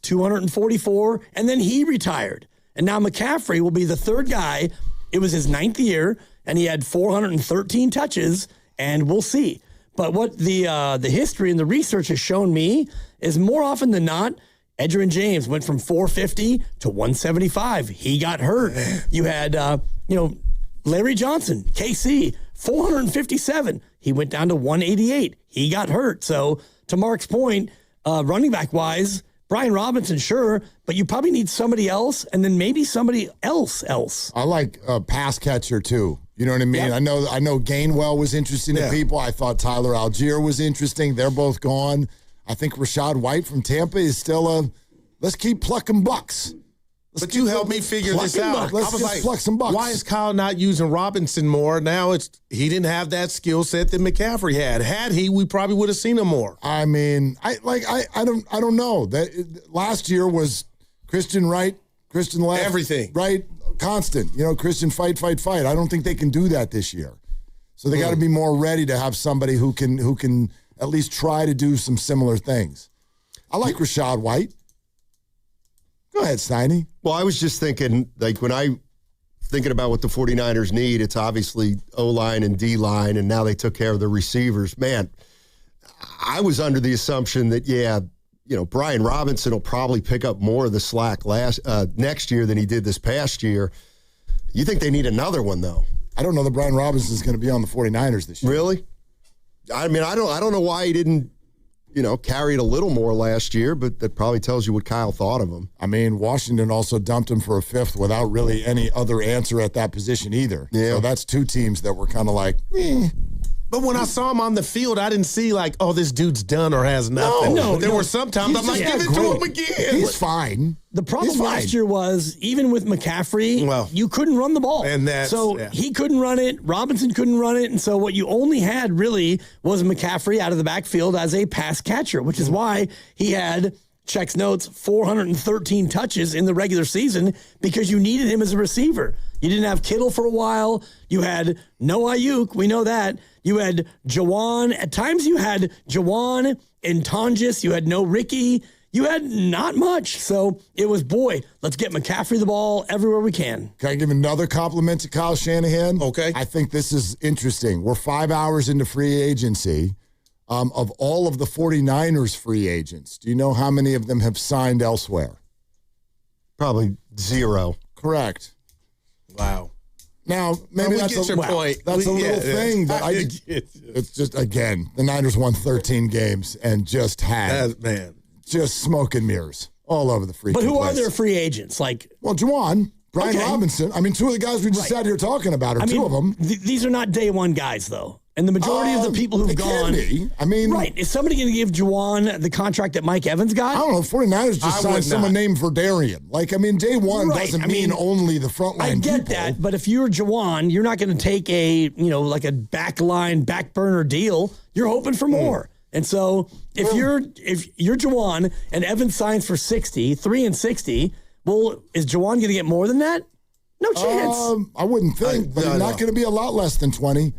244, and then he retired. And now McCaffrey will be the third guy. It was his 9th year, and he had 413 touches, and we'll see. But what the history and the research has shown me is more often than not, Edgerrin James went from 450 to 175. He got hurt. You had, Larry Johnson, KC, 457. He went down to 188. He got hurt. So to Mark's point, running back wise, Brian Robinson, sure, but you probably need somebody else, and then maybe somebody else. I like a pass catcher too. You know what I mean? Yep. I know Gainwell was interesting to people. I thought Tyler Algier was interesting. They're both gone. I think Rachaad White from Tampa is still let's keep plucking bucks. But you helped me figure this out. Let's just pluck some bucks. Why is Kyle not using Robinson more? Now he didn't have that skill set that McCaffrey had. Had he, we probably would have seen him more. I mean, I don't know. That last year was Christian right, Christian left, everything right, constant. Christian fight. I don't think they can do that this year. So they got to be more ready to have somebody who can at least try to do some similar things. I like Rachaad White. Go ahead, Steiny. Well, I was just thinking, when I thinking about what the 49ers need, it's obviously O-line and D-line, and now they took care of the receivers. Man, I was under the assumption that, Brian Robinson will probably pick up more of the slack next year than he did this past year. You think they need another one, though? I don't know that Brian Robinson is going to be on the 49ers this year. Really? I mean, I don't know why he didn't, carry it a little more last year, but that probably tells you what Kyle thought of him. I mean, Washington also dumped him for a 5th without really any other answer at that position either. Yeah. So that's 2 teams that were kind of like, eh. But when I saw him on the field, I didn't see this dude's done or has nothing. No, there were some times I'm like, give it to him again. He's fine. The problem last year was, even with McCaffrey, you couldn't run the ball. And he couldn't run it. Robinson couldn't run it. And so what you only had really was McCaffrey out of the backfield as a pass catcher, which is why he had, checks notes, 413 touches in the regular season, because you needed him as a receiver. You didn't have Kittle for a while. You had no Ayuk. We know that. You had Jawan. At times you had Jawan and Tonjes. You had no Ricky. You had not much. So it was, let's get McCaffrey the ball everywhere we can. Can I give another compliment to Kyle Shanahan? Okay. I think this is interesting. We're 5 hours into free agency. Of all of the 49ers free agents, do you know how many of them have signed elsewhere? Probably 0. Correct. Wow. Now, maybe that's a point. That's a little thing, but it's just, again, the Niners won 13 games and just had just smoke and mirrors all over the freaking But who place. are their free agents? Juwan, Brian Robinson. I mean, 2 of the guys we just sat here talking about are 2 of them. These are not day one guys, though. And the majority of the people who've gone. I mean, right. Is somebody going to give Juwan the contract that Mike Evans got? I don't know. 49ers just signed someone named Verdarian. Day one doesn't mean only the front line. I get that, but if you're Juwan, you're not going to take a backline, back burner deal. You're hoping for more. And so if you're Juwan and Evans signs for 60, 3 and 60, well, is Juwan going to get more than that? No chance. I wouldn't think, but he's not going to be a lot less than 20.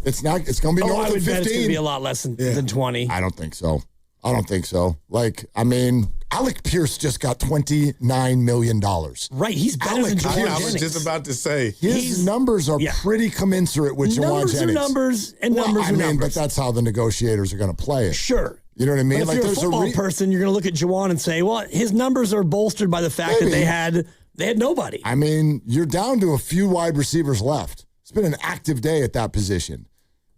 It's not. It's going to be north of 15. Bet it's going to be a lot less than 20. I don't think so. Alec Pierce just got $29 million. Right, he's better than Jawaan Jennings. I was just about to say. His numbers are pretty commensurate with Jawaan Jennings. Numbers are numbers. But that's how the negotiators are going to play it. Sure. You know what I mean? But if you're a football person, you're going to look at Jawaan and say, well, his numbers are bolstered by the fact that they had nobody. I mean, you're down to a few wide receivers left. It's been an active day at that position.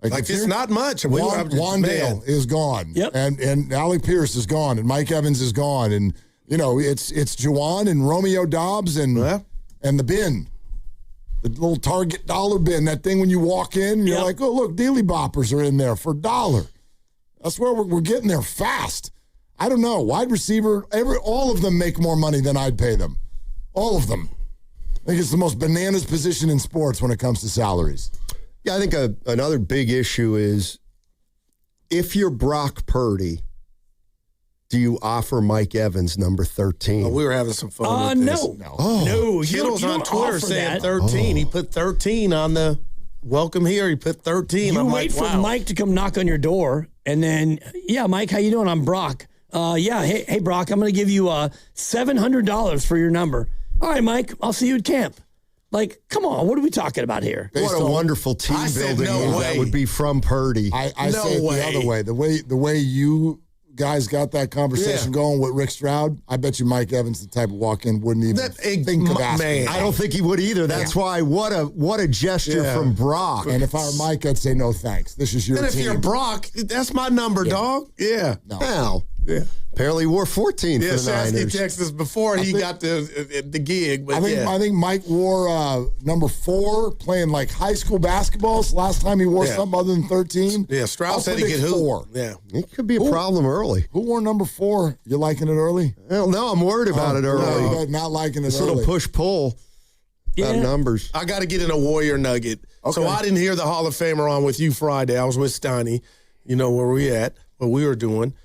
It's not much. Wandale is gone. Yep. And Alec Pierce is gone. And Mike Evans is gone. And, it's Juwan and Romeo Dobbs and the bin. The little Target dollar bin. That thing when you walk in, and you're like, oh, look, Dealy Boppers are in there for $1. That's where we're getting there fast. I don't know. Wide receiver, all of them make more money than I'd pay them. All of them. I think it's the most bananas position in sports when it comes to salaries. Yeah, I think another big issue is if you're Brock Purdy, do you offer Mike Evans number 13? Oh, we were having some fun with this. No. Kittle's on Twitter saying 13. He put 13 on the welcome here. He put 13. You wait for Mike to come knock on your door, and then, Mike, how you doing? I'm Brock. Yeah. Hey, Brock, I'm going to give you $700 for your number. All right, Mike, I'll see you at camp. Like, come on, what are we talking about here? What a wonderful team building that would be from Purdy. I say it the other way. The way you guys got that conversation going with Rick Stroud, I bet you Mike Evans, the type of walk-in, wouldn't even think of asking. I don't think he would either. That's why what a gesture from Brock. And if I were Mike, I'd say no thanks. This is your team. And if you're Brock, that's my number, dog. Yeah. No. Now, apparently he wore 14 for the Niners. He texted us before he got the gig. But I think Mike wore number 4 playing like high school basketball. It's the last time he wore something other than 13. Yeah, Stroud said he could hoop. 4. Yeah. It could be a problem early. Who wore number 4? You liking it early? Well, no, I'm worried about it early. No, not liking it this early. little push-pull about numbers. I got to get in a Warrior nugget. Okay. So I didn't hear the Hall of Famer on with you Friday. I was with Steiny. You know where we at, what we were doing.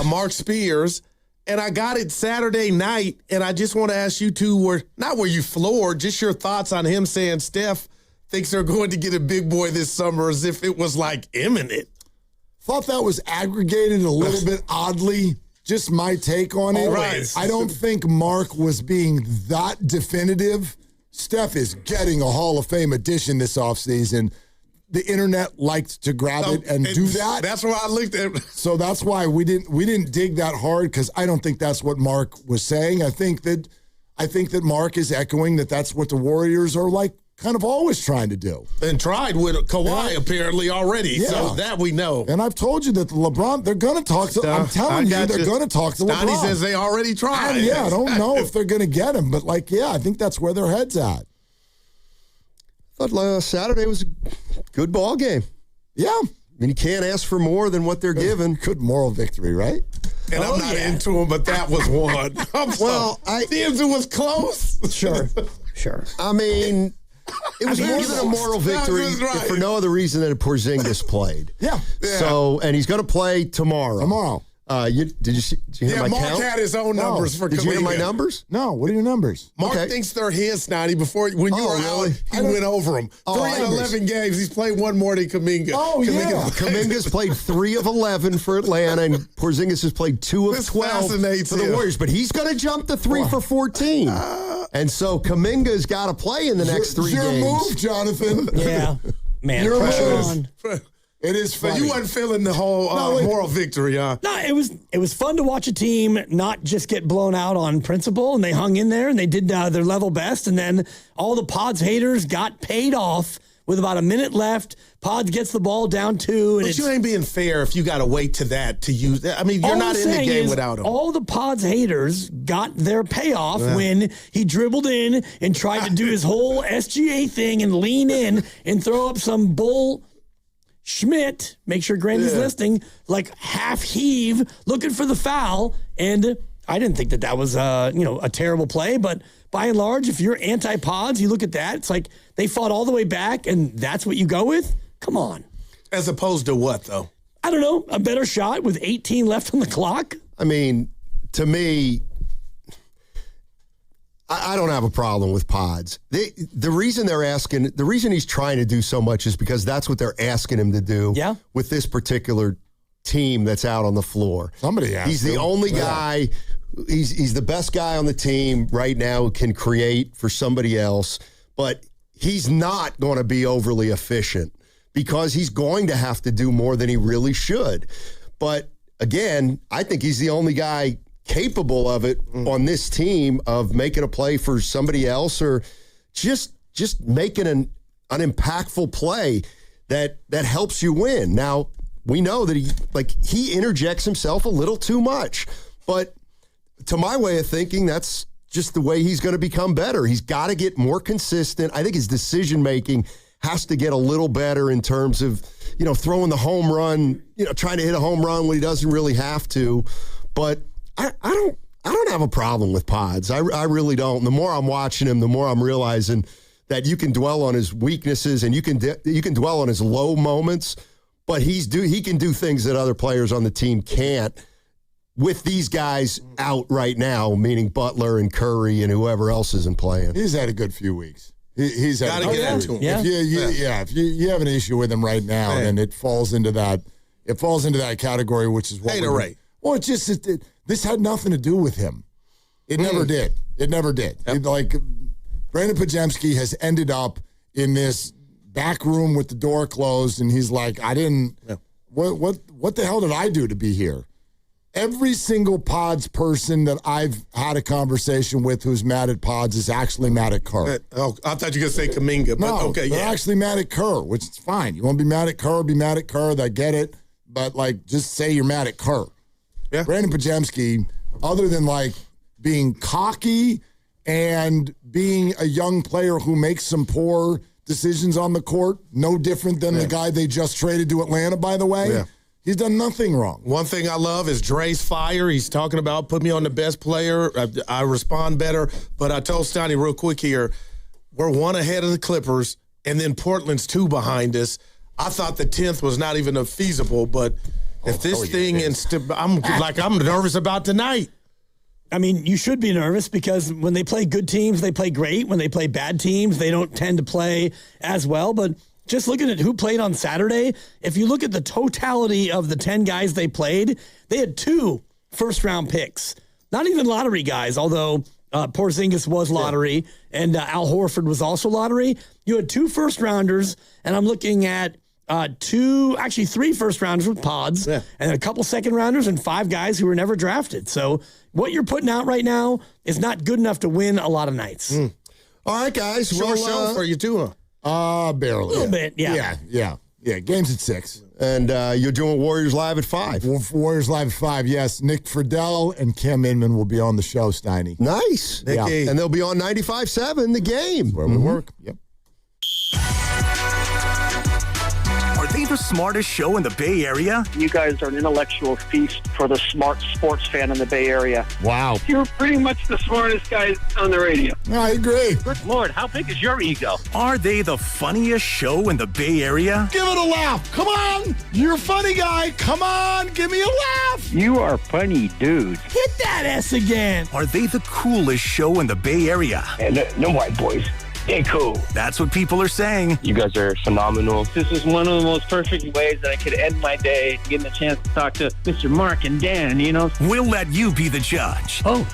Mark Spears, and I got it Saturday night, and I just want to ask you two, were you floored, just your thoughts on him saying Steph thinks they're going to get a big boy this summer as if it was like imminent. Thought that was aggregated a little bit oddly. Just my take on it. Right. I don't think Mark was being that definitive. Steph is getting a Hall of Fame edition this offseason. The internet liked to grab it and do that. That's why I looked at it. So that's why we didn't dig that hard, because I don't think that's what Mark was saying. I think that Mark is echoing that's what the Warriors are like kind of always trying to do. And tried with Kawhi apparently already. Yeah. So that we know. And I've told you that they're going to talk to I'm telling you, they're going to talk to LeBron. Donnie says they already tried. I don't know if they're going to get him, but I think that's where their head's at. Thought Saturday was a good ball game. Yeah. I mean, you can't ask for more than what they're given. Good moral victory, right? And I'm not into him, but that was one. It was close. Sure. I mean, it was more than a moral victory if for no other reason than Porzingis played. Yeah. So, and he's going to play tomorrow. Did you hear my Mark count? had his own numbers for Did you hear my numbers? No. What are your numbers? Mark thinks they're his, Snotty. When you were out, he went over them. 3 in 11 games. He's played one more than Kuminga. Oh, yeah. Kuminga's played 3 of 11 for Atlanta, and Porzingis has played 2 of 12 for the Warriors. But he's going to jump to 3 for 14. And so Kuminga's got to play in the next 3 games. Your move, Jonathan. Yeah. Man, Your pressure on. It is funny. So you wasn't feeling the whole moral victory, huh? No, it was fun to watch a team not just get blown out on principle, and they hung in there and they did their level best, and then all the Pods haters got paid off with about a minute left. Pods gets the ball down 2. But you ain't being fair if you got to wait to that to use that. I mean, you're not in the game without him. All the Pods haters got their payoff when he dribbled in and tried to do his whole SGA thing and lean in and throw up some bull Schmidt, make sure Grandy's listening, like half heave, looking for the foul. And I didn't think that was a terrible play, but by and large, if you're anti-Pods, you look at that, it's like they fought all the way back, and that's what you go with? Come on. As opposed to what, though? I don't know, a better shot with 18 left on the clock? I mean, to me, I don't have a problem with Pods. The reason he's trying to do so much is because that's what they're asking him to do with this particular team that's out on the floor. Somebody asked He's the only guy, he's the best guy on the team right now who can create for somebody else, but he's not going to be overly efficient because he's going to have to do more than he really should. But again, I think he's the only guy capable of it on this team of making a play for somebody else or just making an impactful play that helps you win. Now, we know that he interjects himself a little too much, but to my way of thinking, that's just the way he's going to become better. He's got to get more consistent. I think his decision-making has to get a little better in terms of, throwing the home run, trying to hit a home run when he doesn't really have to. But I don't have a problem with Pods. I really don't. And the more I'm watching him, the more I'm realizing that you can dwell on his weaknesses and you can dwell on his low moments, but he can do things that other players on the team can't with these guys out right now, meaning Butler and Curry and whoever else isn't playing. He's had a good few weeks. He's had got to get into him. Yeah. If you have an issue with him right now, then it falls into that category, which is what Well, it's just this had nothing to do with him. It never did. It never did. Yep. Brandon Podziemski has ended up in this back room with the door closed, and he's like, I didn't. Yeah. What the hell did I do to be here? Every single Pods person that I've had a conversation with who's mad at Pods is actually mad at Kerr. Oh, I thought you were going to say Kuminga. But No, okay, they're actually mad at Kerr, which is fine. You want to be mad at Kerr, be mad at Kerr. I get it. But, just say you're mad at Kerr. Yeah. Brandon Podziemski, other than, being cocky and being a young player who makes some poor decisions on the court, no different than the guy they just traded to Atlanta, by the way. Yeah. He's done nothing wrong. One thing I love is Dre's fire. He's talking about put me on the best player. I respond better. But I told Steiny real quick here, we're 1 ahead of the Clippers, and then Portland's 2 behind us. I thought the 10th was not even feasible, but if this thing I'm nervous about tonight. I mean, you should be nervous because when they play good teams, they play great. When they play bad teams, they don't tend to play as well. But just looking at who played on Saturday, if you look at the totality of the 10 guys they played, they had 2 first-round picks. Not even lottery guys, although Porzingis was lottery and Al Horford was also lottery. You had 2 first-rounders, and I'm looking at 3 first-rounders with Pods, and a couple second-rounders and 5 guys who were never drafted. So what you're putting out right now is not good enough to win a lot of nights. All right, guys. Short show for you too, huh? Barely. A little bit, yeah. Yeah, game's at 6. And you're doing Warriors Live at 5. Warriors Live at 5, yes. Nick Friedel and Cam Inman will be on the show, Steiny. Nice. Nicky. And they'll be on 95.7, the game. Where we work. Yep. Are they the smartest show in the Bay Area? You guys are an intellectual feast for the smart sports fan in the Bay Area. Wow. You're pretty much the smartest guy on the radio. I agree. Good Lord, how big is your ego? Are they the funniest show in the Bay Area? Give it a laugh. Come on. You're a funny guy. Come on. Give me a laugh. You are funny, dude. Hit that S again. Are they the coolest show in the Bay Area? And no white boys. They're cool. That's what people are saying. You guys are phenomenal. This is one of the most perfect ways that I could end my day, getting a chance to talk to Mr. Mark and Dan, you know? We'll let you be the judge. Oh.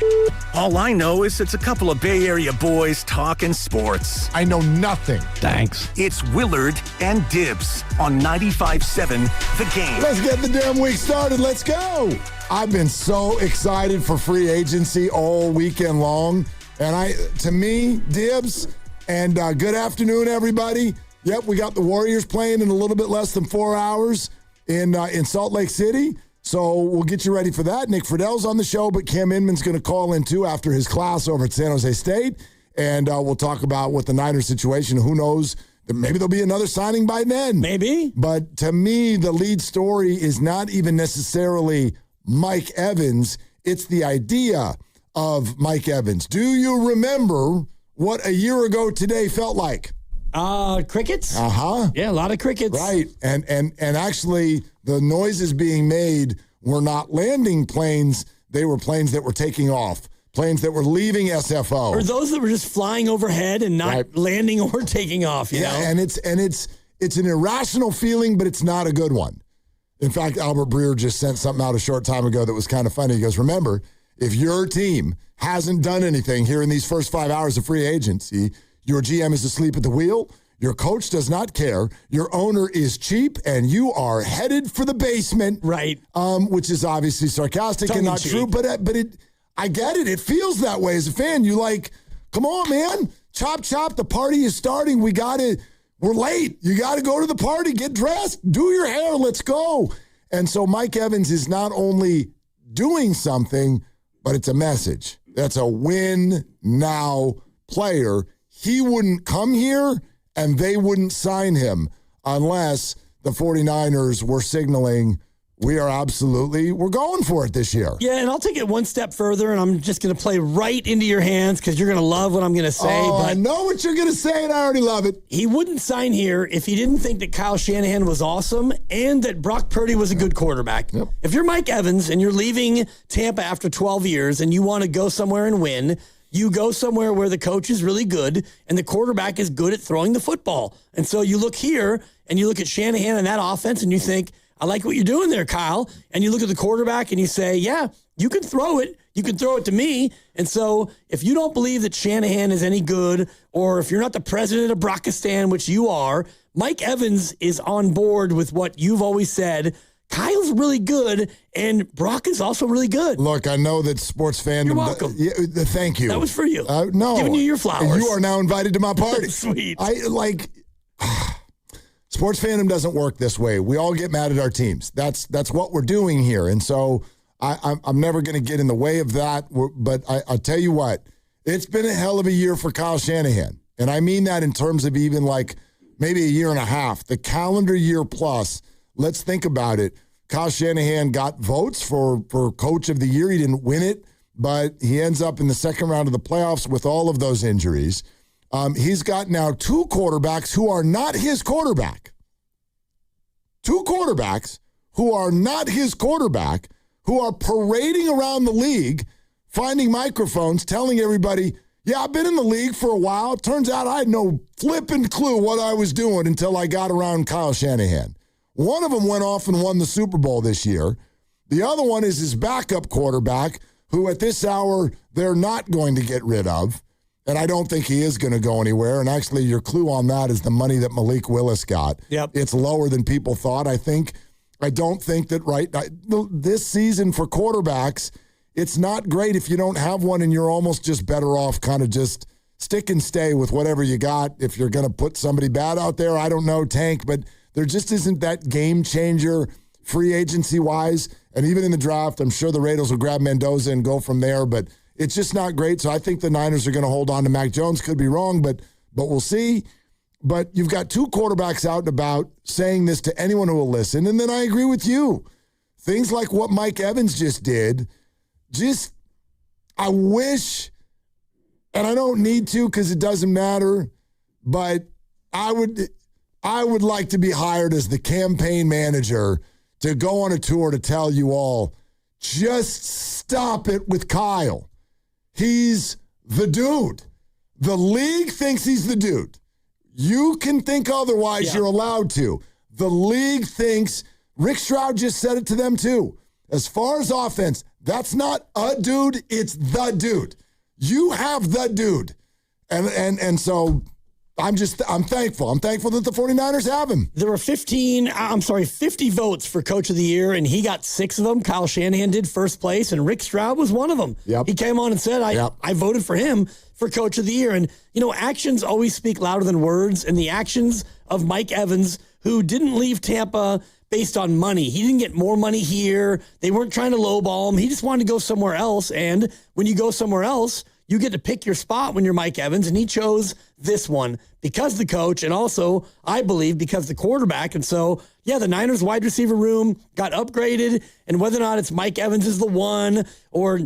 All I know is it's a couple of Bay Area boys talking sports. I know nothing. Thanks. It's Willard and Dibs on 95.7 The Game. Let's get the damn week started. Let's go. I've been so excited for free agency all weekend long. And to me, Dibs, and good afternoon, everybody. Yep, we got the Warriors playing in a little bit less than 4 hours in Salt Lake City. So we'll get you ready for that. Nick Friedel's on the show, but Cam Inman's going to call in, too, after his class over at San Jose State. And we'll talk about what the Niners situation. Who knows? Maybe there'll be another signing by then. Maybe. But to me, the lead story is not even necessarily Mike Evans. It's the idea of Mike Evans. Do you remember what a year ago today felt like? Crickets? Uh-huh. Yeah, a lot of crickets. Right. And actually, the noises being made were not landing planes. They were planes that were taking off, planes that were leaving SFO. Or those that were just flying overhead and not landing or taking off, you know? And it's an irrational feeling, but it's not a good one. In fact, Albert Breer just sent something out a short time ago that was kind of funny. He goes, remember, if your team hasn't done anything here in these first 5 hours of free agency, your GM is asleep at the wheel, your coach does not care, your owner is cheap, and you are headed for the basement. Right. Which is obviously sarcastic and not true, but I get it. It feels that way as a fan. You like, come on, man. Chop, chop. The party is starting. We're late. You got to go to the party. Get dressed. Do your hair. Let's go. And so Mike Evans is not only doing something, but it's a message. That's a win now player. He wouldn't come here and they wouldn't sign him unless the 49ers were signaling we're going for it this year. Yeah, and I'll take it one step further, and I'm just going to play right into your hands because you're going to love what I'm going to say. But I know what you're going to say, and I already love it. He wouldn't sign here if he didn't think that Kyle Shanahan was awesome and that Brock Purdy was a good quarterback. Yep. If you're Mike Evans and you're leaving Tampa after 12 years and you want to go somewhere and win, you go somewhere where the coach is really good and the quarterback is good at throwing the football. And so you look here and you look at Shanahan and that offense and you think, I like what you're doing there, Kyle. And you look at the quarterback and you say, yeah, you can throw it. You can throw it to me. And so if you don't believe that Shanahan is any good, or if you're not the president of Brockistan, which you are, Mike Evans is on board with what you've always said. Kyle's really good, and Brock is also really good. Look, I know that sports fandom. You're welcome. Thank you. That was for you. No. Giving you your flowers. You are now invited to my party. Sweet. Sports fandom doesn't work this way. We all get mad at our teams. That's what we're doing here. And so I'm never going to get in the way of that. But I'll tell you what, it's been a hell of a year for Kyle Shanahan. And I mean that in terms of even like maybe a year and a half. The calendar year plus, let's think about it. Kyle Shanahan got votes for Coach of the Year. He didn't win it, but he ends up in the second round of the playoffs with all of those injuries. He's got now 2 quarterbacks who are not his quarterback. 2 quarterbacks who are not his quarterback, who are parading around the league, finding microphones, telling everybody, yeah, I've been in the league for a while. Turns out I had no flipping clue what I was doing until I got around Kyle Shanahan. One of them went off and won the Super Bowl this year. The other one is his backup quarterback, who at this hour they're not going to get rid of. And I don't think he is going to go anywhere. And actually, your clue on that is the money that Malik Willis got. Yep. It's lower than people thought, I think. I don't think that this season for quarterbacks, it's not great if you don't have one and you're almost just better off kind of just stick and stay with whatever you got. If you're going to put somebody bad out there, I don't know, tank. But there just isn't that game changer free agency-wise. And even in the draft, I'm sure the Raiders will grab Mendoza and go from there. But it's just not great. So I think the Niners are going to hold on to Mac Jones. Could be wrong, but we'll see. But you've got 2 quarterbacks out and about saying this to anyone who will listen. And then I agree with you. Things like what Mike Evans just did, I wish, and I don't need to because it doesn't matter, but I would like to be hired as the campaign manager to go on a tour to tell you all, just stop it with Kyle. He's the dude. The league thinks he's the dude. You can think otherwise. Yeah. You're allowed to. The league thinks, Rick Stroud just said it to them too. As far as offense, that's not a dude, it's the dude. You have the dude. And so I'm thankful. I'm thankful that the 49ers have him. There were 50 votes for Coach of the Year, and he got 6 of them. Kyle Shanahan did first place, and Rick Stroud was one of them. Yep. He came on and said, I voted for him for Coach of the Year. And, actions always speak louder than words, and the actions of Mike Evans, who didn't leave Tampa based on money. He didn't get more money here. They weren't trying to lowball him. He just wanted to go somewhere else, and when you go somewhere else, you get to pick your spot when you're Mike Evans, and he chose this one because the coach and also, I believe, because the quarterback. And so, yeah, the Niners wide receiver room got upgraded, and whether or not it's Mike Evans is the one or,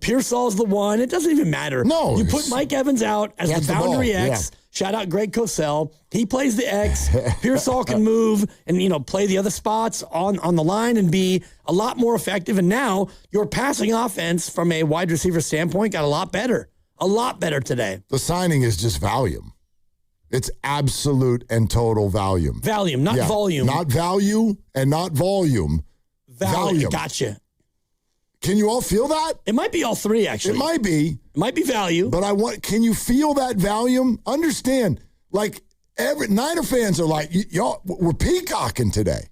Pearsall's the one, it doesn't even matter. No. You put Mike Evans out as the boundary X. Yeah. Shout out Greg Cosell. He plays the X. Pearsall can move and, play the other spots on the line and be a lot more effective. And now your passing offense from a wide receiver standpoint got a lot better today. The signing is just volume. It's absolute and total volume. Volume, not volume. Not value and not volume. Volume. Gotcha. Can you all feel that? It might be all 3, actually. It might be. It might be value. But can you feel that volume? Understand, every Niner fans are like, y'all, we're peacocking today.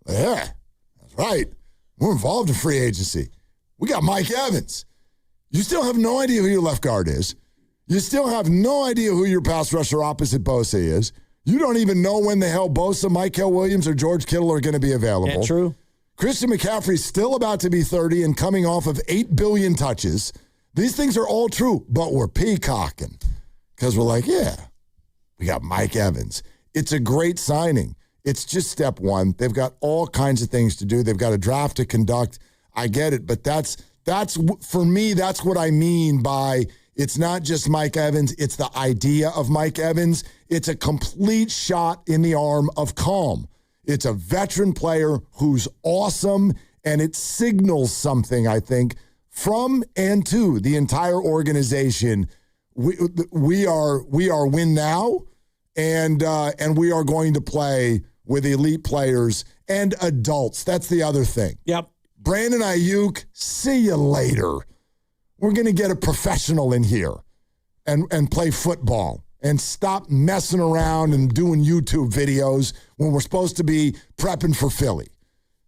Yeah, that's right. We're involved in free agency. We got Mike Evans. You still have no idea who your left guard is. You still have no idea who your pass rusher opposite Bosa is. You don't even know when the hell Bosa, Michael Williams, or George Kittle are going to be available. Yeah, true. Christian McCaffrey's still about to be 30 and coming off of 8 billion touches. These things are all true, but we're peacocking because we're like, yeah, we got Mike Evans. It's a great signing. It's just step one. They've got all kinds of things to do. They've got a draft to conduct. I get it, but that's for me, that's what I mean by it's not just Mike Evans. It's the idea of Mike Evans. It's a complete shot in the arm of calm. It's a veteran player who's awesome, and it signals something, I think, from and to the entire organization. We are win now, and we are going to play with elite players and adults. That's the other thing. Yep. Brandon Ayuk, see you later. We're going to get a professional in here and play football and stop messing around and doing YouTube videos when we're supposed to be prepping for Philly.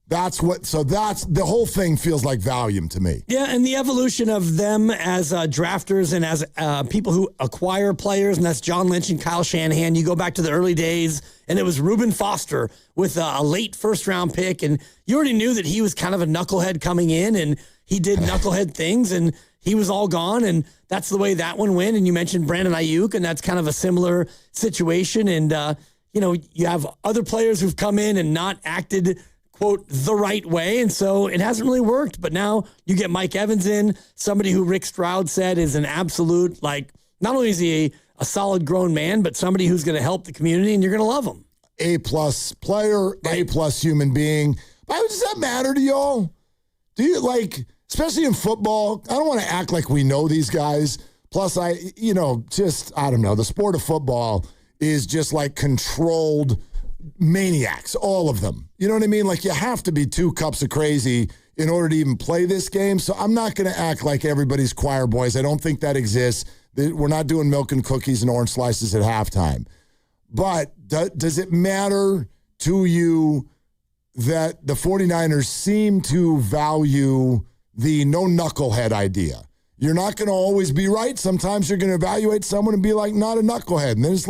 That's the whole thing feels like Valium to me. Yeah, and the evolution of them as drafters and as people who acquire players, and that's John Lynch and Kyle Shanahan. You go back to the early days, and it was Reuben Foster with a late first-round pick, and you already knew that he was kind of a knucklehead coming in, and he did knucklehead things, and he was all gone, and that's the way that one went. And you mentioned Brandon Ayuk, and that's kind of a similar situation. And, you have other players who've come in and not acted quote, the right way. And so it hasn't really worked. But now you get Mike Evans in, somebody who Rick Stroud said is an absolute, not only is he a solid grown man, but somebody who's going to help the community, and you're going to love him. A-plus player, A-plus human being. But does that matter to y'all? Do you, especially in football, I don't want to act like we know these guys. Plus, I don't know. The sport of football is just controlled maniacs, all of them. You know what I mean? You have to be 2 cups of crazy in order to even play this game. So I'm not going to act like everybody's choir boys. I don't think that exists. We're not doing milk and cookies and orange slices at halftime. But does it matter to you that the 49ers seem to value the no knucklehead idea? You're not going to always be right. Sometimes you're going to evaluate someone and be not a knucklehead. And then it's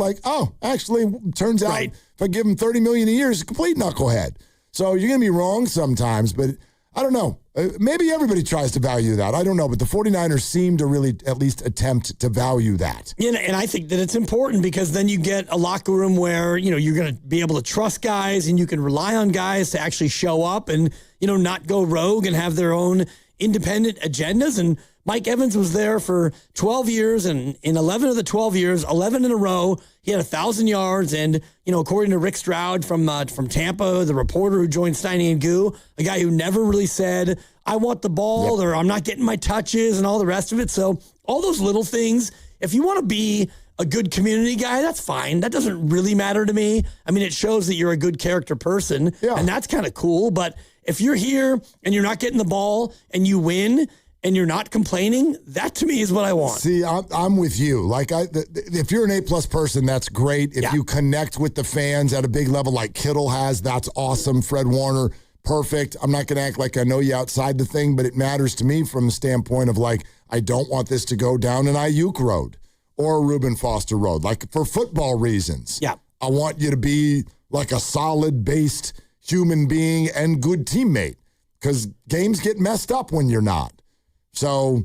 actually, turns out if I give him $30 million a year, he's a complete knucklehead. So you're going to be wrong sometimes, but I don't know. Maybe everybody tries to value that. I don't know, but the 49ers seem to really at least attempt to value that. Yeah, and I think that it's important because then you get a locker room where, you're going to be able to trust guys and you can rely on guys to actually show up and, not go rogue and have their own independent agendas. And Mike Evans was there for 12 years, and in 11 of the 12 years, 11 in a row, he had 1,000 yards. And, according to Rick Stroud from Tampa, the reporter who joined Steiny and Goo, a guy who never really said, I want the ball, or I'm not getting my touches and all the rest of it. So all those little things, if you want to be a good community guy, that's fine. That doesn't really matter to me. I mean, it shows that you're a good character person, and that's kind of cool. But if you're here and you're not getting the ball and you win and you're not complaining, that to me is what I want. See, I'm with you. If you're an A-plus person, that's great. If you connect with the fans at a big level like Kittle has, that's awesome. Fred Warner, perfect. I'm not going to act like I know you outside the thing, but it matters to me from the standpoint of I don't want this to go down an Ayuk road or a Reuben Foster road. For football reasons. Yeah. I want you to be a solid-based human being and good teammate because games get messed up when you're not. So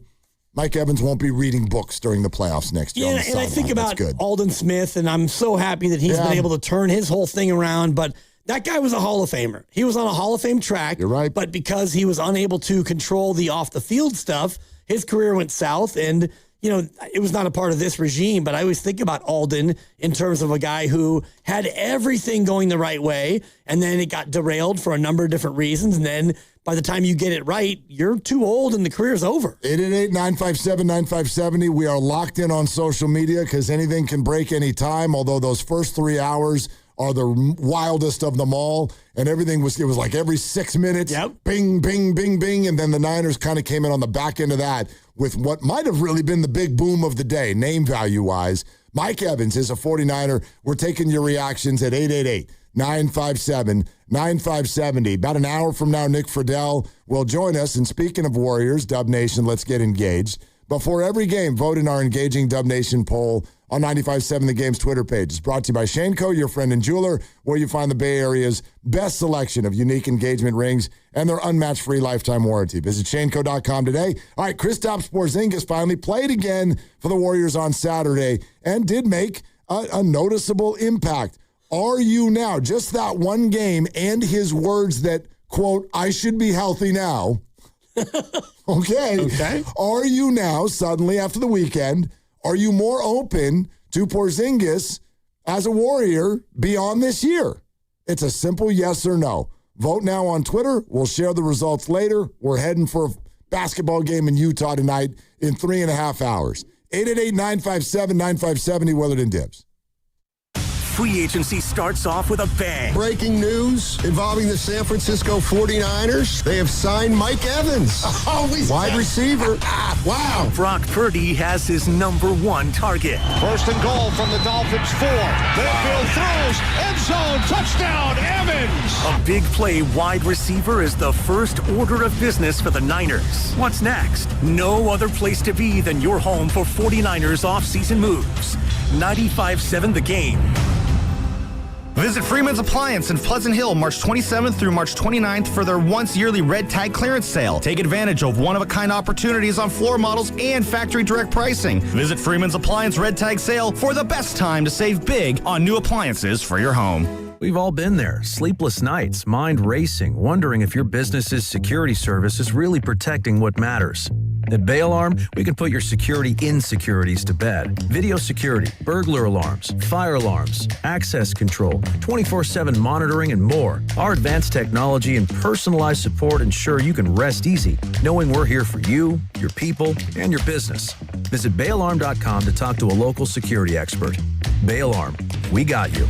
Mike Evans won't be reading books during the playoffs next year. Yeah, and I think about Aldon Smith, and I'm so happy that he's been able to turn his whole thing around. But that guy was a Hall of Famer. He was on a Hall of Fame track. You're right. But because he was unable to control the off-the-field stuff, his career went south. And, it was not a part of this regime, but I always think about Aldon in terms of a guy who had everything going the right way, and then it got derailed for a number of different reasons. And then by the time you get it right, you're too old and the career's over. 888-957-9570. We are locked in on social media because anything can break any time, although those first 3 hours are the wildest of them all. And it was every 6 minutes, bing, bing, bing, bing. And then the Niners kind of came in on the back end of that with what might have really been the big boom of the day, name value-wise. Mike Evans is a 49er. We're taking your reactions at 888-957-9570. About an hour from now, Nick Friedel will join us. And speaking of Warriors, Dub Nation, let's get engaged. Before every game, vote in our Engaging Dub Nation poll on 95.7 The Game's Twitter page. It's brought to you by Shaneco, your friend and jeweler, where you find the Bay Area's best selection of unique engagement rings and their unmatched free lifetime warranty. Visit Shaneco.com today. All right, Kristaps Porzingis finally played again for the Warriors on Saturday and did make a noticeable impact. Are you now, just that one game and his words that, quote, I should be healthy now. Okay. Are you now, suddenly after the weekend, are you more open to Porzingis as a Warrior beyond this year? It's a simple yes or no. Vote now on Twitter. We'll share the results later. We're heading for a basketball game in Utah tonight in 3.5 hours. 888-957-9570, Willard and Dibs. free agency starts off with a bang. Breaking news involving the San Francisco 49ers. They have signed Mike Evans, wide receiver. Wow. Brock Purdy has his #1 target. First and goal from the Dolphins 4. Mayfield throws, end zone, touchdown, Evans. A big play wide receiver is the first order of business for the Niners. What's next? No other place to be than your home for 49ers off-season moves. 95.7 The Game. Visit Freeman's Appliance in Pleasant Hill March 27th through March 29th for their once-yearly red tag clearance sale. Take advantage of one-of-a-kind opportunities on floor models and factory direct pricing. Visit Freeman's Appliance red tag sale for the best time to save big on new appliances for your home. We've all been there. Sleepless nights, mind racing, wondering if your business's security service is really protecting what matters. At Bay Alarm, we can put your security insecurities to bed. Video security, burglar alarms, fire alarms, access control, 24/7 monitoring, and more. Our advanced technology and personalized support ensure you can rest easy, knowing we're here for you, your people, and your business. Visit bayalarm.com to talk to a local security expert. Bay Alarm, we got you.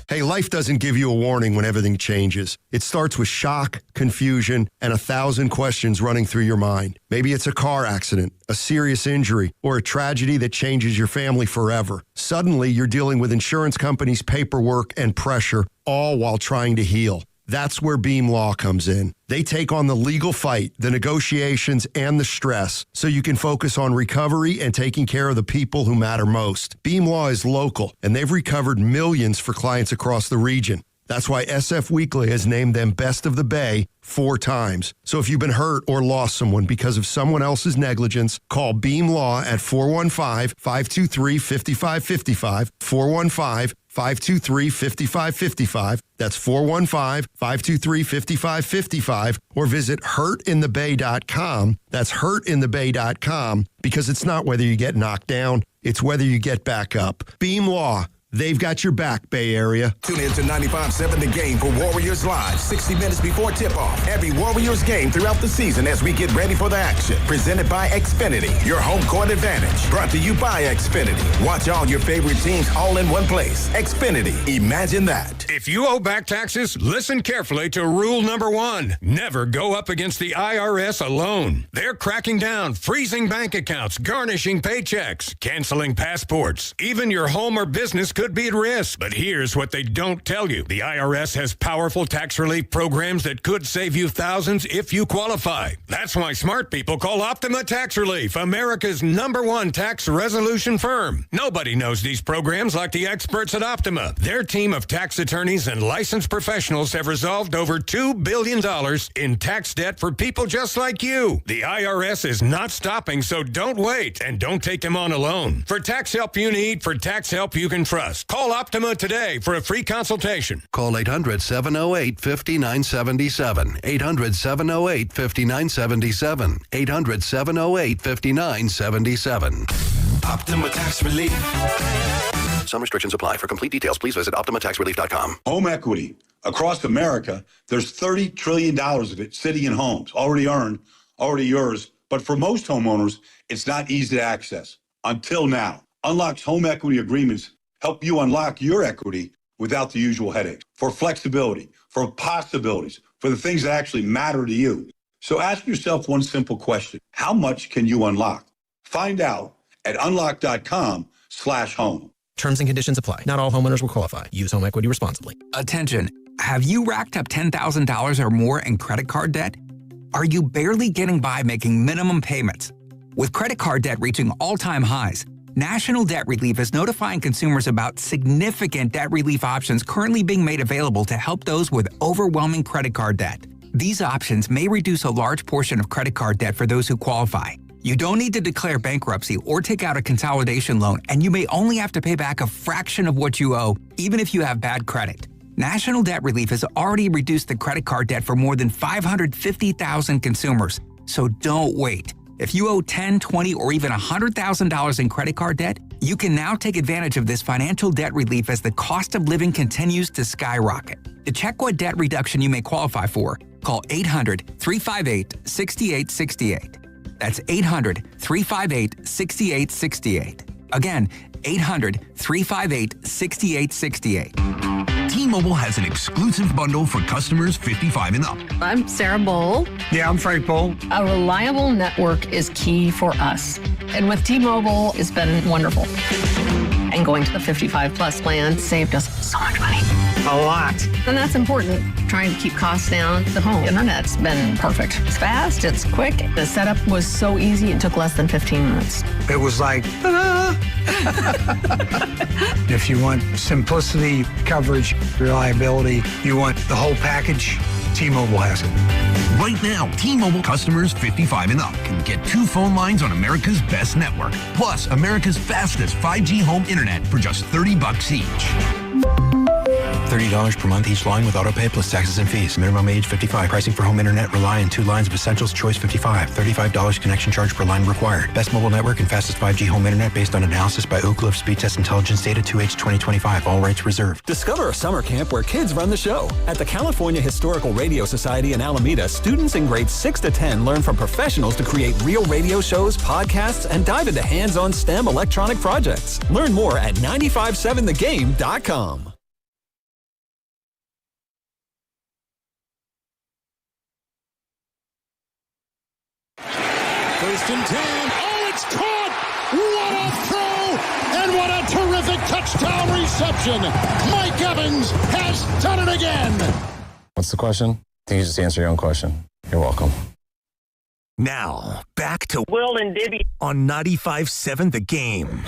Hey, life doesn't give you a warning when everything changes. It starts with shock, confusion, and 1,000 questions running through your mind. Maybe it's a car accident, a serious injury, or a tragedy that changes your family forever. Suddenly, you're dealing with insurance companies' paperwork and pressure, all while trying to heal. That's where Beam Law comes in. They take on the legal fight, the negotiations, and the stress so you can focus on recovery and taking care of the people who matter most. Beam Law is local, and they've recovered millions for clients across the region. That's why SF Weekly has named them Best of the Bay 4 times. So if you've been hurt or lost someone because of someone else's negligence, call Beam Law at 415-523-5555, 415-523-5555. That's 415-523-5555, or visit hurtinthebay.com. That's hurtinthebay.com, because it's not whether you get knocked down, it's whether you get back up. Beam Law. They've got your back, Bay Area. Tune in to 95.7 The Game for Warriors Live, 60 minutes before tip-off. Every Warriors game throughout the season as we get ready for the action. Presented by Xfinity, your home court advantage. Brought to you by Xfinity. Watch all your favorite teams all in one place. Xfinity, imagine that. If you owe back taxes, listen carefully to rule number 1. Never go up against the IRS alone. They're cracking down, freezing bank accounts, garnishing paychecks, canceling passports. Even your home or business could be at risk. But here's what they don't tell you. The IRS has powerful tax relief programs that could save you thousands if you qualify. That's why smart people call Optima Tax Relief, America's #1 tax resolution firm. Nobody knows these programs like the experts at Optima. Their team of tax attorneys and licensed professionals have resolved over $2 billion in tax debt for people just like you. The IRS is not stopping, so don't wait, and don't take them on alone. For tax help you need, for tax help you can trust, call Optima today for a free consultation. Call 800-708-5977. 800-708-5977. 800-708-5977. Optima Tax Relief. Some restrictions apply. For complete details, please visit OptimaTaxRelief.com. Home equity. Across America, there's $30 trillion of it sitting in homes, already earned, already yours. But for most homeowners, it's not easy to access. Until now. Unlock's home equity agreements help you unlock your equity without the usual headaches. For flexibility, for possibilities, for the things that actually matter to you. So ask yourself one simple question. How much can you unlock? Find out at unlock.com/home. Terms and conditions apply. Not all homeowners will qualify. Use home equity responsibly. Attention. Have you racked up $10,000 or more in credit card debt? Are you barely getting by making minimum payments? With credit card debt reaching all-time highs, National Debt Relief is notifying consumers about significant debt relief options currently being made available to help those with overwhelming credit card debt. These options may reduce a large portion of credit card debt for those who qualify. You don't need to declare bankruptcy or take out a consolidation loan, and you may only have to pay back a fraction of what you owe, even if you have bad credit. National Debt Relief has already reduced the credit card debt for more than 550,000 consumers, so don't wait. If you owe $10,000, $20,000, or even $100,000 in credit card debt, you can now take advantage of this financial debt relief as the cost of living continues to skyrocket. To check what debt reduction you may qualify for, call 800-358-6868. That's 800-358-6868. Again, 800-358-6868. T-Mobile has an exclusive bundle for customers 55 and up. I'm Sarah Bowl. Yeah, I'm Frank Bowl. A reliable network is key for us. And with T-Mobile, it's been wonderful. And going to the 55 plus plan saved us so much money. A lot. And that's important. Trying to keep costs down. The home internet's been perfect. It's fast, it's quick. The setup was so easy, it took less than 15 minutes. It was like, ta-da! If you want simplicity, coverage, reliability, you want the whole package, T-Mobile has it. Right now, T-Mobile customers 55 and up can get 2 phone lines on America's best network, plus America's fastest 5G home internet for just $30 each. $30 per month each line with autopay plus taxes and fees. Minimum age 55. Pricing for home internet rely on 2 lines of Essentials Choice 55. $35 connection charge per line required. Best mobile network and fastest 5G home internet based on analysis by Oak Cliff Speed Test Intelligence data 2H 2025. All rights reserved. Discover a summer camp where kids run the show. At the California Historical Radio Society in Alameda, students in grades 6 to 10 learn from professionals to create real radio shows, podcasts, and dive into hands-on STEM electronic projects. Learn more at 957thegame.com. First and 10. Oh, it's caught! What a throw! And what a terrific touchdown reception! Mike Evans has done it again! What's the question? I think you just answer your own question. You're welcome. Now, back to Will and Dibby on 95.7 The Game.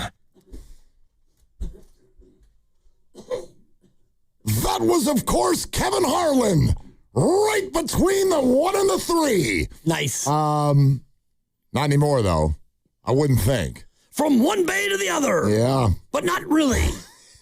That was, of course, Kevin Harlan. Right between the 1 and the 3. Nice. Not anymore, though. I wouldn't think. From one bay to the other. Yeah. But not really.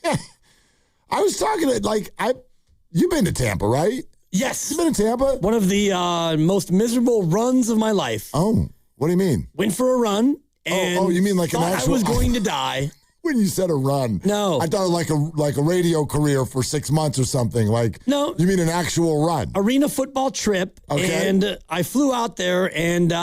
I was talking to, you've been to Tampa, right? Yes. You've been to Tampa? One of the most miserable runs of my life. Oh, what do you mean? Went for a run and you mean like an actual... I was going to die. When you said a run. No. I thought like a radio career for 6 months or something. No. You mean an actual run? Arena football trip. Okay. And I flew out there and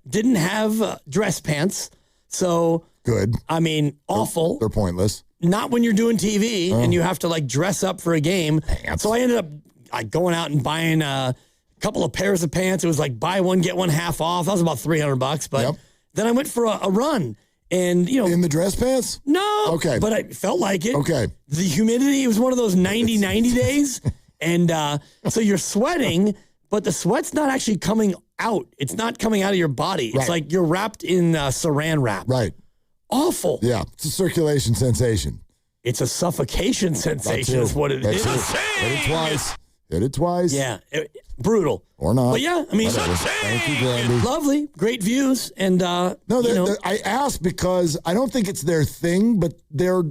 didn't have dress pants. So. Good. I mean, awful. They're pointless. Not when you're doing TV and you have to dress up for a game. Pants. So I ended up going out and buying a couple of pairs of pants. It was like buy one, get one half off. That was about $300. But then I went for a run. And, in the dress pants? No. Okay. But I felt like it. Okay. The humidity, it was one of those 90 days. And so you're sweating, but the sweat's not actually coming out. It's not coming out of your body. It's like you're wrapped in saran wrap. Right. Awful. Yeah. It's a circulation sensation. It's a suffocation sensation is what it is. Hit it twice. Hit it twice. Yeah. Brutal. Or not. But yeah, I mean, thank you, Grandy. Lovely, great views, and I asked because I don't think it's their thing, but they're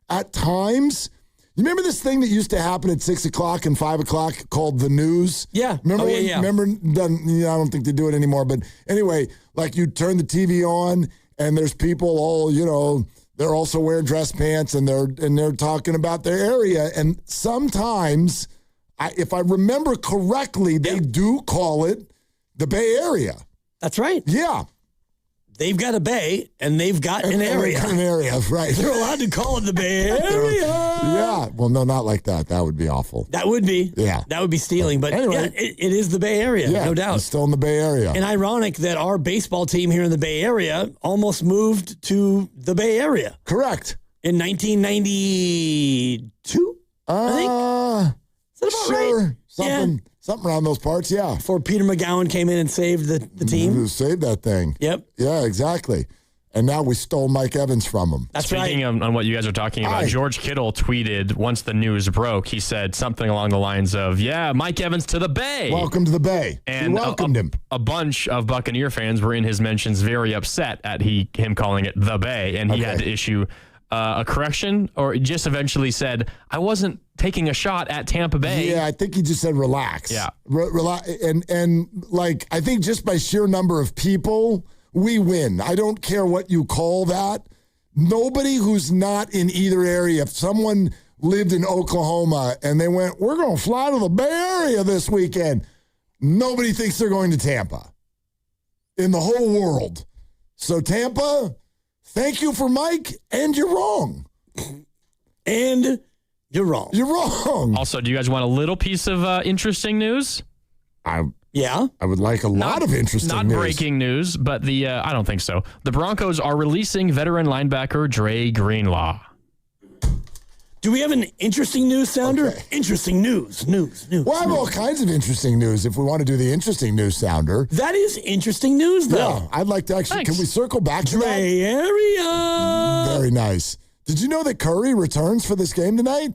at times. You remember this thing that used to happen at 6 o'clock and 5 o'clock called the news? Yeah. Remember? Remember? I don't think they do it anymore. But anyway, you turn the TV on, and there's people all they're also wearing dress pants, and they're talking about their area, and sometimes. If I remember correctly, they do call it the Bay Area. That's right. Yeah. They've got a bay, and they've got an area. An area, right. They're allowed to call it the Bay Area. Yeah. Well, no, not like that. That would be awful. That would be. Yeah. That would be stealing. But anyway, it is the Bay Area, no doubt. It's still in the Bay Area. And ironic that our baseball team here in the Bay Area almost moved to the Bay Area. Correct. In 1992, I think. Sure. Right? Something around those parts, yeah. Before Peter McGowan came in and saved the team. Saved that thing. Yep. Yeah, exactly. And now we stole Mike Evans from him. That's Speaking on what you guys are talking about, George Kittle tweeted once the news broke, he said something along the lines of, Mike Evans to the Bay. Welcome to the Bay. And we welcomed him. A bunch of Buccaneer fans were in his mentions very upset at him calling it the Bay, and he had to issue a correction, or just eventually said, I wasn't taking a shot at Tampa Bay. Yeah, I think he just said relax. Yeah. Relax. And I think just by sheer number of people, we win. I don't care what you call that. Nobody who's not in either area, if someone lived in Oklahoma and they went, we're going to fly to the Bay Area this weekend, nobody thinks they're going to Tampa in the whole world. So Tampa, Thank you for Mike, and you're wrong. And you're wrong. You're wrong. Also, do you guys want a little piece of interesting news? I Yeah. would like a lot of interesting Not news. breaking news, but I don't think so. The Broncos are releasing veteran linebacker Dre Greenlaw. Do we have an interesting news sounder? Okay. Interesting news. Well, I have all kinds of interesting news if we want to do the interesting news sounder. That is interesting news, though. Yeah, I'd like to actually, Can we circle back to Dre area. Very nice. Did you know that Curry returns for this game tonight?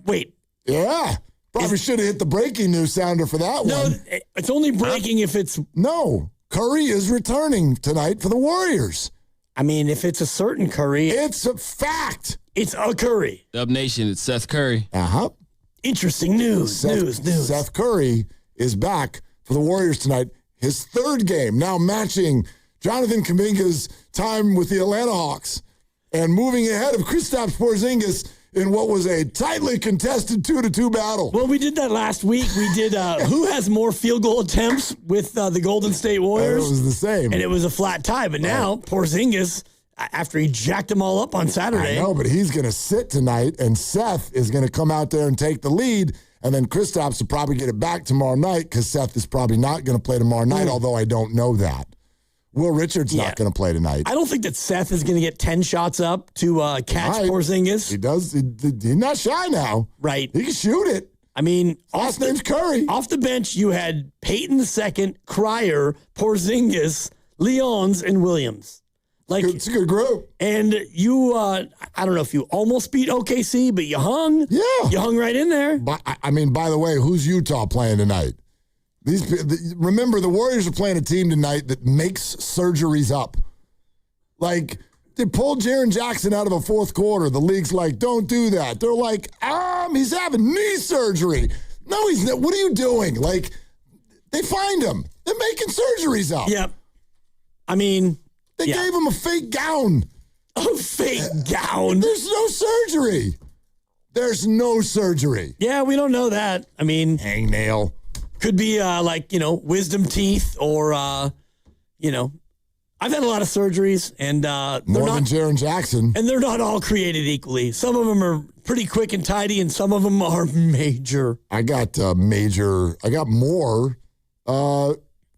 Wait. Yeah. Probably should have hit the breaking news sounder for that one. No, it's only breaking if it's... No. Curry is returning tonight for the Warriors. I mean, if it's a certain Curry... It's a fact. It's a Curry. Dub Nation, it's Seth Curry. Uh-huh. Interesting news. Seth Curry is back for the Warriors tonight. His third game, now matching Jonathan Kuminga's time with the Atlanta Hawks and moving ahead of Kristaps Porzingis in what was a tightly contested 2-2 battle. Well, we did that last week. We did who has more field goal attempts with the Golden State Warriors. It was the same. And it was a flat tie. But now Porzingis, after he jacked them all up on Saturday. I know, but he's going to sit tonight, and Seth is going to come out there and take the lead, and then Kristaps will probably get it back tomorrow night because Seth is probably not going to play tomorrow night, although I don't know that. Will Richard's not going to play tonight. I don't think that Seth is going to get 10 shots up to catch Porzingis. He does. He's not shy now. Right. He can shoot it. I mean, last name's Curry. Off the bench, you had Peyton II, Cryer, Porzingis, Leons, and Williams. Like, it's a good group. And you, I don't know if you almost beat OKC, but you hung. Yeah. You hung right in there. But, I mean, by the way, who's Utah playing tonight? Remember, the Warriors are playing a team tonight that makes surgeries up. Like, they pulled Jaren Jackson out of a fourth quarter. The league's like, don't do that. They're like, he's having knee surgery. No, he's not. What are you doing? Like, they find him. They're making surgeries up. Yep. I mean, they gave him a fake gown. A fake gown? There's no surgery. There's no surgery. Yeah, we don't know that. I mean, hangnail. Could be wisdom teeth or, I've had a lot of surgeries and more than Jaren Jackson. And they're not all created equally. Some of them are pretty quick and tidy and some of them are major. I got more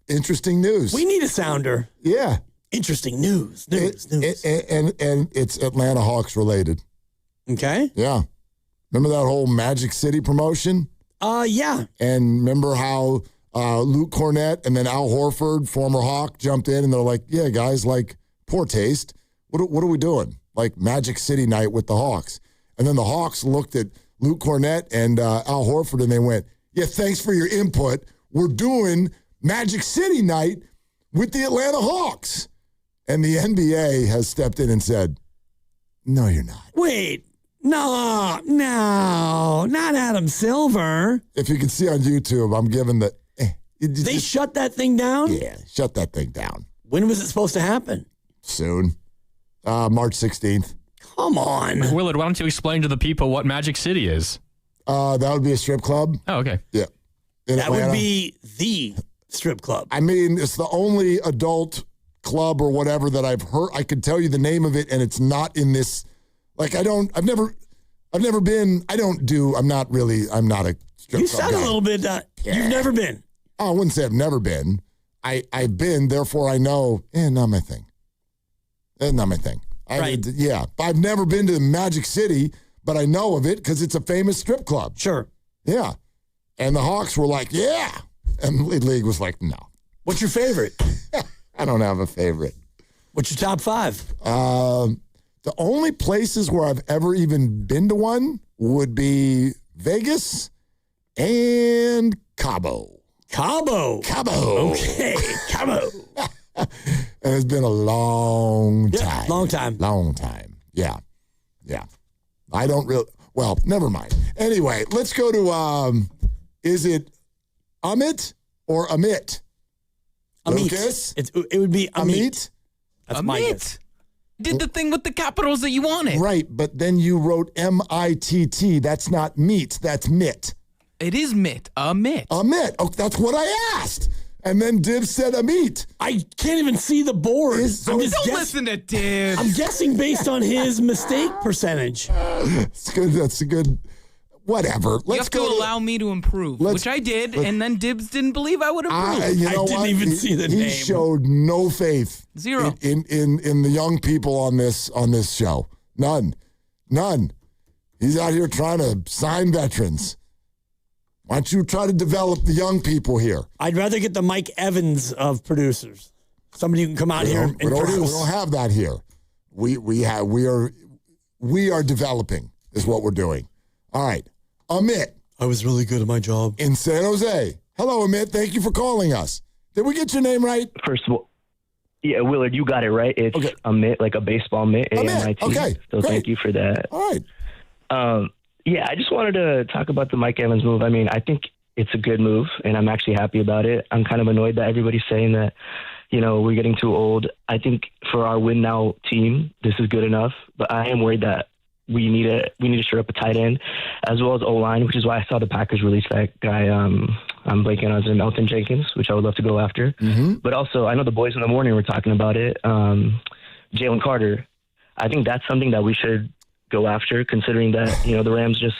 interesting news. We need a sounder. Yeah. Interesting news. And it's Atlanta Hawks related. Okay. Yeah. Remember that whole Magic City promotion? Yeah. And remember how Luke Cornett and then Al Horford, former Hawk, jumped in and they're like, yeah, guys, like, poor taste. What are we doing? Like Magic City night with the Hawks. And then the Hawks looked at Luke Cornett and Al Horford and they went, yeah, thanks for your input. We're doing Magic City night with the Atlanta Hawks. And the NBA has stepped in and said, no, you're not. Wait. No, not Adam Silver. If you can see on YouTube, I'm giving the... They shut that thing down? Yeah, shut that thing down. When was it supposed to happen? Soon. March 16th. Come on. Willard, why don't you explain to the people what Magic City is? That would be a strip club. Oh, okay. Yeah. In that Atlanta. Would be the strip club. I mean, it's the only adult club or whatever that I've heard. I could tell you the name of it, and it's not in this... Like, I'm not a strip You club sound guy. a little bit, You've never been. I wouldn't say I've never been. I've been, therefore I know, not my thing. It's not my thing. I've never been to Magic City, but I know of it because it's a famous strip club. Sure. Yeah. And the Hawks were like, yeah. And the league was like, no. What's your favorite? I don't have a favorite. What's your top 5? The only places where I've ever even been to one would be Vegas and Cabo. Cabo. Okay, Cabo. And it's been a long time. Long time. Yeah. I don't really... Well, never mind. Anyway, let's go to... is it Amit or Amit? Amit. It would be Amit. That's my guess. Did the thing with the capitals that you wanted. Right, but then you wrote M-I-T-T. That's not meat. That's mitt. It is mitt. A mitt. A mitt. Oh, that's what I asked. And then Dibs said Amit. I can't even see the board. Don't listen to Dibs. I'm guessing based on his mistake percentage. It's good. That's a good. Whatever. You have to allow me to improve, which I did, and then Dibs didn't believe I would improve. I didn't even see the name. He showed no faith. Zero. In the young people on this show. None. He's out here trying to sign veterans. Why don't you try to develop the young people here? I'd rather get the Mike Evans of producers. Somebody who can come out here and produce. We don't have that here. We are developing is what we're doing. All right. Amit. I was really good at my job. In San Jose. Hello, Amit. Thank you for calling us. Did we get your name right? First of all, yeah, Willard, you got it right. It's Amit, like a baseball mitt, A-M-I-T. Okay. So great. Thank you for that. All right. Yeah, I just wanted to talk about the Mike Evans move. I mean, I think it's a good move, and I'm actually happy about it. I'm kind of annoyed that everybody's saying that, we're getting too old. I think for our win now team, this is good enough, but I am worried that we need to shore up a tight end as well as O-line, which is why I saw the Packers release that guy. I'm blanking on his name, Elton Jenkins, which I would love to go after. Mm-hmm. But also, I know the boys in the morning were talking about it. Jalen Carter. I think that's something that we should go after, considering that the Rams just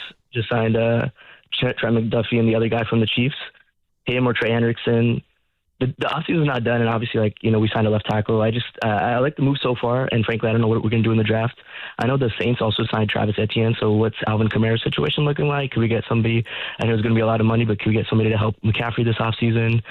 signed Trent McDuffie and the other guy from the Chiefs, him or Trey Hendrickson. The offseason is not done, and obviously, we signed a left tackle. I like the move so far, and frankly, I don't know what we're going to do in the draft. I know the Saints also signed Travis Etienne, so what's Alvin Kamara's situation looking like? Could we get somebody? I know it's going to be a lot of money, but could we get somebody to help McCaffrey this offseason?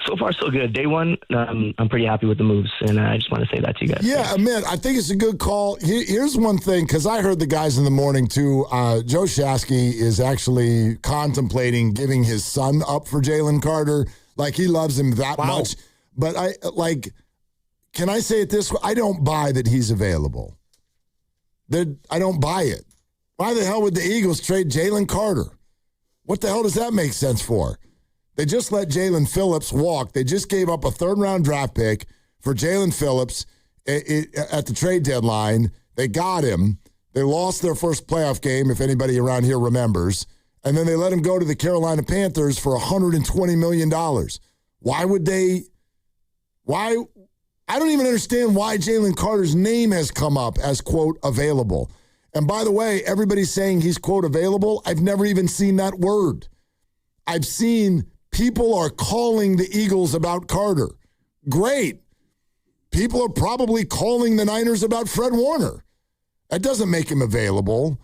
So far, so good. Day one, I'm pretty happy with the moves, and I just want to say that to you guys. Yeah, Amit, I think it's a good call. Here's one thing, because I heard the guys in the morning, too. Joe Shasky is actually contemplating giving his son up for Jalen Carter. Like, he loves him that much. But can I say it this way? I don't buy that he's available. I don't buy it. Why the hell would the Eagles trade Jalen Carter? What the hell does that make sense for? They just let Jalen Phillips walk. They just gave up a third-round draft pick for Jalen Phillips at the trade deadline. They got him. They lost their first playoff game, if anybody around here remembers. And then they let him go to the Carolina Panthers for $120 million. Why would they? I don't even understand why Jalen Carter's name has come up as, quote, available. And by the way, everybody's saying he's, quote, available. I've never even seen that word. I've seen people are calling the Eagles about Carter. Great. People are probably calling the Niners about Fred Warner. That doesn't make him available.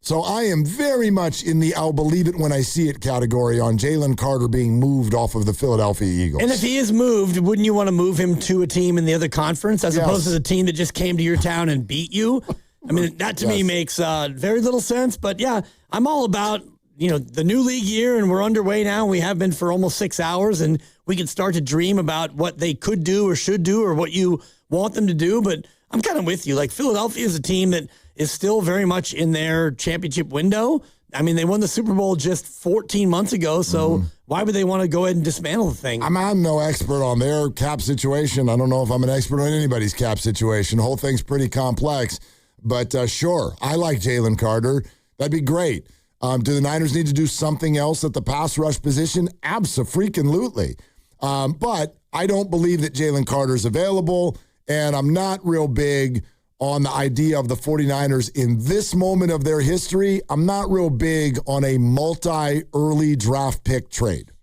So I am very much in the I'll believe it when I see it category on Jalen Carter being moved off of the Philadelphia Eagles. And if he is moved, wouldn't you want to move him to a team in the other conference as opposed to the team that just came to your town and beat you? I mean, that to me makes very little sense. But yeah, I'm all about, the new league year, and we're underway now. We have been for almost 6 hours, and we can start to dream about what they could do or should do or what you want them to do. But I'm kind of with you. Like, Philadelphia is a team that is still very much in their championship window. I mean, they won the Super Bowl just 14 months ago, so why would they want to go ahead and dismantle the thing? I'm no expert on their cap situation. I don't know if I'm an expert on anybody's cap situation. The whole thing's pretty complex. But sure, I like Jalen Carter. That'd be great. Do the Niners need to do something else at the pass rush position? Abso-freaking-lutely. But I don't believe that Jalen Carter's available, and I'm not real big on the idea of the 49ers in this moment of their history. I'm not real big on a multi-early draft pick trade.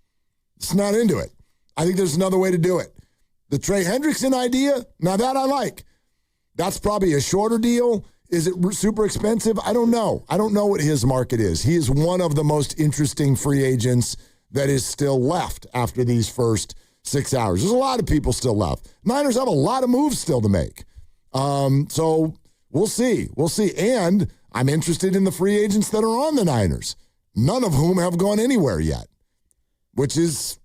It's not into it. I think there's another way to do it. The Trey Hendrickson idea, now that I like. That's probably a shorter deal. Is it super expensive? I don't know. I don't know what his market is. He is one of the most interesting free agents that is still left after these first 6 hours. There's a lot of people still left. Niners have a lot of moves still to make. So we'll see. We'll see. And I'm interested in the free agents that are on the Niners, none of whom have gone anywhere yet, which is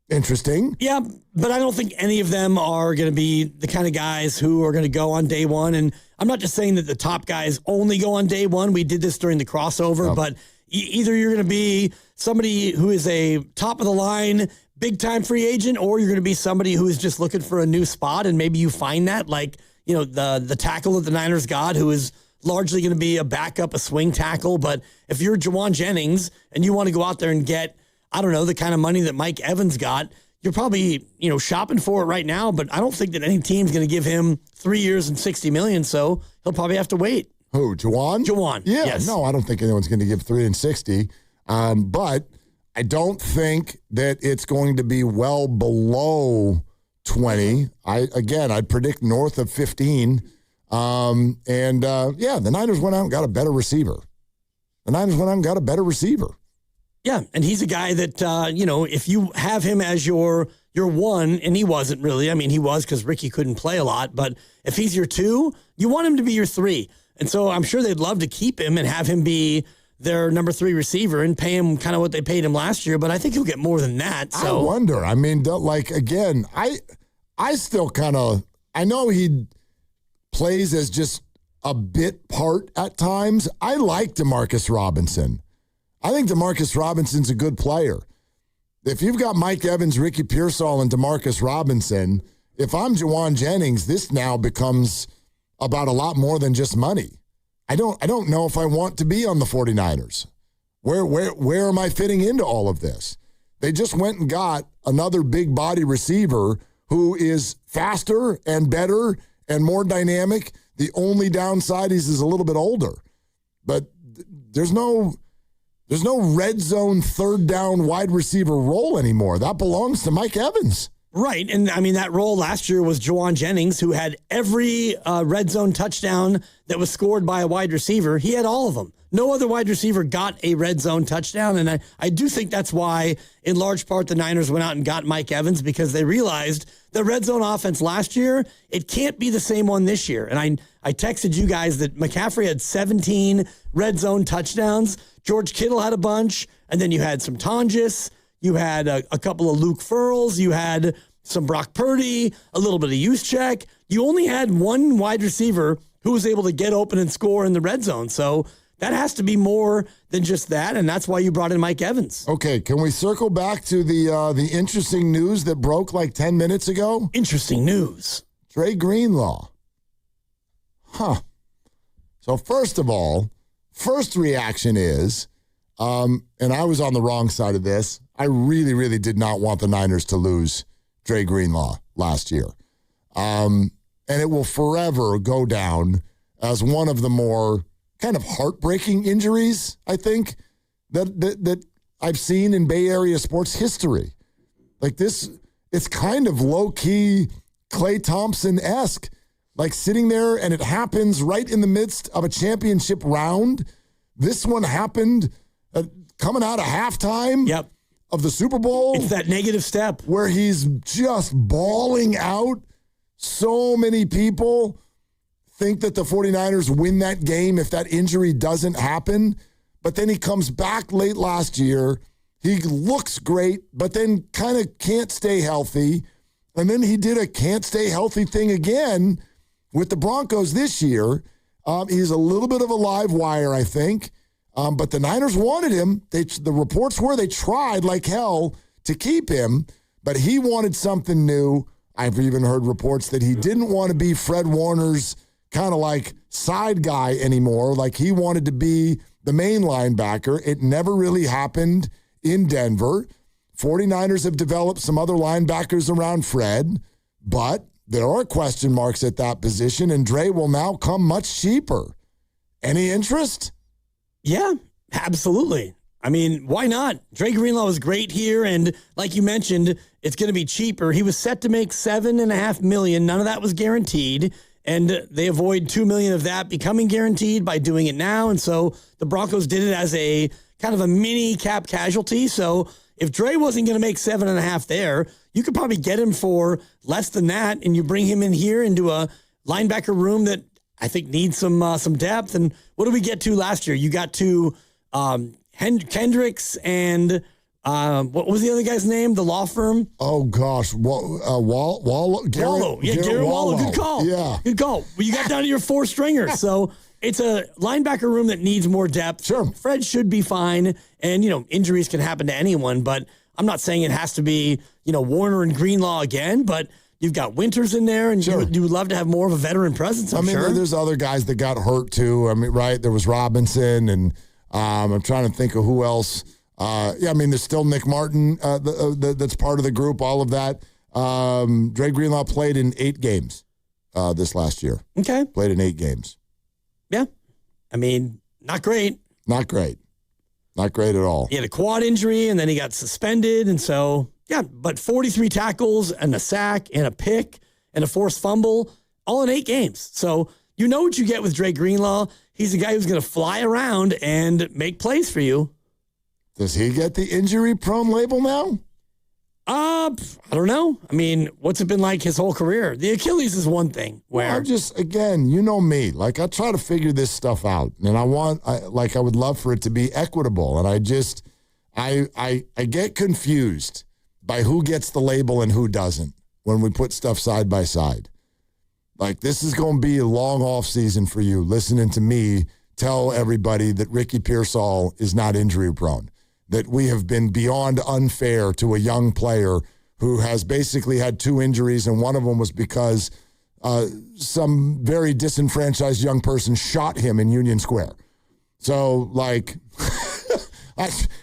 interesting. Yeah, but I don't think any of them are going to be the kind of guys who are going to go on day one. And I'm not just saying that the top guys only go on day one. We did this during the crossover, but either you're going to be somebody who is a top of the line, big time free agent, or you're going to be somebody who is just looking for a new spot. And maybe you find that, like, the tackle that the Niners got, who is largely going to be a backup, a swing tackle. But if you're Jawan Jennings and you want to go out there and get, I don't know, the kind of money that Mike Evans got, you're probably, shopping for it right now, but I don't think that any team's going to give him 3 years and $60 million, so he'll probably have to wait. Who, Juwan? Juwan, yeah. Yes. No, I don't think anyone's going to give 3 and $60. But I don't think that it's going to be well below 20. I'd predict north of 15. The Niners went out and got a better receiver. Yeah, and he's a guy that, if you have him as your one, and he wasn't really. I mean, he was because Ricky couldn't play a lot. But if he's your 2, you want him to be your 3. And so I'm sure they'd love to keep him and have him be their number 3 receiver and pay him kind of what they paid him last year. But I think he'll get more than that. So. I wonder. I mean, I still kind of – I know he plays as just a bit part at times. I like Demarcus Robinson. I think Demarcus Robinson's a good player. If you've got Mike Evans, Ricky Pearsall, and Demarcus Robinson, if I'm Juwan Jennings, this now becomes about a lot more than just money. I don't know if I want to be on the 49ers. Where am I fitting into all of this? They just went and got another big body receiver who is faster and better and more dynamic. The only downside is he's a little bit older. But there's no red zone third down wide receiver role anymore. That belongs to Mike Evans. Right. And I mean, that role last year was Juwan Jennings, who had every red zone touchdown that was scored by a wide receiver. He had all of them. No other wide receiver got a red zone touchdown. And I do think that's why, in large part, the Niners went out and got Mike Evans, because they realized the red zone offense last year, it can't be the same one this year. And I texted you guys that McCaffrey had 17 red zone touchdowns. George Kittle had a bunch. And then you had some Tonjes. You had a couple of Luke Furls. You had some Brock Purdy, a little bit of Juszczyk. You only had one wide receiver who was able to get open and score in the red zone. So that has to be more than just that, and that's why you brought in Mike Evans. Okay, can we circle back to the interesting news that broke like 10 minutes ago? Interesting news. Dre Greenlaw. So first of all, first reaction is, and I was on the wrong side of this, I really, really did not want the Niners to lose Dre Greenlaw last year. And it will forever go down as one of the more kind of heartbreaking injuries, I think, that I've seen in Bay Area sports history. Like this, it's kind of low-key Klay Thompson-esque, like sitting there and it happens right in the midst of a championship round. This one happened coming out of halftime. Yep. Of the Super Bowl. It's that negative step. Where he's just bawling out. So many people think that the 49ers win that game if that injury doesn't happen. But then he comes back late last year. He looks great, but then kind of can't stay healthy. And then he did a can't stay healthy thing again with the Broncos this year. He's a little bit of a live wire, I think. But the Niners wanted him. The reports were they tried like hell to keep him, but he wanted something new. I've even heard reports that he didn't want to be Fred Warner's kind of like side guy anymore. Like he wanted to be the main linebacker. It never really happened in Denver. 49ers have developed some other linebackers around Fred, but there are question marks at that position, and Dre will now come much cheaper. Any interest? Yeah, absolutely. I mean, why not? Dre Greenlaw was great here, and like you mentioned, it's going to be cheaper. He was set to make $7.5 million. None of that was guaranteed, and they avoid $2 million of that becoming guaranteed by doing it now. And so the Broncos did it as a kind of a mini cap casualty. So if Dre wasn't going to make $7.5 there, you could probably get him for less than that, and you bring him in here into a linebacker room that I think needs some depth. And what did we get to last year? You got to Kendricks and what was the other guy's name? The law firm? Oh, gosh. Wallow. Garrett Wallow. Good call. Yeah. Good call. Well, you got down to your 4 stringers. So it's a linebacker room that needs more depth. Sure. Fred should be fine. And, injuries can happen to anyone. But I'm not saying it has to be, Warner and Greenlaw again. But you've got Winters in there, and sure. you would love to have more of a veteran presence, I'm sure. There's other guys that got hurt too. Right? There was Robinson, and I'm trying to think of who else There's still Nick Martin that's part of the group, all of that. Dre Greenlaw played in 8 games this last year. Okay. Played in 8 games. Yeah. I mean, not great. Not great. Not great at all. He had a quad injury, and then he got suspended, and so, yeah, but 43 tackles and a sack and a pick and a forced fumble, all in 8 games. So you know what you get with Dre Greenlaw. He's a guy who's going to fly around and make plays for you. Does he get the injury-prone label now? I don't know. I mean, what's it been like his whole career? The Achilles is one thing. Where again, you know me. Like, I try to figure this stuff out, and I would love for it to be equitable. And I get confused by who gets the label and who doesn't when we put stuff side by side. Like, this is going to be a long off season for you, listening to me tell everybody that Ricky Pearsall is not injury prone, that we have been beyond unfair to a young player who has basically had 2 injuries, and one of them was because some very disenfranchised young person shot him in Union Square. So, like...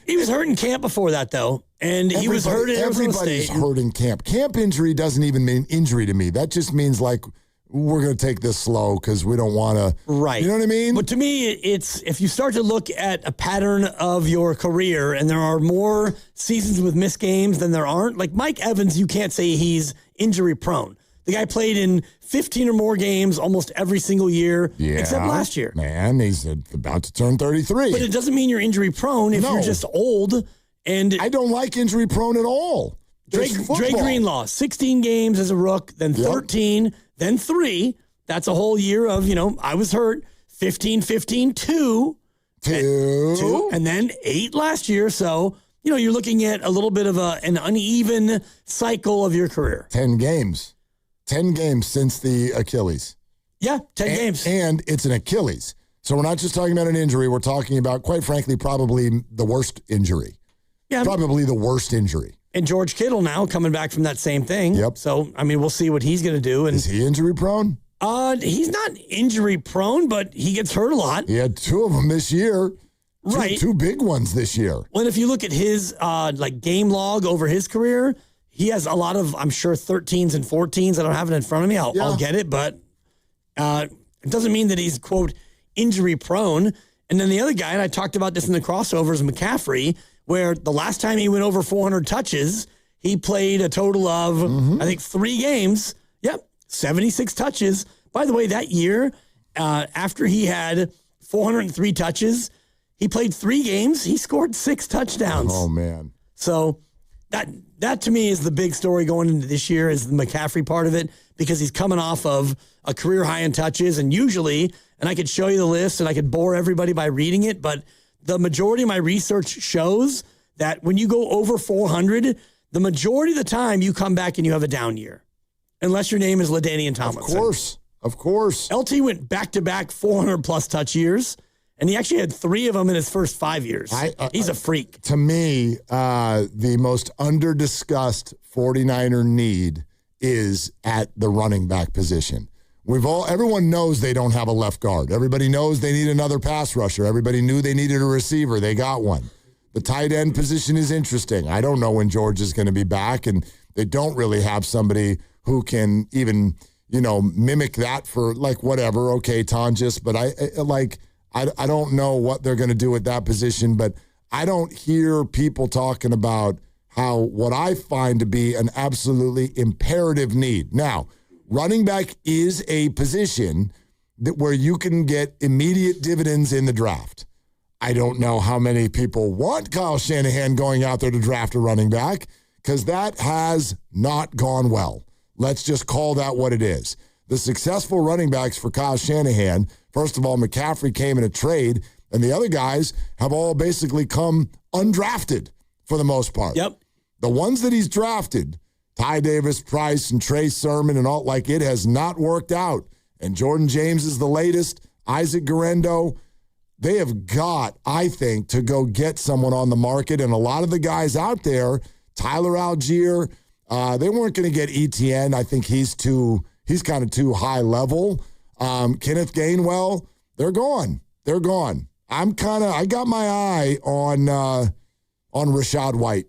he was hurt in camp before that, though, and he was hurt at Arizona State. Everybody's hurt in camp. Camp injury doesn't even mean injury to me. That just means, like, we're going to take this slow because we don't want to. Right. You know what I mean? But to me, it's if you start to look at a pattern of your career and there are more seasons with missed games than there aren't, like Mike Evans, you can't say he's injury prone. The guy played in 15 or more games almost every single year, except last year. Man, he's about to turn 33. But it doesn't mean you're injury prone if you're just old. And I don't like injury prone at all. Dre Greenlaw, 16 games as a rook, then 13, then 3. That's a whole year of, I was hurt. 15, 2, and then 8 last year. So, you're looking at a little bit of an uneven cycle of your career. 10 games. 10 games since the Achilles. Yeah, 10 games. And it's an Achilles. So we're not just talking about an injury. We're talking about, quite frankly, probably the worst injury. Yeah. Probably the worst injury. And George Kittle now coming back from that same thing. Yep. So, we'll see what he's going to do. And is he injury prone? He's not injury prone, but he gets hurt a lot. He had 2 of them this year. Right. 2 big ones this year. Well, and if you look at his game log over his career, he has a lot of, I'm sure, 13s and 14s. I don't have it in front of me. I'll get it, but it doesn't mean that he's, quote, injury prone. And then the other guy, and I talked about this in the crossovers, McCaffrey, where the last time he went over 400 touches, he played a total of, I think, 3 games. Yep, 76 touches. By the way, that year, after he had 403 touches, he played 3 games. He scored 6 touchdowns. Oh, man. So that to me is the big story going into this year is the McCaffrey part of it, because he's coming off of a career high in touches. And usually, and I could show you the list and I could bore everybody by reading it, but the majority of my research shows that when you go over 400, the majority of the time you come back and you have a down year, unless your name is LaDainian Tomlinson. Of course. LT went back-to-back 400-plus touch years, and he actually had 3 of them in his first 5 years. He's a freak. To me, the most under-discussed 49er need is at the running back position. Everyone knows they don't have a left guard. Everybody knows they need another pass rusher. Everybody knew they needed a receiver. They got one. The tight end position is interesting. I don't know when George is going to be back, and they don't really have somebody who can even, mimic that for whatever. Okay, Tonjes, but I don't know what they're going to do at that position, but I don't hear people talking about how what I find to be an absolutely imperative need. Now, running back is a position where you can get immediate dividends in the draft. I don't know how many people want Kyle Shanahan going out there to draft a running back, because that has not gone well. Let's just call that what it is. The successful running backs for Kyle Shanahan, first of all, McCaffrey came in a trade, and the other guys have all basically come undrafted for the most part. Yep. The ones that he's drafted, Ty Davis, Price, and Trey Sermon, and all, it has not worked out. And Jordan James is the latest. Isaac Guerrero. They have got, I think, to go get someone on the market. And a lot of the guys out there, Tyler Algier, they weren't going to get ETN. I think he's kind of too high level. Kenneth Gainwell, they're gone. I got my eye on on Rachaad White.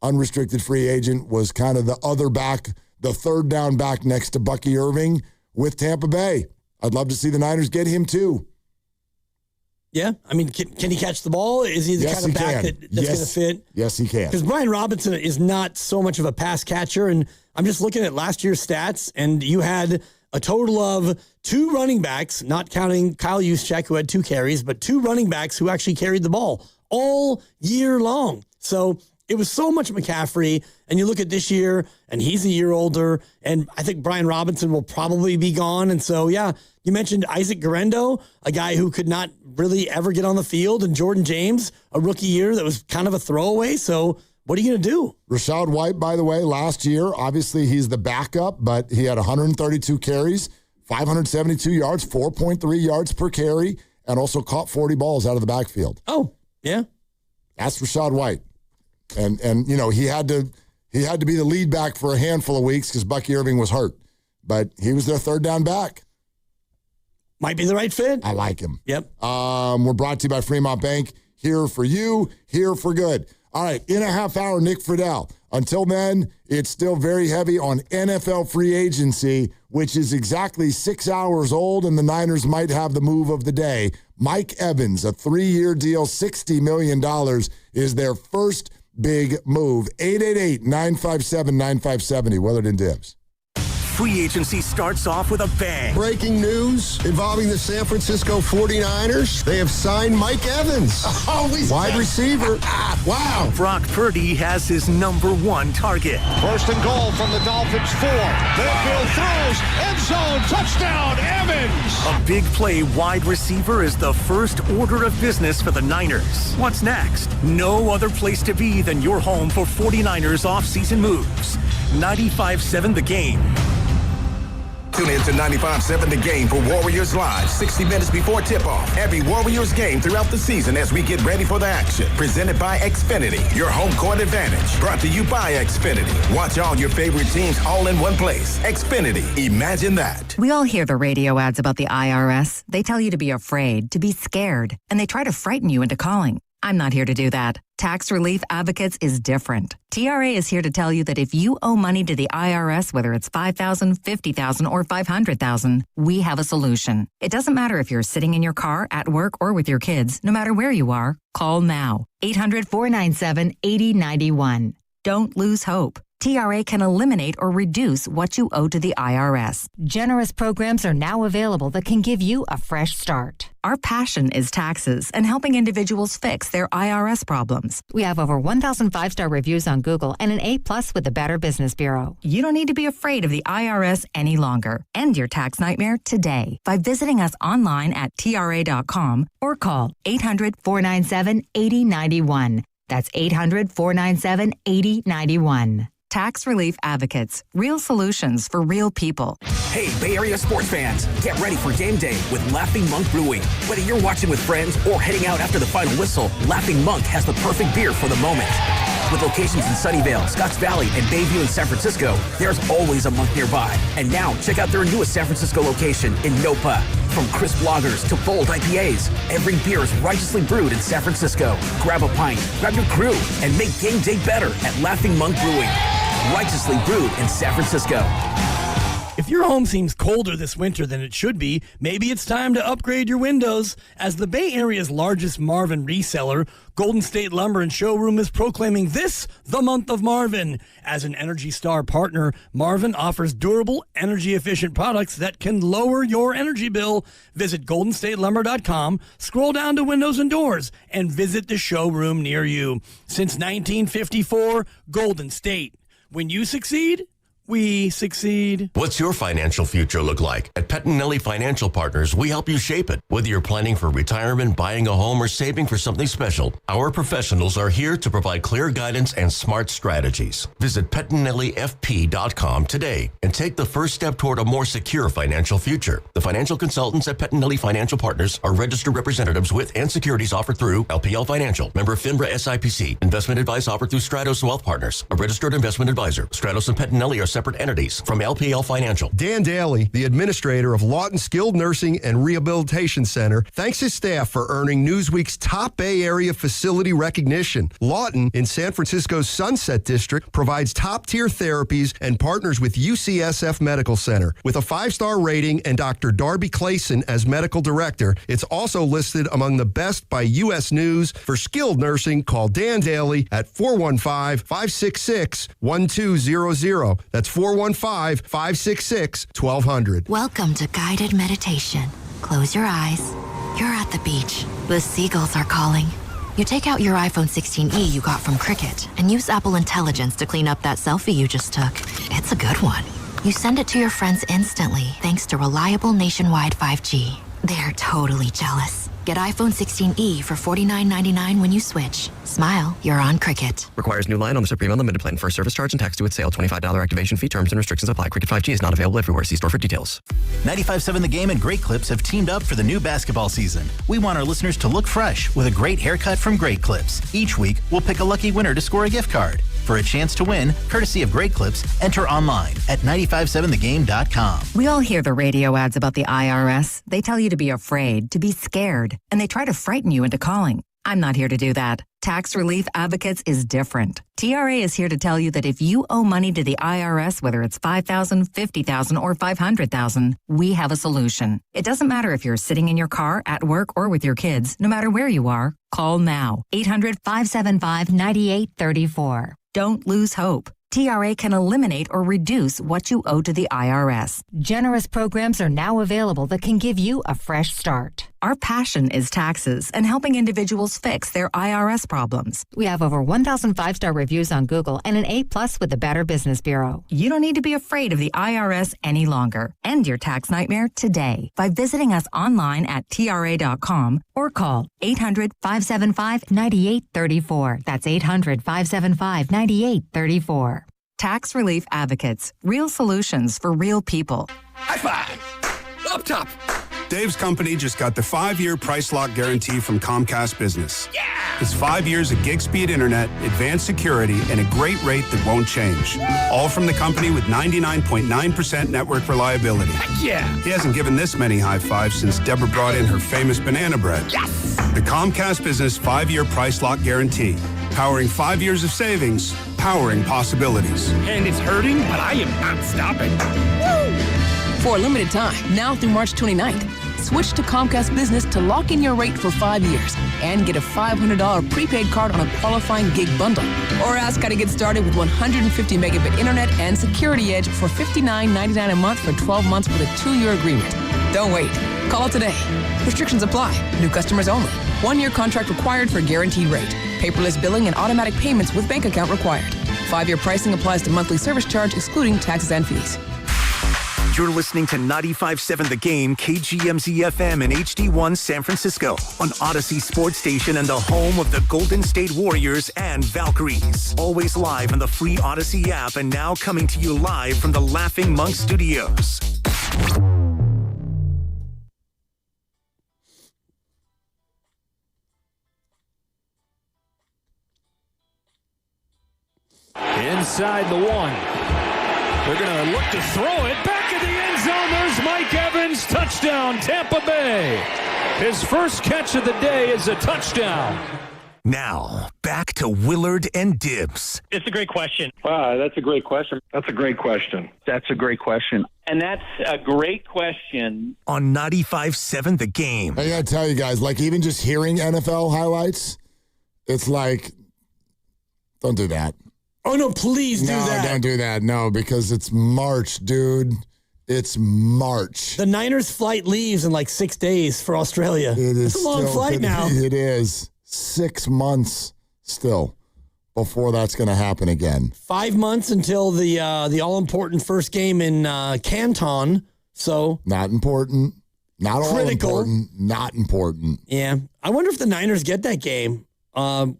Unrestricted free agent, was kind of the other back, the third down back next to Bucky Irving with Tampa Bay. I'd love to see the Niners get him too. Yeah, I mean, can he catch the ball? Is he the kind of back that's going to fit? Yes, he can. Because Brian Robinson is not so much of a pass catcher, and I'm just looking at last year's stats, and you had a total of 2 running backs, not counting Kyle Juszczyk, who had 2 carries, but 2 running backs who actually carried the ball all year long. So it was so much McCaffrey, and you look at this year, and he's a year older, and I think Brian Robinson will probably be gone. And so, yeah, you mentioned Isaac Guerrero, a guy who could not really ever get on the field, and Jordan James, a rookie year that was kind of a throwaway. So what are you going to do? Rachaad White, by the way, last year, obviously he's the backup, but he had 132 carries, 572 yards, 4.3 yards per carry, and also caught 40 balls out of the backfield. Oh, yeah. That's Rachaad White. And you know, he had to be the lead back for a handful of weeks because Bucky Irving was hurt. But he was their third down back. Might be the right fit. I like him. Yep. We're brought to you by Fremont Bank. Here for you, here for good. All right, in a half hour, Nick Friedel. Until then, it's still very heavy on NFL free agency, which is exactly 6 hours old, and the Niners might have the move of the day. Mike Evans, a 3-year deal, $60 million, is their first big move. 888-957-9570. Willard and Dibs. Free agency starts off with a bang. Breaking news involving the San Francisco 49ers. They have signed Mike Evans, wide receiver. Wow. Brock Purdy has his number 1 target. First and goal from the Dolphins 4. Mayfield throws, end zone, touchdown, Evans. A big play wide receiver is the first order of business for the Niners. What's next? No other place to be than your home for 49ers offseason moves. 95.7 The Game. Tune in to 95.7 The Game for Warriors Live, 60 minutes before tip-off. Every Warriors game throughout the season as we get ready for the action. Presented by Xfinity, your home court advantage. Brought to you by Xfinity. Watch all your favorite teams all in one place. Xfinity, imagine that. We all hear the radio ads about the IRS. They tell you to be afraid, to be scared, and they try to frighten you into calling. I'm not here to do that. Tax Relief Advocates is different. TRA is here to tell you that if you owe money to the IRS, whether it's $5,000, $50,000, or $500,000, we have a solution. It doesn't matter if you're sitting in your car, at work, or with your kids. No matter where you are, call now. 800-497-8091. Don't lose hope. TRA can eliminate or reduce what you owe to the IRS. Generous programs are now available that can give you a fresh start. Our passion is taxes and helping individuals fix their IRS problems. We have over 1,000 5-star reviews on Google and an A+ with the Better Business Bureau. You don't need to be afraid of the IRS any longer. End your tax nightmare today by visiting us online at TRA.com or call 800-497-8091. That's 800-497-8091. Tax Relief Advocates. Real solutions for real people. Hey, Bay Area sports fans, get ready for game day with Laughing Monk Brewing. Whether you're watching with friends or heading out after the final whistle, Laughing Monk has the perfect beer for the moment. With locations in Sunnyvale, Scotts Valley, and Bayview in San Francisco, there's always a Monk nearby. And now, check out their newest San Francisco location in Nopa. From crisp lagers to bold IPAs, every beer is righteously brewed in San Francisco. Grab a pint, grab your crew, and make game day better at Laughing Monk Brewing. Righteously brewed in San Francisco. If your home seems colder this winter than it should be, maybe it's time to upgrade your windows. As the Bay Area's largest Marvin reseller, Golden State Lumber and Showroom is proclaiming this the month of Marvin. As an Energy Star partner, Marvin offers durable, energy-efficient products that can lower your energy bill. Visit goldenstatelumber.com, scroll down to Windows and Doors, and visit the showroom near you. Since 1954, Golden State. When you succeed, we succeed. What's your financial future look like? At Pettinelli Financial Partners, we help you shape it. Whether you're planning for retirement, buying a home, or saving for something special, our professionals are here to provide clear guidance and smart strategies. Visit PettinelliFP.com today and take the first step toward a more secure financial future. The financial consultants at Pettinelli Financial Partners are registered representatives with and securities offered through LPL Financial, member FINRA SIPC. Investment advice offered through Stratos Wealth Partners, a registered investment advisor. Stratos and Pettinelli are separate entities. From LPL Financial. Dan Daly, the administrator of Lawton Skilled Nursing and Rehabilitation Center, thanks his staff for earning Newsweek's top Bay Area facility recognition. Lawton, in San Francisco's Sunset District, provides top-tier therapies and partners with UCSF Medical Center. With a 5-star rating and Dr. Darby Clayson as medical director, it's also listed among the best by U.S. News. For skilled nursing, call Dan Daly at 415-566-1200. That's 415-566-1200. Welcome to guided meditation. Close your eyes. You're at the beach. The seagulls are calling. You take out your iPhone 16e you got from Cricket and use Apple Intelligence to clean up that selfie you just took. It's a good one. You send it to your friends instantly thanks to reliable nationwide 5G. They're totally jealous. Get iPhone 16e for $49.99 when you switch. Smile, you're on Cricket. Requires new line on the Supreme Unlimited plan. First service charge and tax due at sale. $25 activation fee. Terms and restrictions apply. Cricket 5G is not available everywhere. See store for details. 95.7 The Game and Great Clips have teamed up for the new basketball season. We want our listeners to look fresh with a great haircut from Great Clips. Each week, we'll pick a lucky winner to score a gift card. For a chance to win, courtesy of Great Clips, enter online at 957thegame.com. We all hear the radio ads about the IRS. They tell you to be afraid, to be scared, and they try to frighten you into calling. I'm not here to do that. Tax Relief Advocates is different. TRA is here to tell you that if you owe money to the IRS, whether it's $5,000, $50,000, or $500,000, we have a solution. It doesn't matter if you're sitting in your car, at work, or with your kids. No matter where you are, call now. 800-575-9834. Don't lose hope. TRA can eliminate or reduce what you owe to the IRS. Generous programs are now available that can give you a fresh start. Our passion is taxes and helping individuals fix their IRS problems. We have over 1,000 5-star reviews on Google and an A+ with the Better Business Bureau. You don't need to be afraid of the IRS any longer. End your tax nightmare today by visiting us online at TRA.com or call 800-575-9834. That's 800-575-9834. Tax Relief Advocates. Real solutions for real people. High five! Up top! Dave's company just got the 5-year price lock guarantee from Comcast Business. Yeah! It's 5 years of gig speed internet, advanced security, and a great rate that won't change. All from the company with 99.9% network reliability. Heck yeah! He hasn't given this many high fives since Deborah brought in her famous banana bread. Yes! The Comcast Business 5-year price lock guarantee. Powering 5 years of savings, powering possibilities. And it's hurting, but I am not stopping. Woo! For a limited time, now through March 29th, switch to Comcast Business to lock in your rate for 5 years and get a $500 prepaid card on a qualifying gig bundle. Or ask how to get started with 150 megabit internet and Security Edge for $59.99 a month for 12 months with a 2-year agreement. Don't wait. Call today. Restrictions apply. New customers only. 1-year contract required for guaranteed rate. Paperless billing and automatic payments with bank account required. 5-year pricing applies to monthly service charge excluding taxes and fees. You're listening to 95.7 The Game, KGMZ-FM and HD1 San Francisco on Odyssey Sports Station and the home of the Golden State Warriors and Valkyries. Always live on the free Odyssey app and now coming to you live from the Laughing Monk Studios. Inside the one. They're going to look to throw it back in the end zone. There's Mike Evans. Touchdown, Tampa Bay. His first catch of the day is a touchdown. Now, back to Willard and Dibbs. It's a great question. Wow, that's a great question. That's a great question. That's a great question. And that's a great question. On 95.7 The Game. I got to tell you guys, like even just hearing NFL highlights, it's like, don't do that. Oh, no, please do that. No, don't do that. No, because it's March, dude. It's March. The Niners flight leaves in like 6 days for Australia. It is it's a long flight now. It is 6 months still before that's going to happen again. 5 months until the all-important first game in Canton. So not important. Not critical. All important. Not important. Yeah. I wonder if the Niners get that game.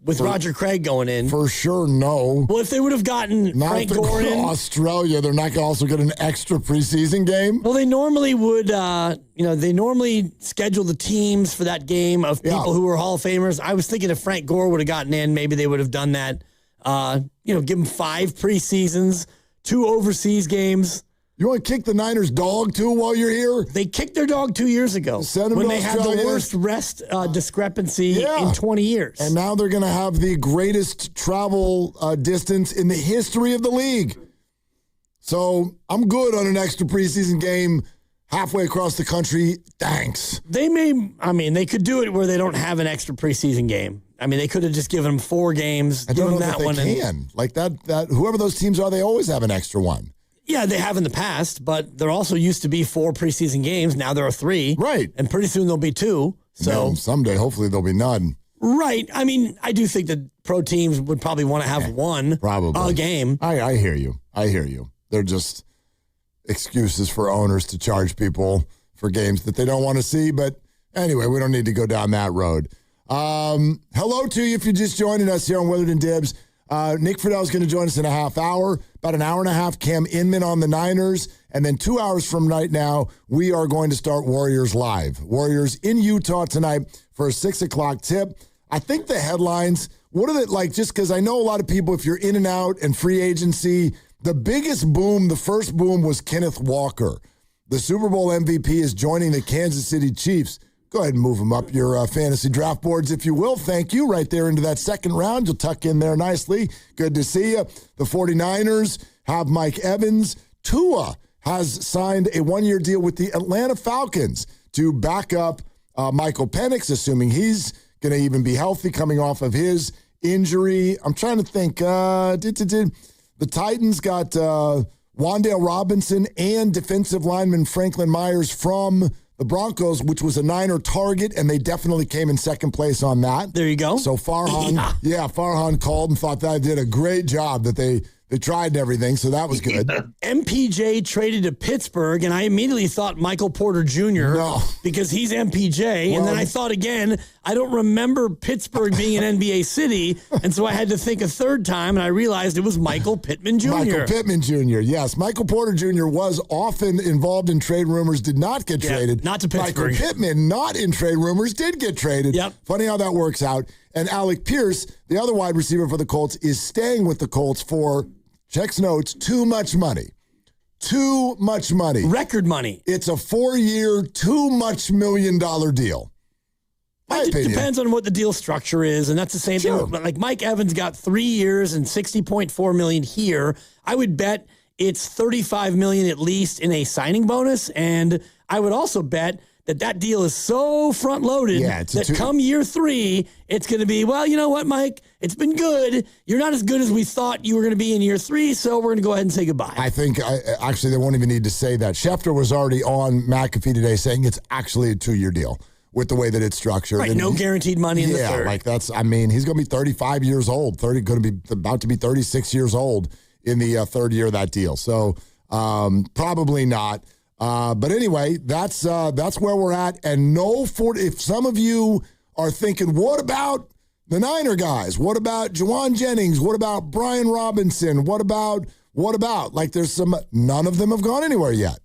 With Roger Craig going in. For sure, no. Well, if they would have gotten Frank Gore in Australia, they're not going to also get an extra preseason game? Well, they normally would, they normally schedule the teams for that game of people who are Hall of Famers. I was thinking if Frank Gore would have gotten in, maybe they would have done that. Give him 5 preseasons 2 overseas games. You want to kick the Niners' dog, too, while you're here? They kicked their dog 2 years ago when they had the worst rest discrepancy in 20 years. And now they're going to have the greatest travel distance in the history of the league. So I'm good on an extra preseason game halfway across the country. Thanks. They could do it where they don't have an extra preseason game. I mean, they could have just given them 4 games. I don't know that they can. Like that, whoever those teams are, they always have an extra one. Yeah, they have in the past, but there also used to be 4 preseason games. Now there are 3. Right. And pretty soon there'll be 2. So someday, hopefully, there'll be none. Right. I mean, I do think that pro teams would probably want to have one a game. I hear you. They're just excuses for owners to charge people for games that they don't want to see. But anyway, we don't need to go down that road. Hello to you if you're just joining us here on Willard and Dibs. Nick Friedel is going to join us in a half hour. About an hour and a half, Cam Inman on the Niners. And then 2 hours from right now, we are going to start Warriors Live. Warriors in Utah tonight for a 6 o'clock tip. I think the headlines, what are they like? Just because I know a lot of people, if you're in and out and free agency, the biggest boom, the first boom was Kenneth Walker. The Super Bowl MVP is joining the Kansas City Chiefs. Go ahead and move them up your fantasy draft boards, if you will. Thank you. Right there into that second round. You'll tuck in there nicely. Good to see you. The 49ers have Mike Evans. Tua has signed a 1-year deal with the Atlanta Falcons to back up Michael Penix, assuming he's going to even be healthy coming off of his injury. I'm trying to think. The Titans got Wan'Dale Robinson and defensive lineman Franklin Myers from the Broncos, which was a Niner target, and they definitely came in second place on that. There you go. So Farhan, Farhan called and thought that I did a great job, that they tried and everything, so that was good. MPJ traded to Pittsburgh, and I immediately thought Michael Porter Jr. Because he's MPJ. And then I thought again, I don't remember Pittsburgh being an NBA city, and so I had to think a third time, and I realized it was Michael Pittman Jr. Michael Pittman Jr., yes. Michael Porter Jr. was often involved in trade rumors, did not get traded. Not to Pittsburgh. Michael Pittman, not in trade rumors, did get traded. Yep. Funny how that works out. And Alec Pierce, the other wide receiver for the Colts, is staying with the Colts for, checks notes, too much money. Too much money. Record money. It's a 4-year, $2 much million deal. It depends on what the deal structure is, and that's the same thing. Like Mike Evans got 3 years and $60.4 million here. I would bet it's $35 million at least in a signing bonus, and I would also bet that deal is so front-loaded that come year 3, it's going to be, well, you know what, Mike? It's been good. You're not as good as we thought you were going to be in year 3, so we're going to go ahead and say goodbye. I think, actually, they won't even need to say that. Schefter was already on McAfee today saying it's actually a 2-year deal with the way that it's structured. Right, no guaranteed money in the third. Yeah, like that's, I mean, he's going to be 35 years old, about to be 36 years old in the third year of that deal. So probably not. But anyway, that's where we're at. And if some of you are thinking, what about the Niner guys? What about Juwan Jennings? What about Brian Robinson? What about? Like none of them have gone anywhere yet.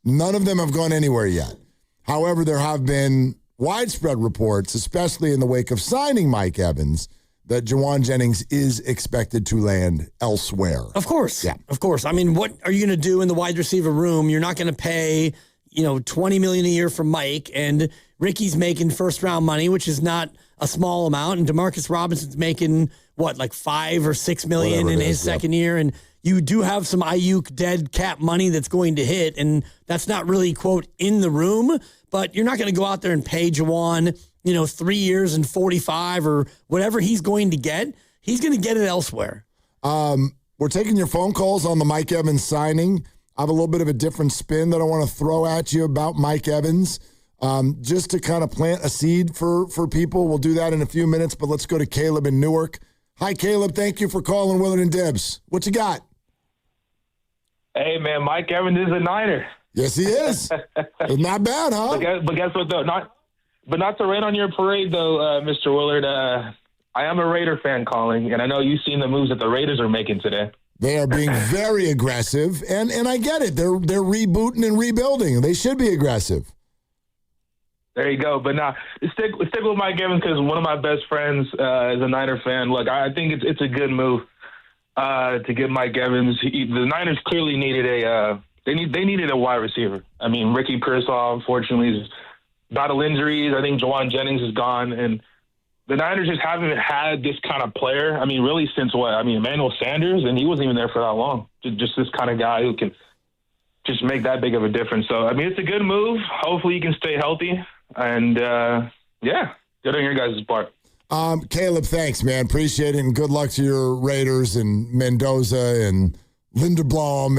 None of them have gone anywhere yet. However, there have been widespread reports, especially in the wake of signing Mike Evans, that Juwan Jennings is expected to land elsewhere. Of course. Yeah. Of course. I mean, what are you going to do in the wide receiver room? You're not going to pay, $20 million a year for Mike, and Ricky's making first-round money, which is not a small amount, and Demarcus Robinson's making, like $5 or $6 million in his second year, and you do have some Ayuk dead cap money that's going to hit, and that's not really, quote, in the room, but you're not going to go out there and pay Juwan 3 years and 45 or whatever he's going to get. He's going to get it elsewhere. We're taking your phone calls on the Mike Evans signing. I have a little bit of a different spin that I want to throw at you about Mike Evans, just to kind of plant a seed for people. We'll do that in a few minutes, but let's go to Caleb in Newark. Hi, Caleb. Thank you for calling Willard and Dibs. What you got? Hey, man, Mike Evans is a Niner. Yes, he is. Not bad, huh? But guess what, though? Not to rain on your parade, though, Mr. Willard. I am a Raider fan calling, and I know you've seen the moves that the Raiders are making today. They are being very aggressive, and I get it. They're rebooting and rebuilding. They should be aggressive. There you go. But now, stick with Mike Evans because one of my best friends is a Niner fan. Look, I think it's a good move. to get Mike Evans. The Niners clearly needed they needed a wide receiver. I mean, Ricky Pearsall, unfortunately, is battle injuries. I think Juwan Jennings is gone, and the Niners just haven't had this kind of player. I mean, really since Emmanuel Sanders, and he wasn't even there for that long. Just this kind of guy who can just make that big of a difference. So, I mean, it's a good move. Hopefully, he can stay healthy, and good on your guys' part. Caleb, thanks, man. Appreciate it, and good luck to your Raiders and Mendoza and Linderbaum,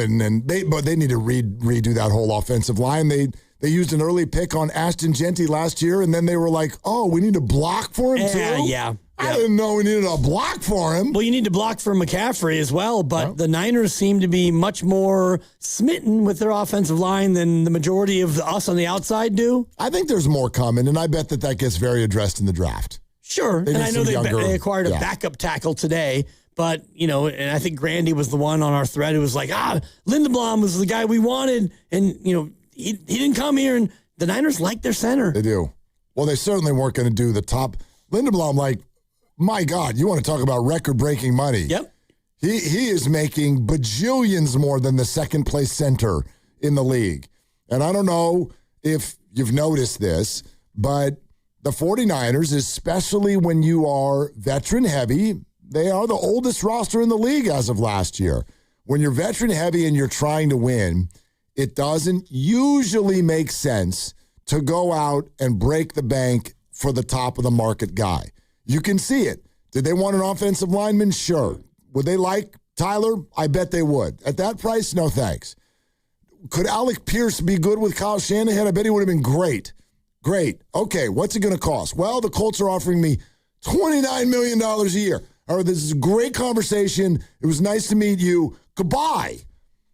but they need to redo that whole offensive line. They used an early pick on Ashton Genty last year, and then they were like, oh, we need to block for him too? Yeah. I didn't know we needed a block for him. Well, you need to block for McCaffrey as well, but the Niners seem to be much more smitten with their offensive line than the majority of us on the outside do. I think there's more coming, and I bet that gets very addressed in the draft. Sure, and I know they acquired a backup tackle today, but, and I think Grandy was the one on our thread who was like, Linderbaum was the guy we wanted, and, he didn't come here, and the Niners like their center. They do. Well, they certainly weren't going to do the top. Linderbaum, my God, you want to talk about record-breaking money. Yep. He is making bajillions more than the second-place center in the league. And I don't know if you've noticed this, but the 49ers, especially when you are veteran-heavy, they are the oldest roster in the league as of last year. When you're veteran-heavy and you're trying to win, it doesn't usually make sense to go out and break the bank for the top of the market guy. You can see it. Did they want an offensive lineman? Sure. Would they like Tyler? I bet they would. At that price, no thanks. Could Alec Pierce be good with Kyle Shanahan? I bet he would have been great. Great. Okay, what's it going to cost? Well, the Colts are offering me $29 million a year. All right, this is a great conversation. It was nice to meet you. Goodbye.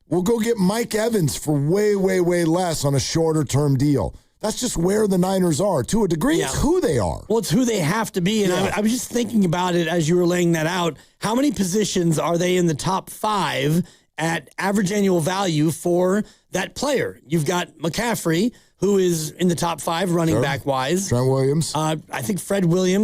We'll go get Mike Evans for way, way, way less on a shorter-term deal. That's just where the Niners are. To a degree, it's who they are. Well, it's who they have to be. And I was just thinking about it as you were laying that out. How many positions are they in the top 5 at average annual value for that player? You've got McCaffrey, who is in the top 5 running back-wise. Trent Williams. I think Fred Warner.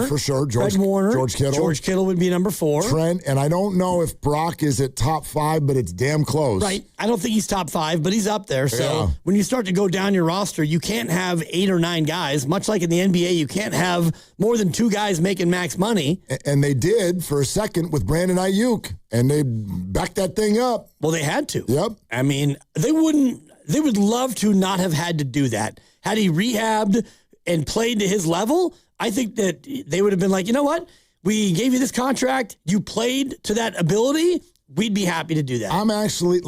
For sure. Fred Warner. George Kittle. George Kittle would be number 4. Trent, and I don't know if Brock is at top 5, but it's damn close. Right. I don't think he's top 5, but he's up there. So when you start to go down your roster, you can't have 8 or 9 guys. Much like in the NBA, you can't have more than 2 guys making max money. And they did for a second with Brandon Ayuk, and they backed that thing up. Well, they had to. Yep. I mean, they would love to not have had to do that. Had he rehabbed and played to his level, I think that they would have been like, you know what? We gave you this contract. You played to that ability. We'd be happy to do that. I'm actually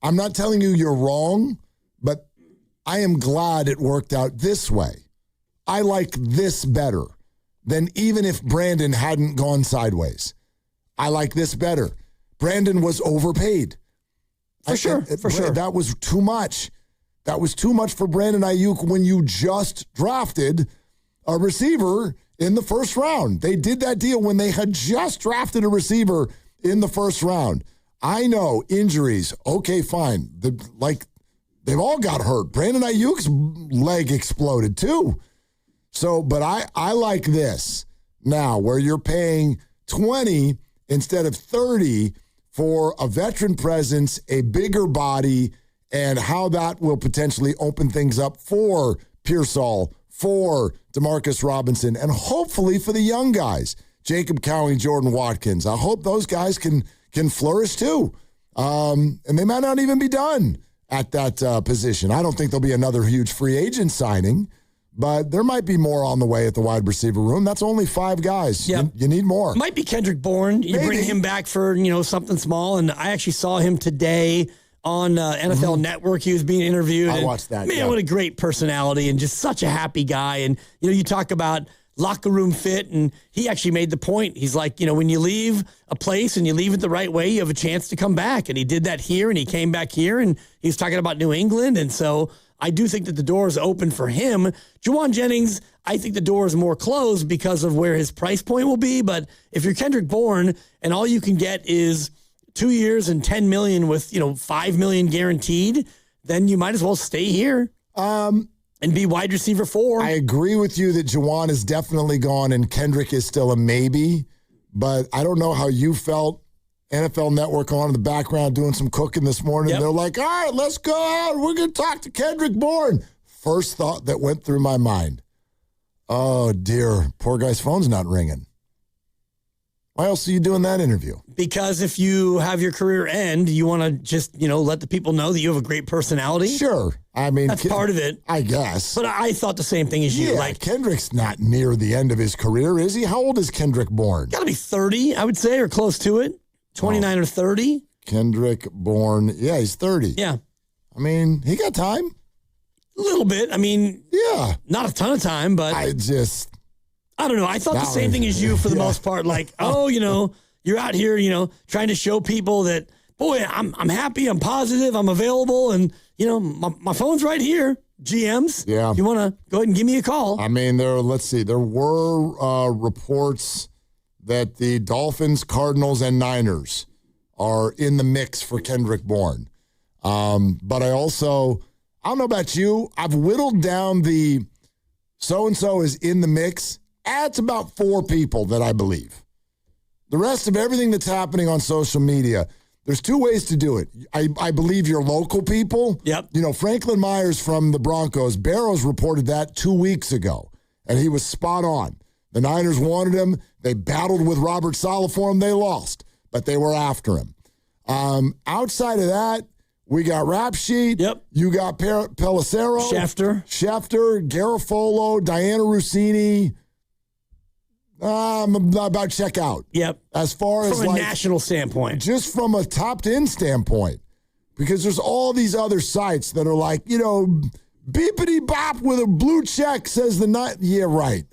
I'm not telling you you're wrong, but I am glad it worked out this way. I like this better than even if Brandon hadn't gone sideways. I like this better. Brandon was overpaid. For sure. That was too much. That was too much for Brandon Ayuk when you just drafted a receiver in the first round. They did that deal when they had just drafted a receiver in the first round. I know injuries. Okay, fine. They've all got hurt. Brandon Ayuk's leg exploded too. So, but I like this now where you're paying 20 instead of 30 for a veteran presence, a bigger body, and how that will potentially open things up for Pearsall, for Demarcus Robinson, and hopefully for the young guys, Jacob Cowing, Jordan Watkins. I hope those guys can flourish too. And they might not even be done at that position. I don't think there'll be another huge free agent signing, but there might be more on the way at the wide receiver room. That's only 5 guys. Yep. You need more. Might be Kendrick Bourne. You bring him back for something small. And I actually saw him today on NFL Network. He was being interviewed. I watched that. Man, what a great personality and just such a happy guy. And you talk about locker room fit, and he actually made the point. He's like, when you leave a place and you leave it the right way, you have a chance to come back. And he did that here, and he came back here, and he was talking about New England. And so I do think that the door is open for him. Juwan Jennings, I think the door is more closed because of where his price point will be. But if you're Kendrick Bourne and all you can get is 2 years and $10 million with, $5 million guaranteed, then you might as well stay here and be wide receiver 4. I agree with you that Juwan is definitely gone and Kendrick is still a maybe. but I don't know how you felt. NFL Network on in the background doing some cooking this morning. Yep. They're like, all right, let's go. We're going to talk to Kendrick Bourne. First thought that went through my mind. Oh, dear. Poor guy's phone's not ringing. Why else are you doing that interview? Because if you have your career end, you want to just, let the people know that you have a great personality. Sure. I mean, that's part of it. I guess. But I thought the same thing as you. Yeah, Kendrick's not near the end of his career, is he? How old is Kendrick Bourne? Got to be 30, I would say, or close to it. 29 or 30. Kendrick Bourne. Yeah, he's 30. Yeah. I mean, he got time. A little bit. I mean, yeah. Not a ton of time, but I don't know. I thought the same thing as you for the most part. Like, you're out here, trying to show people that, boy, I'm happy, I'm positive, I'm available, and, my phone's right here. GMs. Yeah. You want to go ahead and give me a call. I mean, there were reports that the Dolphins, Cardinals, and Niners are in the mix for Kendrick Bourne. But I don't know about you, I've whittled down the so-and-so is in the mix. That's about 4 people that I believe. The rest of everything that's happening on social media, there's 2 ways to do it. I believe your local people. Yep. Franklin Myers from the Broncos, Barrows reported that 2 weeks ago, and he was spot on. The Niners wanted him. They battled with Robert Saleh for him. They lost, but they were after him. Outside of that, we got Rap Sheet. Yep. You got Pelissero. Schefter, Garofolo, Diana Rossini. I'm about to check out. Yep. As far as from a national standpoint. Just from a top-to-end standpoint. Because there's all these other sites that are like, beepity bop with a blue check says the night. Yeah, right.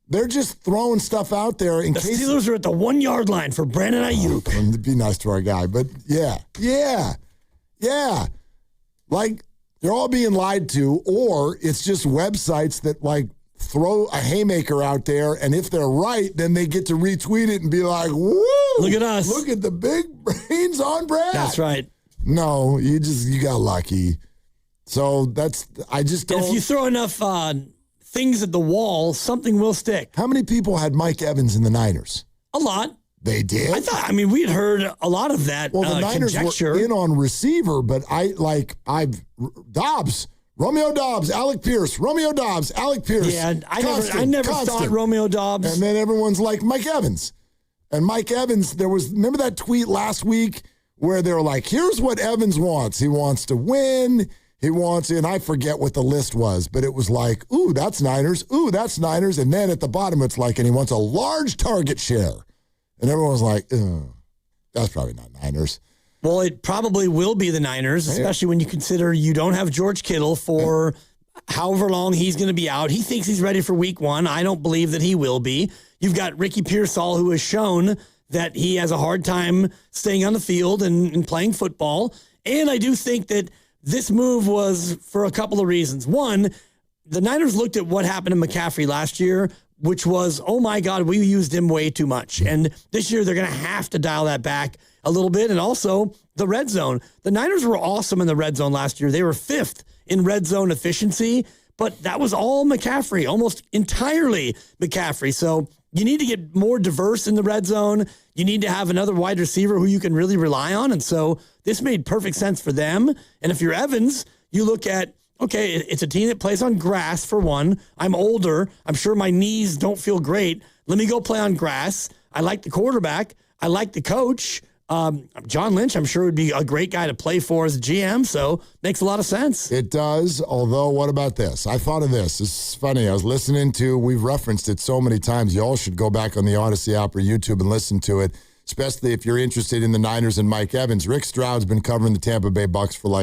They're just throwing stuff out there in case. The Steelers are at the 1-yard line for Brandon Ayuk. Be nice to our guy, but yeah. Like, they're all being lied to, or it's just websites that, like, throw a haymaker out there, and if they're right, then they get to retweet it and be like, woo! Look at us. Look at the big brains on Brad. That's right. No, you got lucky. So I just don't. And if you throw enough things at the wall, something will stick. How many people had Mike Evans in the Niners? A lot. They did? We had heard a lot of that. Well, the Niners conjecture. were in on receiver, but Romeo Dobbs, Alec Pierce, Romeo Dobbs, Alec Pierce. Yeah, I never thought Romeo Dobbs. And then everyone's like, Mike Evans. And Mike Evans, remember that tweet last week where they were like, here's what Evans wants. He wants to win. And I forget what the list was, but it was like, ooh, that's Niners. Ooh, that's Niners. And then at the bottom, it's like, and he wants a large target share. And everyone's like, that's probably not Niners. Well, it probably will be the Niners, especially when you consider you don't have George Kittle for however long he's going to be out. He thinks he's ready for week 1. I don't believe that he will be. You've got Ricky Pearsall, who has shown that he has a hard time staying on the field and playing football. And I do think that this move was for a couple of reasons. One, the Niners looked at what happened to McCaffrey last year, which was, oh my God, we used him way too much. And this year they're going to have to dial that back a little bit. And also the red zone. The Niners were awesome in the red zone last year. They were 5th in red zone efficiency, but that was all McCaffrey, almost entirely McCaffrey. So you need to get more diverse in the red zone. You need to have another wide receiver who you can really rely on. And so this made perfect sense for them. And if you're Evans, you look at, okay, it's a team that plays on grass, for one. I'm older. I'm sure my knees don't feel great. Let me go play on grass. I like the quarterback. I like the coach. John Lynch, I'm sure, would be a great guy to play for as a GM, so makes a lot of sense. It does, although what about this? I thought of this. It's funny. I was listening to, we've referenced it so many times. You all should go back on the Odyssey app or YouTube and listen to it, especially if you're interested in the Niners and Mike Evans. Rick Stroud's been covering the Tampa Bay Bucks for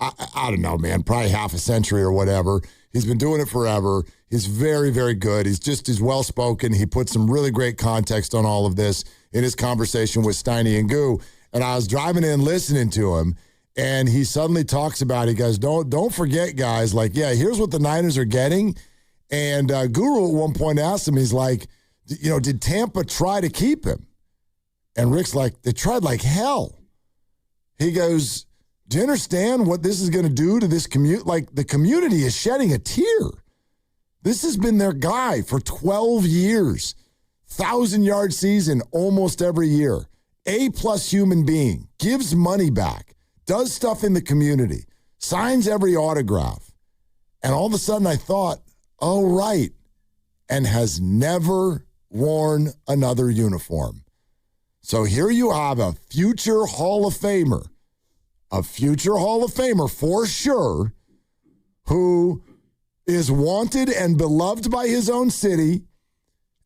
I don't know, man, probably half a century or whatever. He's been doing it forever. He's very, very good. He's well-spoken. He put some really great context on all of this in his conversation with Steiny and Goo. And I was driving in listening to him, and he suddenly talks about, he goes, don't forget, guys, here's what the Niners are getting. And Guru at one point asked him, he's like, did Tampa try to keep him? And Rick's like, they tried like hell. He goes, do you understand what this is going to do to this community? Like, the community is shedding a tear. This has been their guy for 12 years. 1,000-yard season almost every year. A-plus human being, gives money back, does stuff in the community, signs every autograph. And all of a sudden I thought, oh, right, and has never worn another uniform. So here you have a future Hall of Famer for sure, who is wanted and beloved by his own city.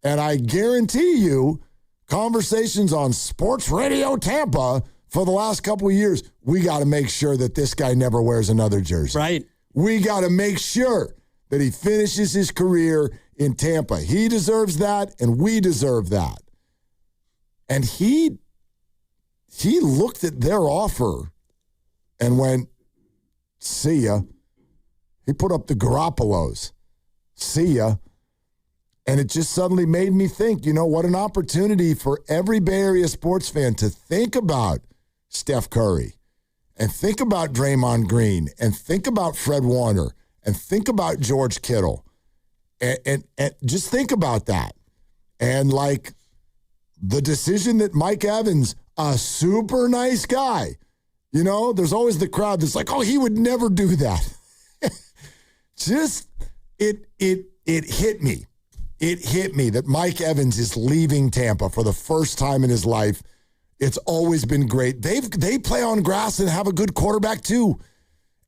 And I guarantee you, conversations on Sports Radio Tampa for the last couple of years, we got to make sure that this guy never wears another jersey. Right. We got to make sure that he finishes his career in Tampa. He deserves that, and we deserve that. And he looked at their offer and went, see ya. He put up the Garoppolos. See ya. And it just suddenly made me think, what an opportunity for every Bay Area sports fan to think about Steph Curry and think about Draymond Green and think about Fred Warner and think about George Kittle and just think about that. And the decision that Mike Evans, a super nice guy, there's always the crowd that's like, oh, he would never do that. It hit me. It hit me that Mike Evans is leaving Tampa for the first time in his life. It's always been great. They play on grass and have a good quarterback too,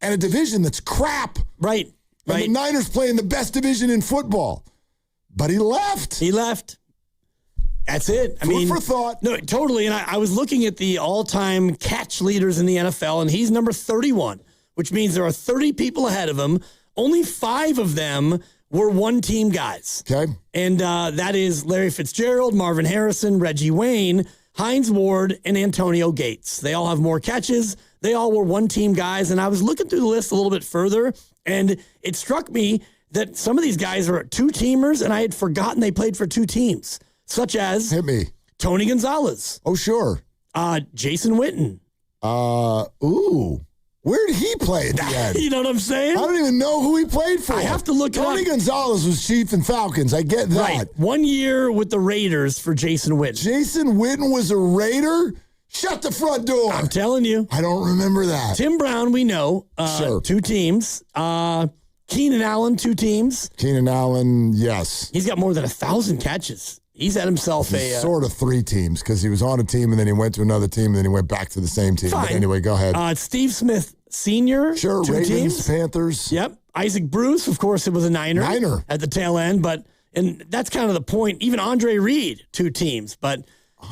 and a division that's crap. Right. And the Niners play in the best division in football, but he left. That's it. Food for thought. No, totally. And I was looking at the all-time catch leaders in the NFL, and he's number 31, which means there are 30 people ahead of him. Only 5 of them were one-team guys. Okay. And that is Larry Fitzgerald, Marvin Harrison, Reggie Wayne, Hines Ward, and Antonio Gates. They all have more catches. They all were one-team guys. And I was looking through the list a little bit further, and it struck me that some of these guys are two-teamers, and I had forgotten they played for 2 teams, such as Hit me. Tony Gonzalez. Oh, sure. Jason Witten. Where did he play at the end? You know what I'm saying? I don't even know who he played for. I have to look it up. Tony Gonzalez was Chief and Falcons. I get that. Right. 1 year with the Raiders for Jason Witten. Jason Witten was a Raider? Shut the front door. I'm telling you. I don't remember that. Tim Brown, we know. Sure. 2 teams. Keenan Allen, 2 teams. Keenan Allen, yes. He's got more than 1,000 catches. He's had himself sort of 3 teams because he was on a team and then he went to another team and then he went back to the same team. Fine. But anyway, go ahead. Steve Smith Sr. Sure, 2 Ravens, teams. Panthers. Yep. Isaac Bruce, of course, it was a Niner at the tail end. And that's kind of the point. Even Andre Reed, 2 teams. But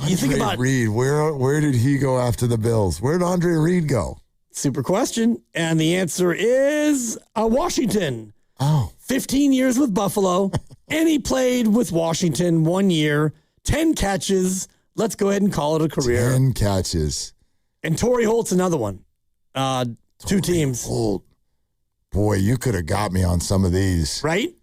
you think about Reed, where did he go after the Bills? Where did Andre Reed go? Super question. And the answer is Washington. Oh. 15 years with Buffalo. And he played with Washington 1 year, 10 catches. Let's go ahead and call it a career. 10 catches. And Torrey Holt's another one. 2 teams. Holt. Boy, you could have got me on some of these. Right?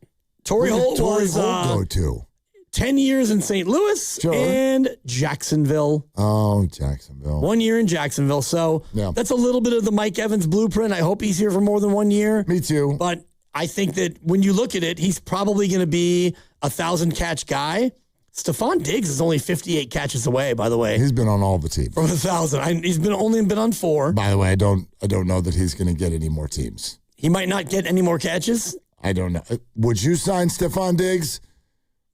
Torrey Holt was go to 10 years in St. Louis and Jacksonville. Oh, Jacksonville. 1 year in Jacksonville. So that's a little bit of the Mike Evans blueprint. I hope he's here for more than 1 year. Me too. But I think that when you look at it, he's probably going to be a 1,000-catch guy. Stephon Diggs is only 58 catches away, by the way. He's been on all the teams. From 1,000. He's only been on 4. By the way, I don't know that he's going to get any more teams. He might not get any more catches. I don't know. Would you sign Stephon Diggs?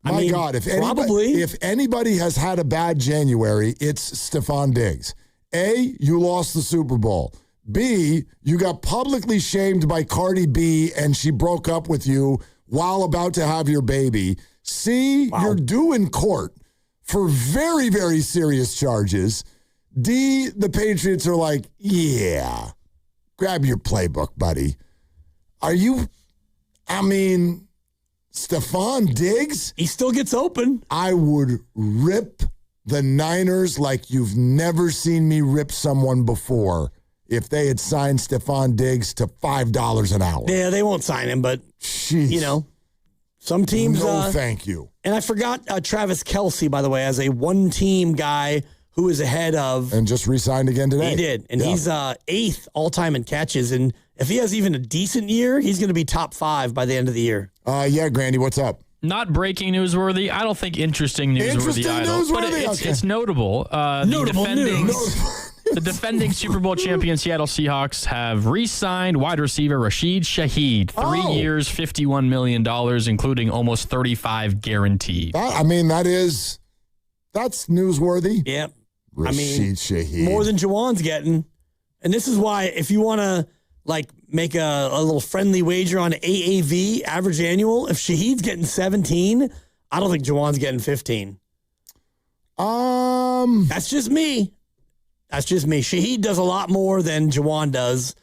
My God, if anybody has had a bad January, it's Stephon Diggs. A, you lost the Super Bowl. B, you got publicly shamed by Cardi B and she broke up with you while about to have your baby. C, you're due in court for very, very serious charges. D, the Patriots are like, yeah, grab your playbook, buddy. Stephon Diggs? He still gets open. I would rip the Niners like you've never seen me rip someone before if they had signed Stephon Diggs to $5 an hour. Yeah, they won't sign him, but, Jeez. Some teams... No, thank you. And I forgot Travis Kelce, by the way, as a one-team guy who is ahead of... And just re-signed again today. He did. And he's 8th all-time in catches. And if he has even a decent year, he's going to be top 5 by the end of the year. Yeah, Grandy, what's up? Not breaking newsworthy. I don't think interesting newsworthy either. But it's notable. Notable news. The defending Super Bowl champion Seattle Seahawks have re-signed wide receiver Rashid Shaheed. 3 years, $51 million, including almost 35 guaranteed. That's newsworthy. Yep. Rashid Shaheed. More than Juwan's getting. And this is why, if you want to make a little friendly wager on AAV, average annual, if Shaheed's getting 17, I don't think Juwan's getting 15. That's just me. Shaheed does a lot more than Juwan does.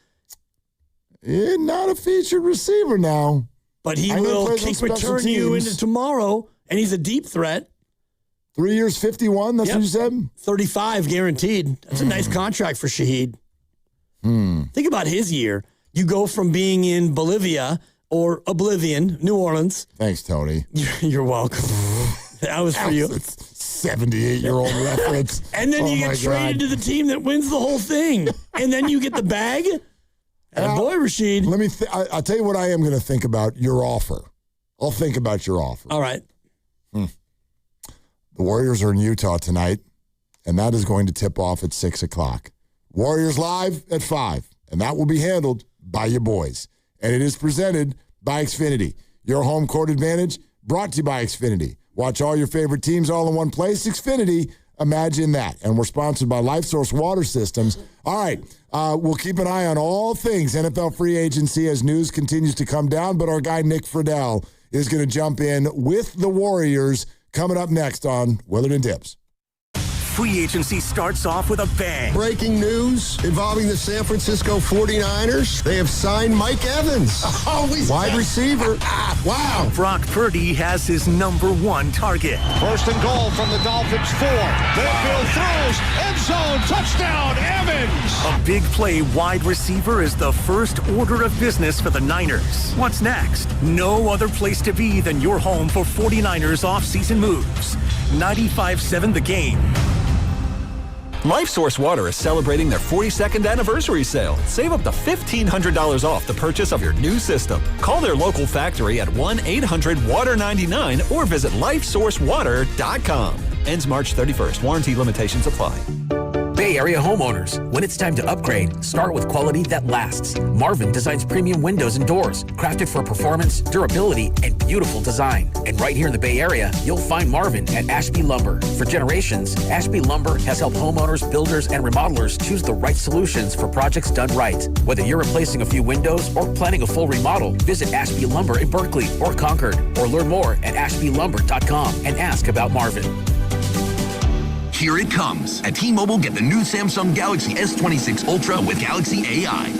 Not a featured receiver now. But he will kick return you into tomorrow, and he's a deep threat. 3 years, 51, that's what you said? 35 guaranteed. That's a nice contract for Shaheed. Think about his year. You go from being in Bolivia or Oblivion, New Orleans. Thanks, Tony. You're welcome. That was for you. 78-year-old reference. And then you get traded to the team that wins the whole thing. And then you get the bag. And boy, Rashid. I'll tell you what I am going to think about your offer. I'll think about your offer. All right. The Warriors are in Utah tonight, and that is going to tip off at 6 o'clock. Warriors live at 5, and that will be handled by your boys. And it is presented by Xfinity. Your home court advantage brought to you by Xfinity. Watch all your favorite teams all in one place. Xfinity, imagine that. And we're sponsored by LifeSource Water Systems. All right, we'll keep an eye on all things NFL free agency as news continues to come down, but our guy Nick Friedel is going to jump in with the Warriors coming up next on Willard and Dibbs. Free agency starts off with a bang. Breaking news involving the San Francisco 49ers. They have signed Mike Evans, wide receiver. Wow. Brock Purdy has his number one target. First and goal from the Dolphins 4. Mayfield throws, end zone, touchdown, Evans. A big play wide receiver is the first order of business for the Niners. What's next? No other place to be than your home for 49ers offseason moves. 95.7 The Game. LifeSource Water is celebrating their 42nd anniversary sale. Save up to $1,500 off the purchase of your new system. Call their local factory at 1-800-WATER-99 or visit LifeSourceWater.com. Ends March 31st. Warranty limitations apply. Bay Area homeowners, when it's time to upgrade, start with quality that lasts. Marvin designs premium windows and doors, crafted for performance, durability, and beautiful design. And right here in the Bay Area, you'll find Marvin at Ashby Lumber. For generations, Ashby Lumber has helped homeowners, builders, and remodelers choose the right solutions for projects done right. Whether you're replacing a few windows or planning a full remodel, visit Ashby Lumber in Berkeley or Concord, or learn more at ashbylumber.com and ask about Marvin. Here it comes. At T-Mobile, get the new Samsung Galaxy S26 Ultra with Galaxy AI.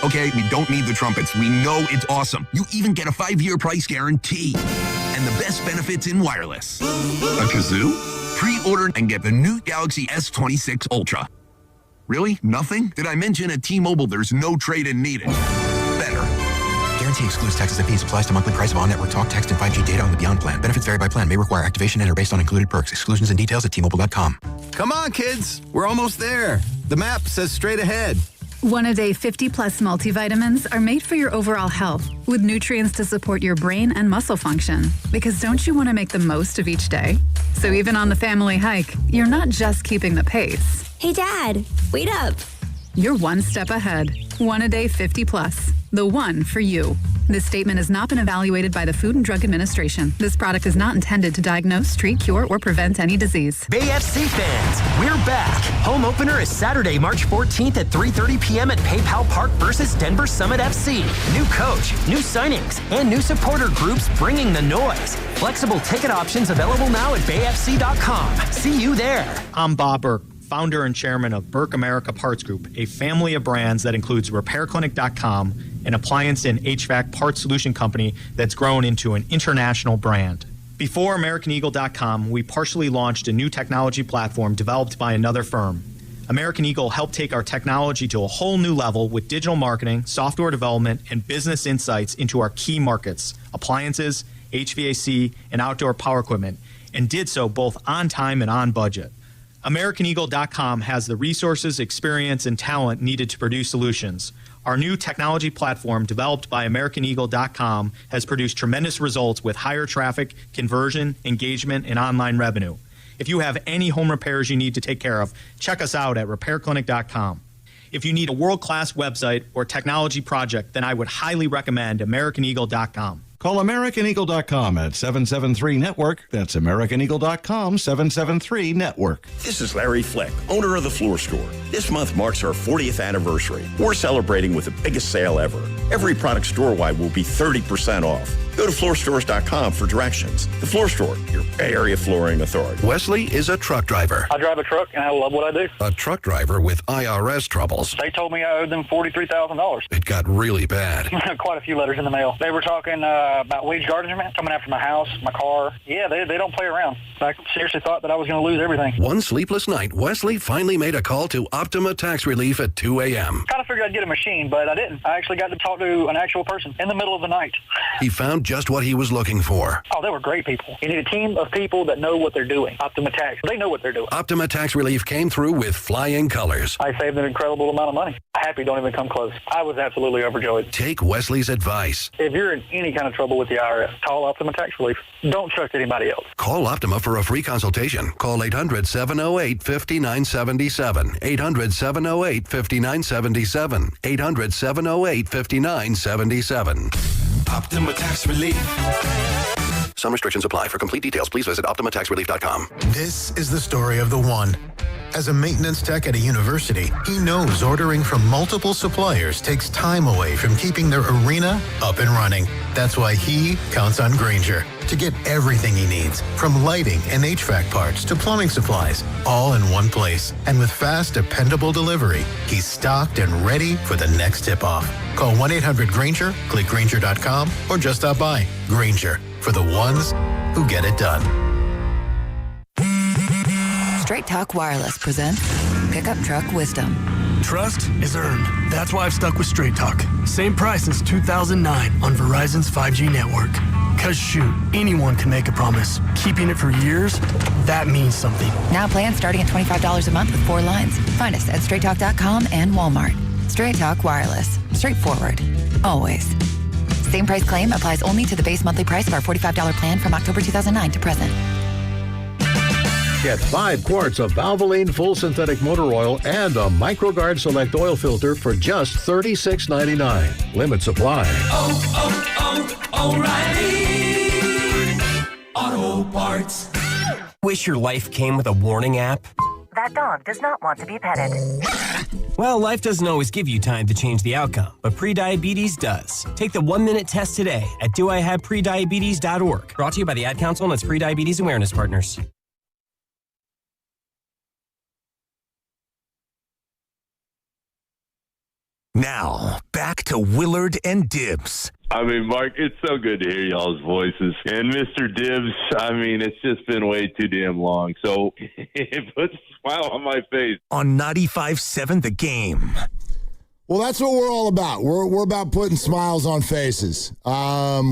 Okay, we don't need the trumpets. We know it's awesome. You even get a 5-year price guarantee. And the best benefits in wireless. A kazoo? Pre-order and get the new Galaxy S26 Ultra. Really? Nothing? Did I mention at T-Mobile there's no trade-in needed? Better. Guarantee excludes taxes and fees. Applies to monthly price of on-network talk, text, and 5G data on the Beyond plan. Benefits vary by plan. May require activation and are based on included perks. Exclusions and details at T-Mobile.com. Come on, kids. We're almost there. The map says straight ahead. One-a-day 50-plus multivitamins are made for your overall health, with nutrients to support your brain and muscle function. Because don't you want to make the most of each day? So even on the family hike, you're not just keeping the pace. Hey, Dad, wait up. You're one step ahead. One-a-day 50-plus. The one for you. This statement has not been evaluated by the Food and Drug Administration. This product is not intended to diagnose, treat, cure, or prevent any disease. Bay FC fans, we're back. Home opener is Saturday, March 14th at 3:30 p.m. at PayPal Park versus Denver Summit FC. New coach, new signings, and new supporter groups bringing the noise. Flexible ticket options available now at bayfc.com. See you there. I'm Bob Burke, founder and chairman of Burke America Parts Group, a family of brands that includes RepairClinic.com, an appliance and HVAC parts solution company that's grown into an international brand. Before AmericanEagle.com, we partially launched a new technology platform developed by another firm. American Eagle helped take our technology to a whole new level with digital marketing, software development, and business insights into our key markets, appliances, HVAC, and outdoor power equipment, and did so both on time and on budget. AmericanEagle.com has the resources, experience, and talent needed to produce solutions. Our new technology platform, developed by AmericanEagle.com, has produced tremendous results with higher traffic, conversion, engagement, and online revenue. If you have any home repairs you need to take care of, check us out at RepairClinic.com. If you need a world-class website or technology project, then I would highly recommend AmericanEagle.com. Call AmericanEagle.com at 773-NETWORK. That's AmericanEagle.com, 773-NETWORK. This is Larry Fleck, owner of The Floor Store. This month marks our 40th anniversary. We're celebrating with the biggest sale ever. Every product store-wide will be 30% off. Go to floorstores.com for directions. The Floor Store, your Bay Area flooring authority. Wesley is a truck driver. I drive a truck, and I love what I do. A truck driver with IRS troubles. They told me I owed them $43,000. It got really bad. Quite a few letters in the mail. They were talking about wage garnishment, coming after my house, my car. Yeah, they don't play around. I seriously thought that I was going to lose everything. One sleepless night, Wesley finally made a call to Optima Tax Relief at 2 a.m. Kind of figured I'd get a machine, but I didn't. I actually got to talk to an actual person in the middle of the night. He found just what he was looking for. Oh, they were great people. You need a team of people that know what they're doing. Optima Tax, they know what they're doing. Optima Tax Relief came through with flying colors. I saved an incredible amount of money. Happy don't even come close. I was absolutely overjoyed. Take Wesley's advice. If you're in any kind of trouble with the IRS, call Optima Tax Relief. Don't trust anybody else. Call Optima for a free consultation. Call 800-708-5977. 800-708-5977. 800-708-5977. Optima Tax Relief. Some restrictions apply. For complete details, please visit OptimaTaxRelief.com. This is the story of the one. As a maintenance tech at a university, he knows ordering from multiple suppliers takes time away from keeping their arena up and running. That's why he counts on Grainger to get everything he needs, from lighting and HVAC parts to plumbing supplies, all in one place. And with fast, dependable delivery, he's stocked and ready for the next tip-off. Call 1-800-GRAINGER, click Grainger.com, or just stop by. Grainger, for the ones who get it done. Straight Talk Wireless presents Pickup Truck Wisdom. Trust is earned. That's why I've stuck with Straight Talk. Same price since 2009 on Verizon's 5G network. Cause shoot, anyone can make a promise. Keeping it for years, that means something. Now plans starting at $25 a month with 4 lines. Find us at straighttalk.com and Walmart. Straight Talk Wireless. Straightforward. Always. Same price claim applies only to the base monthly price of our $45 plan from October 2009 to present. Get 5 quarts of Valvoline Full Synthetic Motor Oil and a MicroGuard Select Oil Filter for just $36.99. Limit supply. O'Reilly Auto Parts. Wish your life came with a warning app? That dog does not want to be petted. Well, life doesn't always give you time to change the outcome, but prediabetes does. Take the 1-minute test today at doihaveprediabetes.org. Brought to you by the Ad Council and its Prediabetes Awareness Partners. Now, back to Willard and Dibbs. I mean, Mark, it's so good to hear y'all's voices. And Mr. Dibbs, I mean, it's just been way too damn long. So it puts a smile on my face. On 95.7 The Game. Well, that's what we're all about. We're about putting smiles on faces,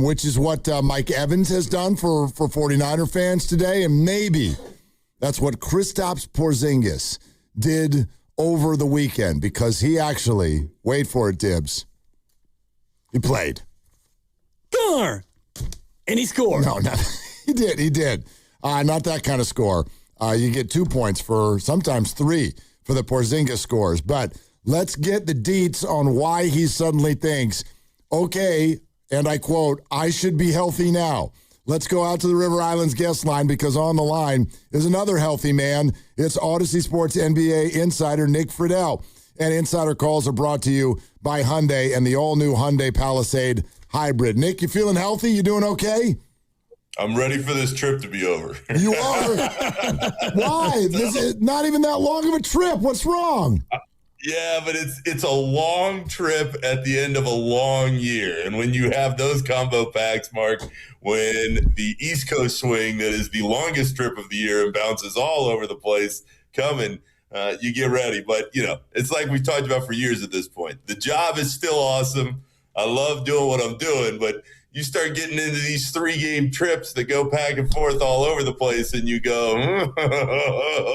which is what Mike Evans has done for 49er fans today. And maybe that's what Kristaps Porzingis did over the weekend, because he actually, wait for it, Dibbs, he played. Score! And he scored. No, he did. Not that kind of score. You get 2 points for sometimes 3 for the Porzingis scores. But let's get the deets on why he suddenly thinks, okay, and I quote, I should be healthy now. Let's go out to the River Islands guest line, because on the line is another healthy man. It's Odyssey Sports NBA insider Nick Friedel. And Insider Calls are brought to you by Hyundai and the all-new Hyundai Palisade Hybrid. Nick, you feeling healthy? You doing okay? I'm ready for this trip to be over. You are? Why? This is not even that long of a trip. What's wrong? Yeah, but it's a long trip at the end of a long year. And when you have those combo packs, Mark, when the East Coast swing that is the longest trip of the year and bounces all over the place coming, you get ready. But, you know, it's like we've talked about for years at this point. The job is still awesome. I love doing what I'm doing, but you start getting into these 3-game trips that go back and forth all over the place, and you go,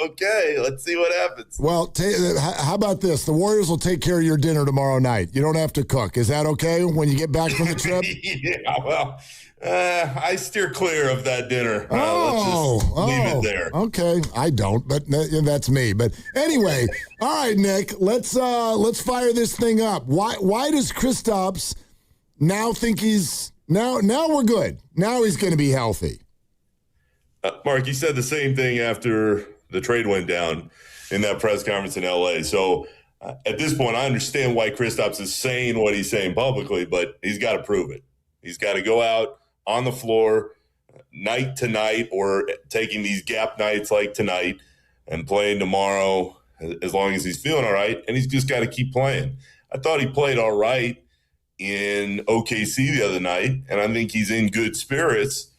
okay, let's see what happens. Well, how about this? The Warriors will take care of your dinner tomorrow night. You don't have to cook. Is that okay when you get back from the trip? Yeah, well, I steer clear of that dinner. Let's just leave it there. Okay, I don't, but that's me. But anyway, all right, Nick, let's fire this thing up. Why does Kristaps now think he's now we're good? Now he's going to be healthy. Mark, you said the same thing after the trade went down in that press conference in L.A. So at this point, I understand why Kristaps is saying what he's saying publicly, but he's got to prove it. He's got to go out on the floor night to night, or taking these gap nights like tonight and playing tomorrow as long as he's feeling all right. And he's just got to keep playing. I thought he played all right in OKC the other night, and I think he's in good spirits,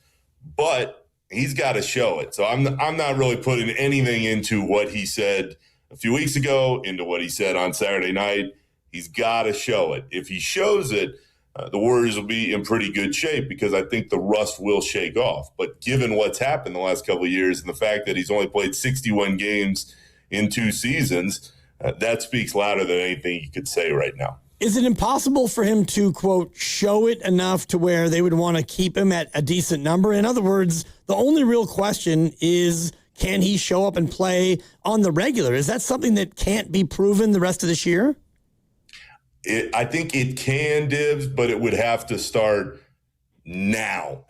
but he's got to show it. So I'm not really putting anything into what he said a few weeks ago, into what he said on Saturday night. He's got to show it. If he shows it, the Warriors will be in pretty good shape, because I think the rust will shake off. But given what's happened the last couple of years and the fact that he's only played 61 games in 2 seasons, that speaks louder than anything you could say right now. Is it impossible for him to, quote, show it enough to where they would want to keep him at a decent number? In other words, the only real question is, can he show up and play on the regular? Is that something that can't be proven the rest of this year? I think it can, Dibs, but it would have to start now.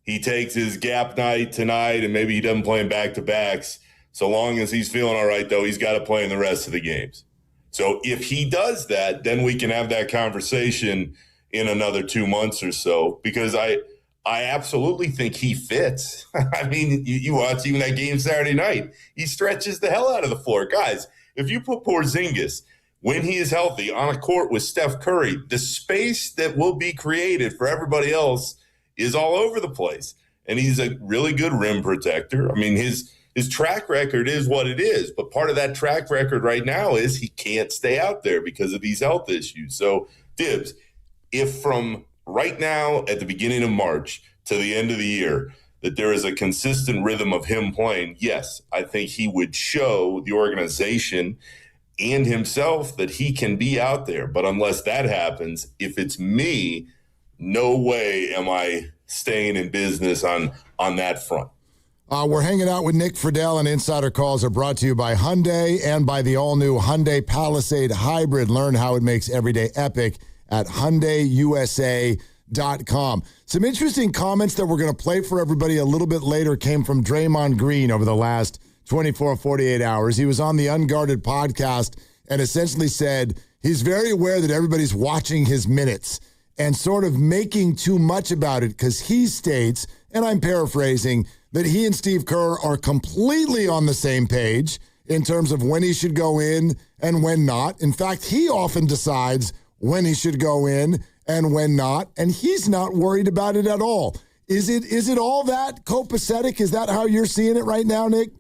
He takes his gap night tonight, and maybe he doesn't play in back-to-backs. So long as he's feeling all right, though, he's got to play in the rest of the games. So if he does that, then we can have that conversation in another 2 months or so, because I absolutely think he fits. I mean, you watch even that game Saturday night. He stretches the hell out of the floor. Guys, if you put Porzingis, when he is healthy, on a court with Steph Curry, the space that will be created for everybody else is all over the place. And he's a really good rim protector. I mean, his track record is what it is. But part of that track record right now is he can't stay out there because of these health issues. So, Dibs, if from right now at the beginning of March to the end of the year that there is a consistent rhythm of him playing, yes, I think he would show the organization and himself that he can be out there. But unless that happens, if it's me, no way am I staying in business on that front. We're hanging out with Nick Friedel, and Insider Calls are brought to you by Hyundai and by the all-new Hyundai Palisade Hybrid. Learn how it makes every day epic at HyundaiUSA.com. Some interesting comments that we're going to play for everybody a little bit later came from Draymond Green over the last 24, 48 hours. He was on the Unguarded podcast and essentially said he's very aware that everybody's watching his minutes and sort of making too much about it, because he states, and I'm paraphrasing, that he and Steve Kerr are completely on the same page in terms of when he should go in and when not. In fact, he often decides when he should go in and when not, and he's not worried about it at all. Is it all that copacetic? Is that how you're seeing it right now, Nick?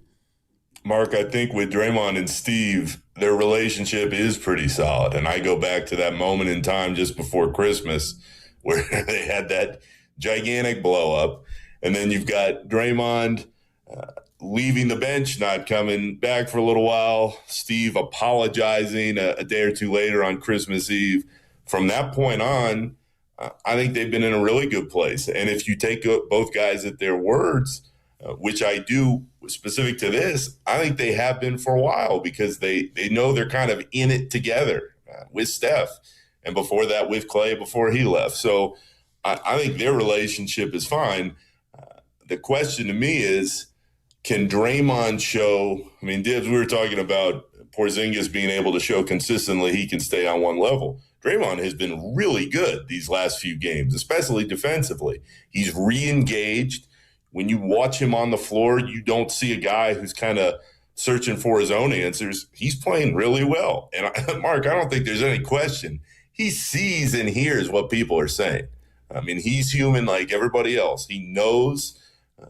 Mark, I think with Draymond and Steve, their relationship is pretty solid. And I go back to that moment in time just before Christmas where they had that gigantic blow up. And then you've got Draymond leaving the bench, not coming back for a little while. Steve apologizing a day or two later on Christmas Eve. From that point on, I think they've been in a really good place. And if you take both guys at their words, which I do specific to this, I think they have been for a while, because they know they're kind of in it together with Steph. And before that with Clay before he left. So I think their relationship is fine. The question to me is, can Draymond show, I mean, Dibs, we were talking about Porzingis being able to show consistently he can stay on one level. Draymond has been really good these last few games, especially defensively. He's re-engaged. When you watch him on the floor, you don't see a guy who's kind of searching for his own answers. He's playing really well. And Mark, I don't think there's any question. He sees and hears what people are saying. I mean, he's human like everybody else. He knows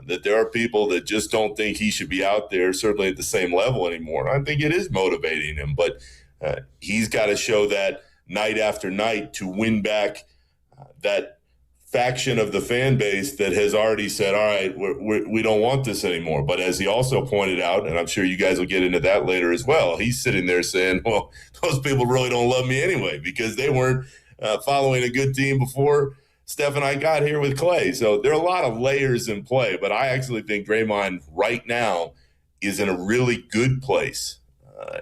that there are people that just don't think he should be out there, certainly at the same level anymore. I think it is motivating him, but he's got to show that night after night to win back that faction of the fan base that has already said, all right, we don't want this anymore. But as he also pointed out, and I'm sure you guys will get into that later as well, he's sitting there saying, well, those people really don't love me anyway because they weren't following a good team before Steph and I got here with Clay. So there are a lot of layers in play, but I actually think Draymond right now is in a really good place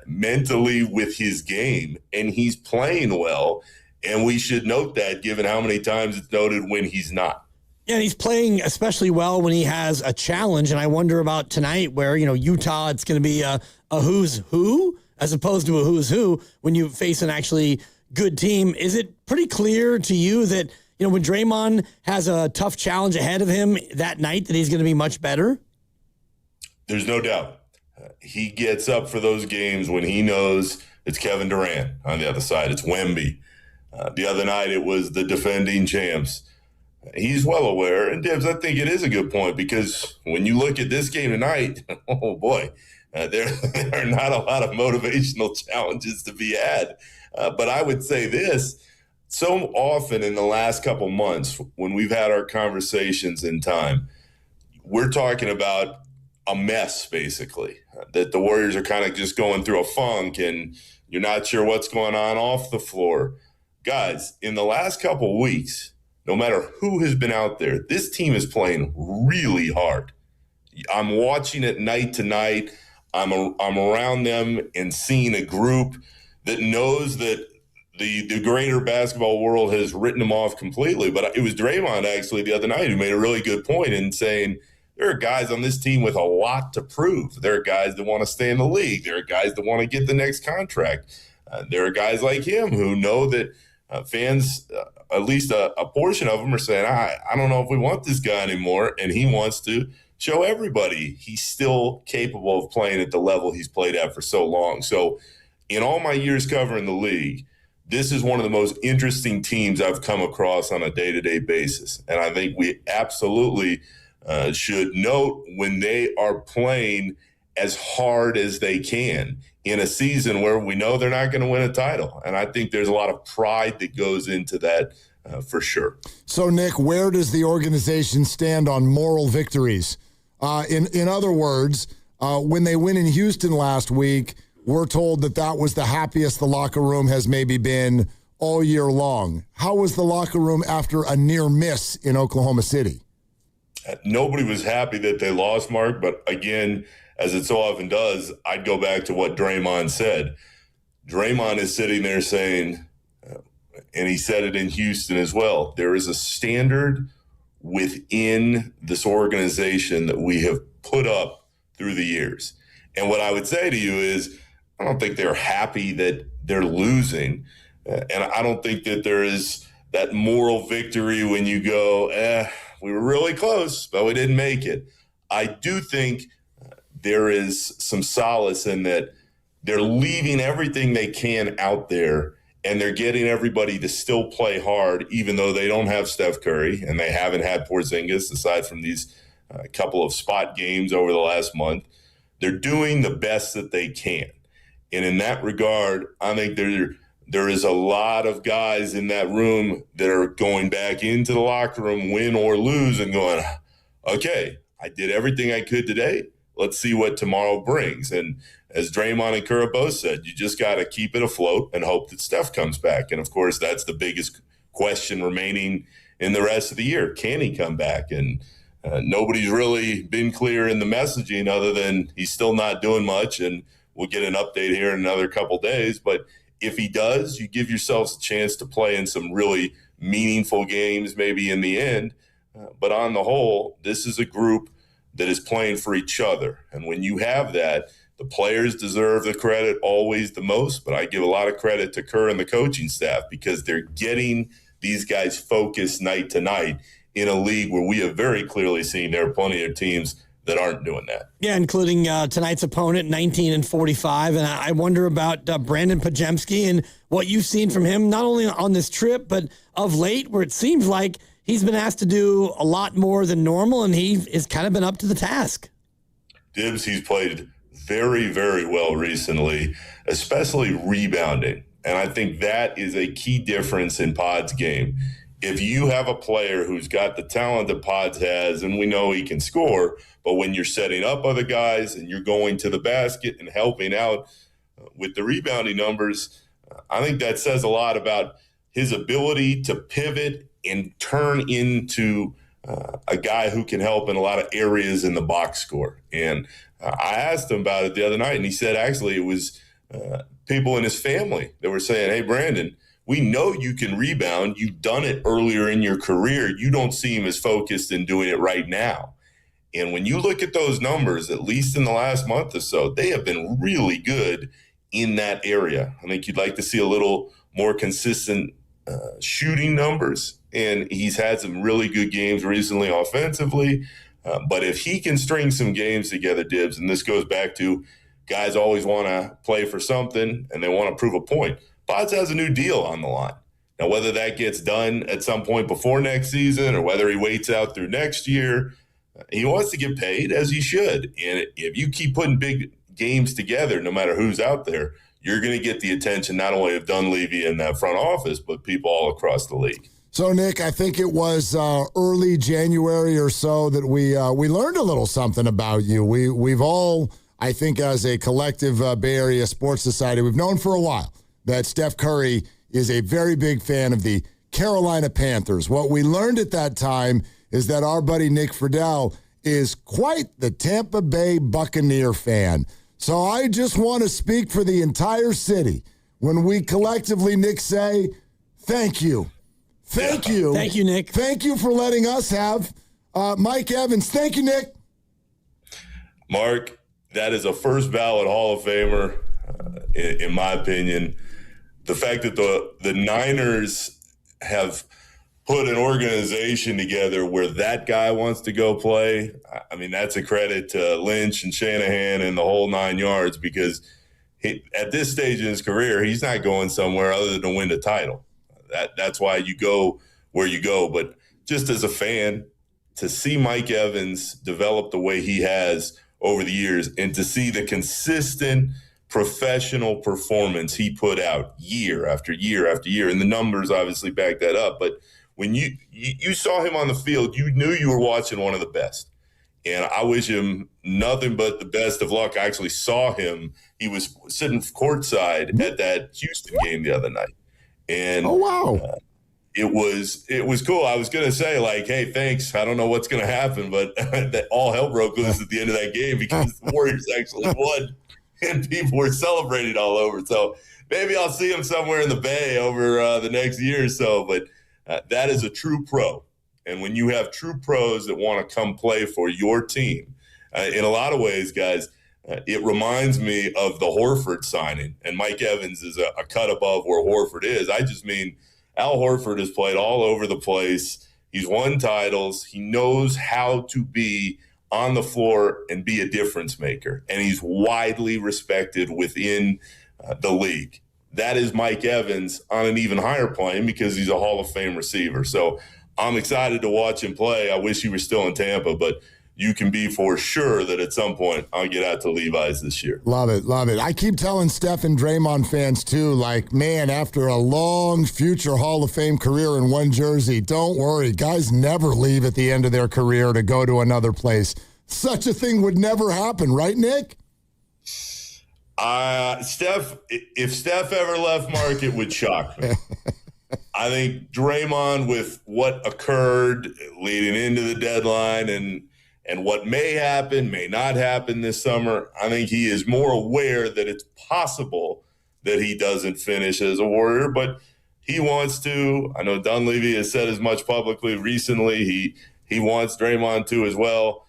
mentally with his game, and he's playing well. And we should note that given how many times it's noted when he's not. Yeah, and he's playing especially well when he has a challenge. And I wonder about tonight where, Utah, it's going to be a who's who as opposed to a who's who when you face an actually good team. Is it pretty clear to you that, when Draymond has a tough challenge ahead of him that night that he's going to be much better? There's no doubt. He gets up for those games when he knows it's Kevin Durant on the other side. It's Wemby. The other night, it was the defending champs. He's well aware. And, Dibs, I think it is a good point because when you look at this game tonight, oh, boy, there are not a lot of motivational challenges to be had. But I would say this. So often in the last couple months, when we've had our conversations in time, we're talking about a mess, basically, that the Warriors are kind of just going through a funk and you're not sure what's going on off the floor. Guys, in the last couple weeks, no matter who has been out there, this team is playing really hard. I'm watching it night to night. I'm around them and seeing a group that knows that the greater basketball world has written them off completely. But it was Draymond actually the other night who made a really good point in saying there are guys on this team with a lot to prove. There are guys that want to stay in the league. There are guys that want to get the next contract. There are guys like him who know that fans, at least a portion of them, are saying, I don't know if we want this guy anymore. And he wants to show everybody he's still capable of playing at the level he's played at for so long. So in all my years covering the league, this is one of the most interesting teams I've come across on a day-to-day basis. And I think we absolutely should note when they are playing as hard as they can in a season where we know they're not going to win a title. And I think there's a lot of pride that goes into that for sure. So, Nick, where does the organization stand on moral victories? In other words, when they win in Houston last week, we're told that was the happiest the locker room has maybe been all year long. How was the locker room after a near miss in Oklahoma City? Nobody was happy that they lost, Mark. But again, as it so often does, I'd go back to what Draymond said. Draymond is sitting there saying, and he said it in Houston as well, there is a standard within this organization that we have put up through the years. And what I would say to you is, I don't think they're happy that they're losing. And I don't think that there is that moral victory when you go, we were really close, but we didn't make it. I do think there is some solace in that they're leaving everything they can out there and they're getting everybody to still play hard, even though they don't have Steph Curry and they haven't had Porzingis aside from these couple of spot games over the last month. They're doing the best that they can. And in that regard, I think there is a lot of guys in that room that are going back into the locker room, win or lose, and going, okay, I did everything I could today. Let's see what tomorrow brings. And as Draymond and Curry both said, you just got to keep it afloat and hope that Steph comes back. And, of course, that's the biggest question remaining in the rest of the year. Can he come back? And nobody's really been clear in the messaging other than he's still not doing much, and we'll get an update here in another couple days. But if he does, you give yourselves a chance to play in some really meaningful games maybe in the end. But on the whole, this is a group that is playing for each other. And when you have that, the players deserve the credit always the most. But I give a lot of credit to Kerr and the coaching staff because they're getting these guys focused night to night in a league where we have very clearly seen there are plenty of teams that aren't doing that. Yeah, including tonight's opponent, 19-45. And I wonder about Brandon Podziemski and what you've seen from him, not only on this trip, but of late, where it seems like he's been asked to do a lot more than normal, and he has kind of been up to the task. Dibs, he's played very, very well recently, especially rebounding. And I think that is a key difference in Pod's game. if you have a player who's got the talent that Pods has, and we know he can score, but when you're setting up other guys and you're going to the basket and helping out with the rebounding numbers, I think that says a lot about his ability to pivot and turn into a guy who can help in a lot of areas in the box score. And I asked him about it the other night, and he said actually it was people in his family that were saying, hey, Brandon, we know you can rebound. You've done it earlier in your career. You don't seem as focused in doing it right now. And when you look at those numbers, at least in the last month or so, they have been really good in that area. I think you'd like to see a little more consistent shooting numbers. And he's had some really good games recently offensively. But if he can string some games together, Dibs, and this goes back to guys always want to play for something and they want to prove a point. Pods has a new deal on the line. Now, whether that gets done at some point before next season or whether he waits out through next year, he wants to get paid as he should. And if you keep putting big games together, no matter who's out there, you're going to get the attention not only of Dunleavy in that front office, but people all across the league. So, Nick, I think it was early January or so that we learned a little something about you. We've all, I think, as a collective Bay Area sports society, we've known for a while that Steph Curry is a very big fan of the Carolina Panthers. What we learned at that time is that our buddy Nick Friedel is quite the Tampa Bay Buccaneer fan. So I just want to speak for the entire city when we collectively, Nick, say thank you. Thank you. Thank you, Nick. Thank you for letting us have Mike Evans. Thank you, Nick. Mark, that is a first ballot Hall of Famer, in my opinion. The fact that the Niners have put an organization together where that guy wants to go play, I mean, that's a credit to Lynch and Shanahan and the whole 9 yards, because at this stage in his career, he's not going somewhere other than to win the title. That's why you go where you go. But just as a fan, to see Mike Evans develop the way he has over the years and to see the consistent professional performance he put out year after year after year, and the numbers obviously back that up. But when you saw him on the field, you knew you were watching one of the best. And I wish him nothing but the best of luck. I actually saw him. He was sitting courtside at that Houston game the other night. And oh, wow. It was cool. I was going to say, like, hey, thanks. I don't know what's going to happen, but that all hell broke loose at the end of that game because the Warriors actually won and people were celebrating all over. So maybe I'll see him somewhere in the Bay over the next year or so. But that is a true pro. And when you have true pros that want to come play for your team, in a lot of ways, guys, it reminds me of the Horford signing. And Mike Evans is a cut above where Horford is. I just mean Al Horford has played all over the place. He's won titles. He knows how to be on the floor and be a difference maker. And he's widely respected within the league. That is Mike Evans on an even higher plane because he's a Hall of Fame receiver. So I'm excited to watch him play. I wish he were still in Tampa, but you can be for sure that at some point I'll get out to Levi's this year. Love it, love it. I keep telling Steph and Draymond fans too, like, man, after a long future Hall of Fame career in one jersey, don't worry. Guys never leave at the end of their career to go to another place. Such a thing would never happen, right, Nick? Steph, if Steph ever left, Mark, it would shock me. I think Draymond, with what occurred leading into the deadline and what may happen, may not happen this summer, I think he is more aware that it's possible that he doesn't finish as a Warrior, but he wants to. I know Dunleavy has said as much publicly recently. He wants Draymond to as well.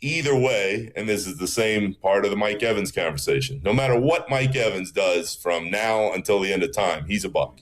Either way, and this is the same part of the Mike Evans conversation, no matter what Mike Evans does from now until the end of time, he's a Buck.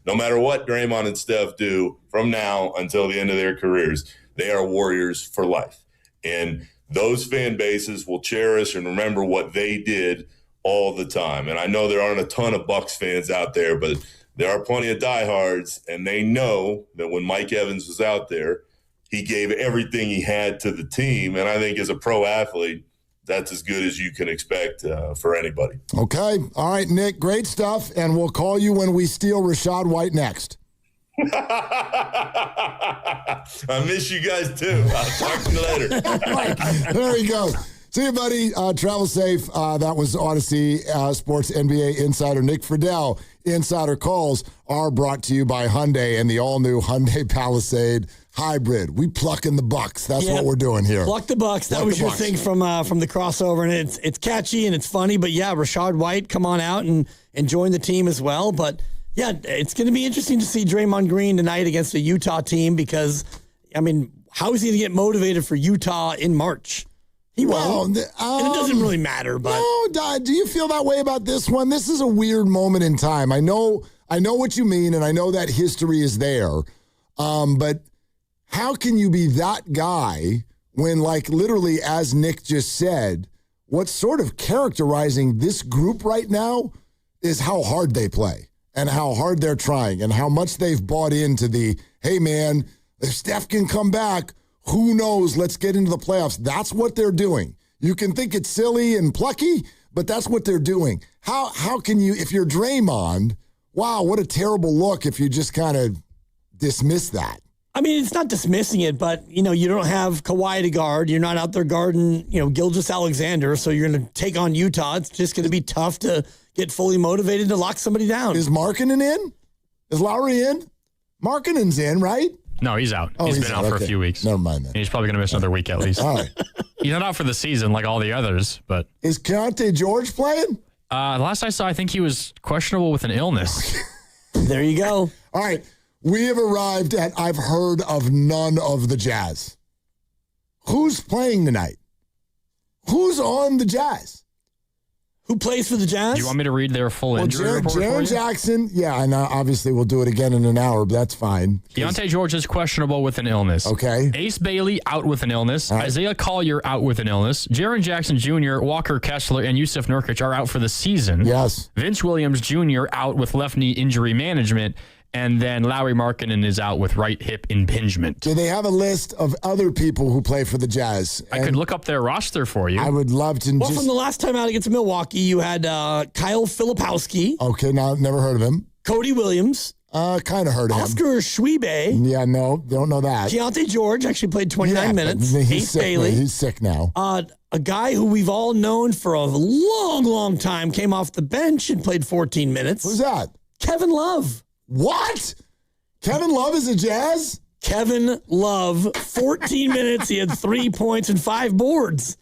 No matter what Draymond and Steph do from now until the end of their careers, they are Warriors for life. And those fan bases will cherish and remember what they did all the time. And I know there aren't a ton of Bucks fans out there, but there are plenty of diehards, and they know that when Mike Evans was out there, he gave everything he had to the team. And I think as a pro athlete, that's as good as you can expect for anybody. Okay. All right, Nick, great stuff. And we'll call you when we steal Rashad White next. I miss you guys too. I'll talk to you later. There you go. See you, buddy. Travel safe. That was Odyssey Sports NBA insider Nick Friedel. Insider calls are brought to you by Hyundai and the all-new Hyundai Palisade Hybrid. We plucking the bucks. That's what we're doing here. Pluck the bucks. That was your thing from the crossover, and it's catchy and it's funny. But yeah, Rashad White, come on out and join the team as well. But yeah, it's going to be interesting to see Draymond Green tonight against the Utah team because, I mean, how is he going to get motivated for Utah in March? He won't. And it doesn't really matter. But no, do you feel that way about this one? This is a weird moment in time. I know what you mean, and I know that history is there. But how can you be that guy when, like, literally, as Nick just said, what's sort of characterizing this group right now is how hard they play and how hard they're trying and how much they've bought into the, hey, man, if Steph can come back, who knows? Let's get into the playoffs. That's what they're doing. You can think it's silly and plucky, but that's what they're doing. How can you, if you're Draymond, wow, what a terrible look if you just kind of dismiss that. I mean, it's not dismissing it, but, you don't have Kawhi to guard. You're not out there guarding, Gilgeous-Alexander, so you're going to take on Utah. It's just going to be tough to get fully motivated to lock somebody down. Is Markkanen in? Is Lowry in? Markkanen's in, right? No, he's out. He's been out for a few weeks. Never mind then. And he's probably going to miss another week at least. All right. He's not out for the season like all the others, but... Is Keontae George playing? The last I saw, I think he was questionable with an illness. There you go. All right. We have arrived at I've heard of none of the Jazz. Who's playing tonight? Who's on the Jazz? Who plays for the Jazz? Do you want me to read their full injury report for you? Jaren Jackson, yeah, and obviously we'll do it again in an hour, but that's fine. Keontae George is questionable with an illness. Okay. Ace Bailey out with an illness. Right. Isaiah Collier out with an illness. Jaren Jackson Jr., Walker Kessler, and Yusuf Nurkic are out for the season. Yes. Vince Williams Jr. out with left knee injury management. And then Lauri Markkanen is out with right hip impingement. Do they have a list of other people who play for the Jazz? I could look up their roster for you. I would love to. Well, from the last time out against Milwaukee, you had Kyle Filipowski. Okay, never heard of him. Cody Williams. Kind of heard of him. Oscar Schwebe. Yeah, no, don't know that. Keontae George actually played 29 minutes. He's sick, Bailey. He's sick now. A guy who we've all known for a long, long time came off the bench and played 14 minutes. Who's that? Kevin Love. What? Kevin Love is a Jazz? Kevin Love, 14 minutes. He had 3 points and 5 boards.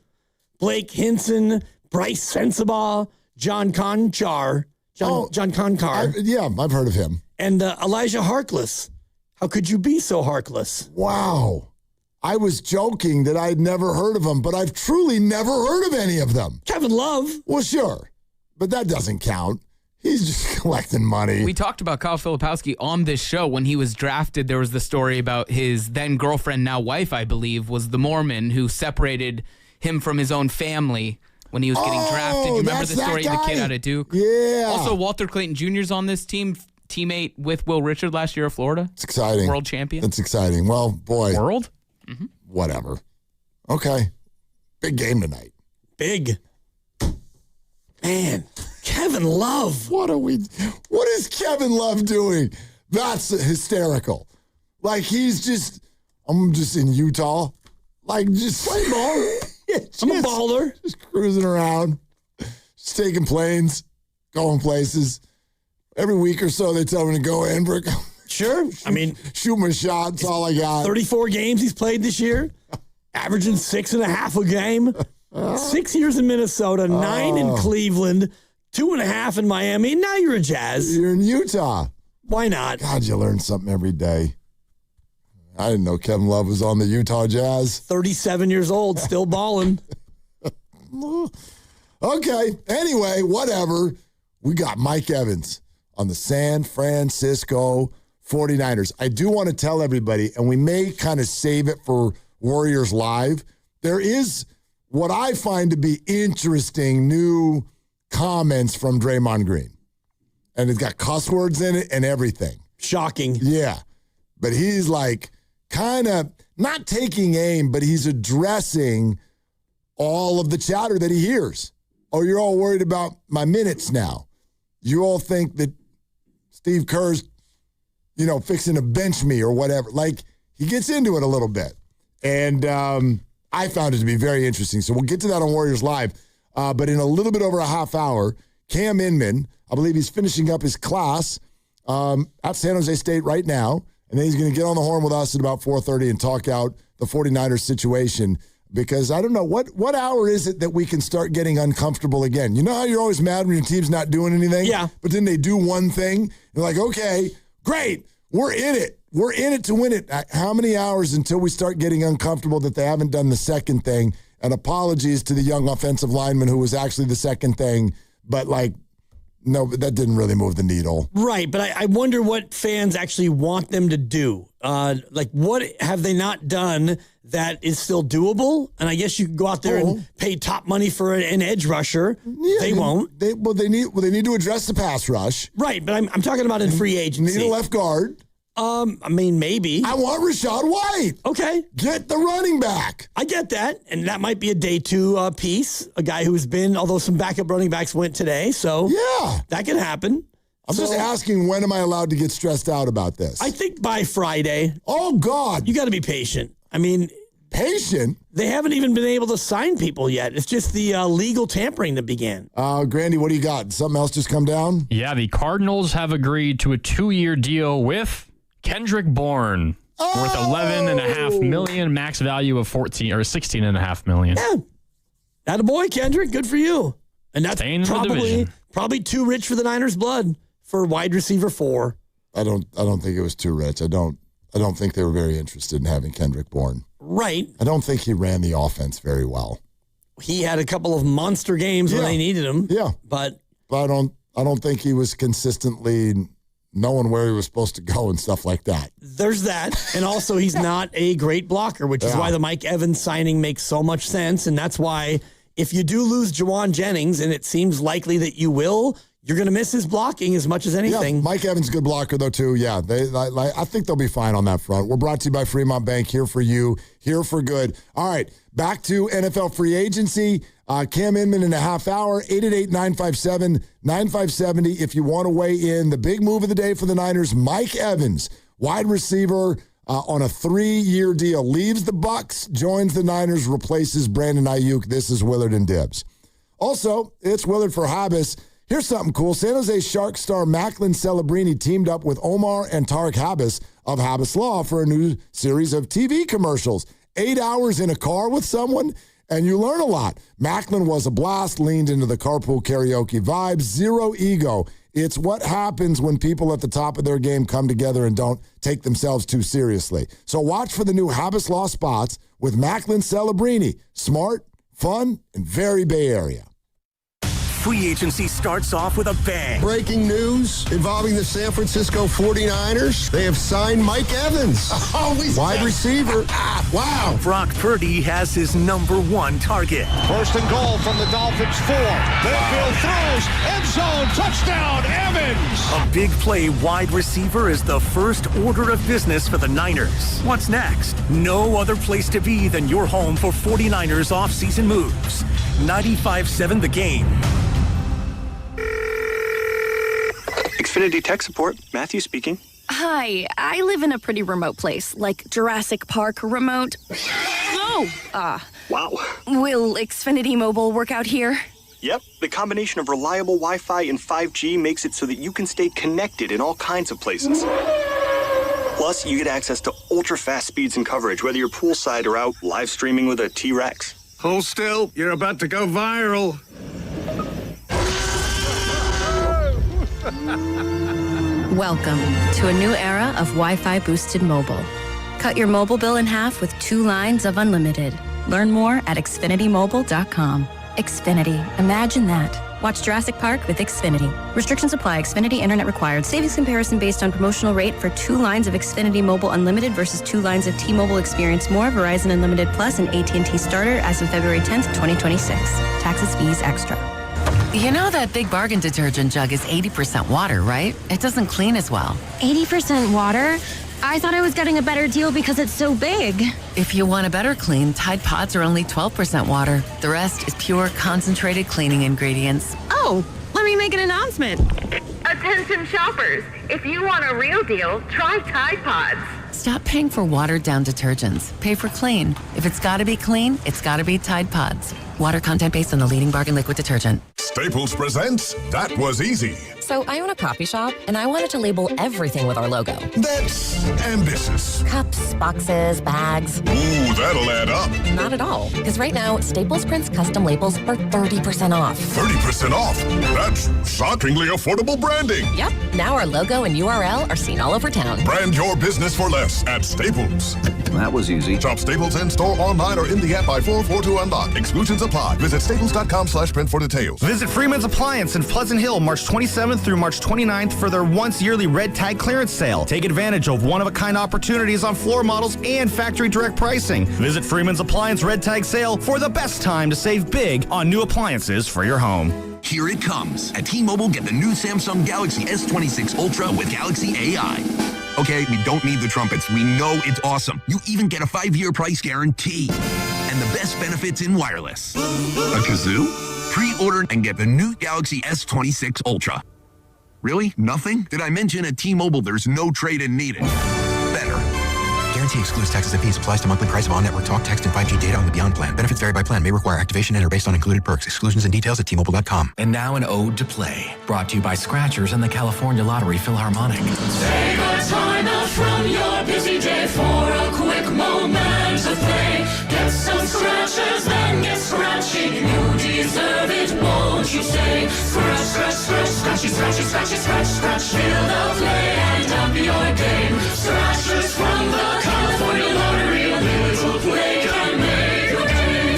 Blake Hinson, Bryce Sensabaugh, John Conchar. John Concar. I've heard of him. And Elijah Harkless. How could you be so heartless? Wow. I was joking that I'd never heard of him, but I've truly never heard of any of them. Kevin Love. Well, sure. But that doesn't count. He's just collecting money. We talked about Kyle Filipowski on this show when he was drafted. There was the story about his then girlfriend, now wife, I believe, was the Mormon who separated him from his own family when he was getting drafted. You remember the story of the kid out of Duke? Yeah. Also, Walter Clayton Jr. is on this team, teammate with Will Richard last year of Florida. It's exciting. World champion. It's exciting. Well, boy. World? Mm-hmm. Whatever. Okay. Big game tonight. Big. Man. Kevin Love. What is Kevin Love doing? That's hysterical. Like I'm just in Utah. Like just play ball. I'm a baller. Just cruising around. Just taking planes. Going places. Every week or so they tell me to go in for Sure. Shoot my shot. That's all I got. 34 games he's played this year. Averaging 6.5 a game. 6 years in Minnesota. 9 in Cleveland. 2.5 in Miami. Now you're a Jazz. You're in Utah. Why not? God, you learn something every day. I didn't know Kevin Love was on the Utah Jazz. 37 years old, still balling. Okay. Anyway, whatever. We got Mike Evans on the San Francisco 49ers. I do want to tell everybody, and we may kind of save it for Warriors Live. There is what I find to be interesting new comments from Draymond Green. And it's got cuss words in it and everything. Shocking. Yeah. But he's like kind of not taking aim, but he's addressing all of the chatter that he hears. Oh, you're all worried about my minutes now. You all think that Steve Kerr's fixing to bench me or whatever. Like, he gets into it a little bit. And I found it to be very interesting. So we'll get to that on Warriors Live. But in a little bit over a half hour, Cam Inman, I believe he's finishing up his class at San Jose State right now. And then he's going to get on the horn with us at about 4:30 and talk out the 49ers situation. Because I don't know, what hour is it that we can start getting uncomfortable again? You know how you're always mad when your team's not doing anything? Yeah. But then they do one thing. You're like, okay, great. We're in it. We're in it to win it. How many hours until we start getting uncomfortable that they haven't done the second thing? And apologies to the young offensive lineman who was actually the second thing. But, no, that didn't really move the needle. Right, but I wonder what fans actually want them to do. What have they not done that is still doable? And I guess you could go out there and pay top money for an edge rusher. Yeah, they won't. They need to address the pass rush. Right, but I'm talking about in free agency. Need a left guard. Maybe. I want Rashad White. Okay. Get the running back. I get that. And that might be a day two piece. A guy who's been, although some backup running backs went today. So yeah, that can happen. I'm just asking, when am I allowed to get stressed out about this? I think by Friday. Oh, God. You got to be patient. I mean, patient? They haven't even been able to sign people yet. It's just the legal tampering that began. Grandy, what do you got? Something else just come down? Yeah, the Cardinals have agreed to a 2-year deal with Kendrick Bourne, worth $11.5 million, max value of $16.5 million. Yeah, attaboy, Kendrick. Good for you. And that's probably too rich for the Niners' blood for wide receiver 4. I don't think it was too rich. I don't think they were very interested in having Kendrick Bourne. Right. I don't think he ran the offense very well. He had a couple of monster games when they needed him. Yeah, but I don't think he was consistently knowing where he was supposed to go and stuff like that. There's that. And also, he's not a great blocker, which is why the Mike Evans signing makes so much sense. And that's why if you do lose Juwan Jennings, and it seems likely that you will, you're going to miss his blocking as much as anything. Yeah, Mike Evans, good blocker, though, too. Yeah, I think they'll be fine on that front. We're brought to you by Fremont Bank, here for you, here for good. All right, back to NFL free agency. Cam Inman in a half hour, 888-957-9570. If you want to weigh in, the big move of the day for the Niners, Mike Evans, wide receiver on a 3-year deal. Leaves the Bucs, joins the Niners, replaces Brandon Ayuk. This is Willard and Dibs. Also, it's Willard for Habas. Here's something cool. San Jose Sharks star Macklin Celebrini teamed up with Omar and Tarek Habas of Habas Law for a new series of TV commercials. 8 hours in a car with someone, and you learn a lot. Macklin was a blast, leaned into the carpool karaoke vibe, zero ego. It's what happens when people at the top of their game come together and don't take themselves too seriously. So watch for the new Habas Law spots with Macklin Celebrini. Smart, fun, and very Bay Area. Free agency starts off with a bang. Breaking news involving the San Francisco 49ers. They have signed Mike Evans, wide receiver. Wow. Brock Purdy has his number 1 target. First and goal from the Dolphins 4. Mayfield throws, end zone, touchdown, Evans. A big play wide receiver is the first order of business for the Niners. What's next? No other place to be than your home for 49ers offseason moves. 95.7 The Game. Xfinity Tech Support, Matthew speaking. Hi, I live in a pretty remote place, like Jurassic Park remote. Wow. Will Xfinity Mobile work out here? Yep, the combination of reliable Wi-Fi and 5G makes it so that you can stay connected in all kinds of places. Plus, you get access to ultra-fast speeds and coverage, whether you're poolside or out live streaming with a T-Rex. Hold still, you're about to go viral. Welcome to a new era of Wi-Fi boosted mobile. Cut your mobile bill in half with 2 lines of unlimited. Learn more at xfinitymobile.com. Xfinity. Imagine that. Watch Jurassic Park with Xfinity. Restrictions apply. Xfinity Internet required. Savings comparison based on promotional rate for 2 lines of Xfinity Mobile Unlimited versus 2 lines of T-Mobile Experience More, Verizon Unlimited Plus, and AT&T Starter as of February 10th, 2026. Taxes, fees, extra. You know that Big Bargain detergent jug is 80% water, right? It doesn't clean as well. 80% water? I thought I was getting a better deal because it's so big. If you want a better clean, Tide Pods are only 12% water. The rest is pure, concentrated cleaning ingredients. Oh, let me make an announcement. A Attention shoppers, if you want a real deal, try Tide Pods. Stop paying for watered-down detergents. Pay for clean. If it's gotta be clean, it's gotta be Tide Pods. Water content based on the leading bargain liquid detergent. Staples presents That Was Easy. So I own a coffee shop, and I wanted to label everything with our logo. That's ambitious. Cups, boxes, bags. Ooh, that'll add up. Not at all. Because right now, Staples prints custom labels for 30% off. 30% off? That's shockingly affordable branding. Yep. Now our logo and URL are seen all over town. Brand your business for less at Staples. That was easy. Shop Staples in-store, online, or in the app by 4/4 to unlock. Exclusions apply. Visit staples.com/print for details. Visit Freeman's Appliance in Pleasant Hill March 27th through March 29th for their once-yearly red tag clearance sale. Take advantage of one-of-a-kind opportunities on floor models and factory direct pricing. Visit Freeman's Appliance red tag sale for the best time to save big on new appliances for your home. Here it comes. At T-Mobile, get the new Samsung Galaxy S26 Ultra with Galaxy AI. Okay, we don't need the trumpets. We know it's awesome. You even get a 5-year price guarantee. And the best benefits in wireless. A kazoo? Pre-order and get the new Galaxy S26 Ultra. Really? Nothing? Did I mention at T-Mobile there's no trade-in needed? Better. Guarantee excludes taxes and fees. Applies to monthly price of on-network talk, text, and 5G data on the Beyond plan. Benefits vary by plan. May require activation and are based on included perks. Exclusions and details at T-Mobile.com. And now an ode to play. Brought to you by Scratchers and the California Lottery Philharmonic. Take a time out from your busy day for a quick moment of play. Get some scratches, then get scratchy. You deserve it, won't you say? Scratch, scratch, scratch, scratchy, scratchy, scratchy, scratch, scratch. Feel the play and up your game. Scratchers from the California Lottery. A little play can make your day.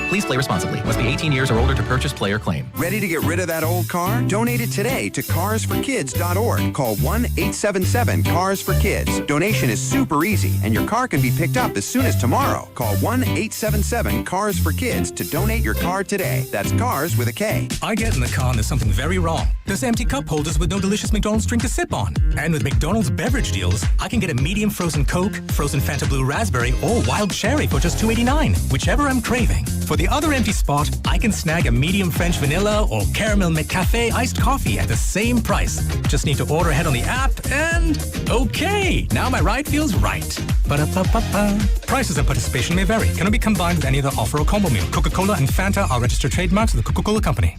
Please play responsibly. Must be 18 years or older to purchase, play, or claim. Ready to get rid of that old car? Donate it today to carsforkids.org. Call 1-877-CARS-FOR-KIDS. Donation is super easy, and your car can be picked up as soon as tomorrow. Call 1-877-CARS-FOR-KIDS to donate your car today. That's cars with a K. I get in the car and there's something very wrong. There's empty cup holders with no delicious McDonald's drink to sip on. And with McDonald's beverage deals, I can get a medium frozen Coke, frozen Fanta Blue Raspberry, or wild cherry for just $2.89, whichever I'm craving. For the other empty spot, I can snag a medium French vanilla or caramel McCafe iced coffee at the same price. Just need to order ahead on the app and okay, now my ride feels right. Ba-da-ba-ba-ba. Prices and participation may vary. Cannot be combined with any other offer or combo meal. Coca-Cola and Fanta are registered trademarks of the Coca-Cola Company.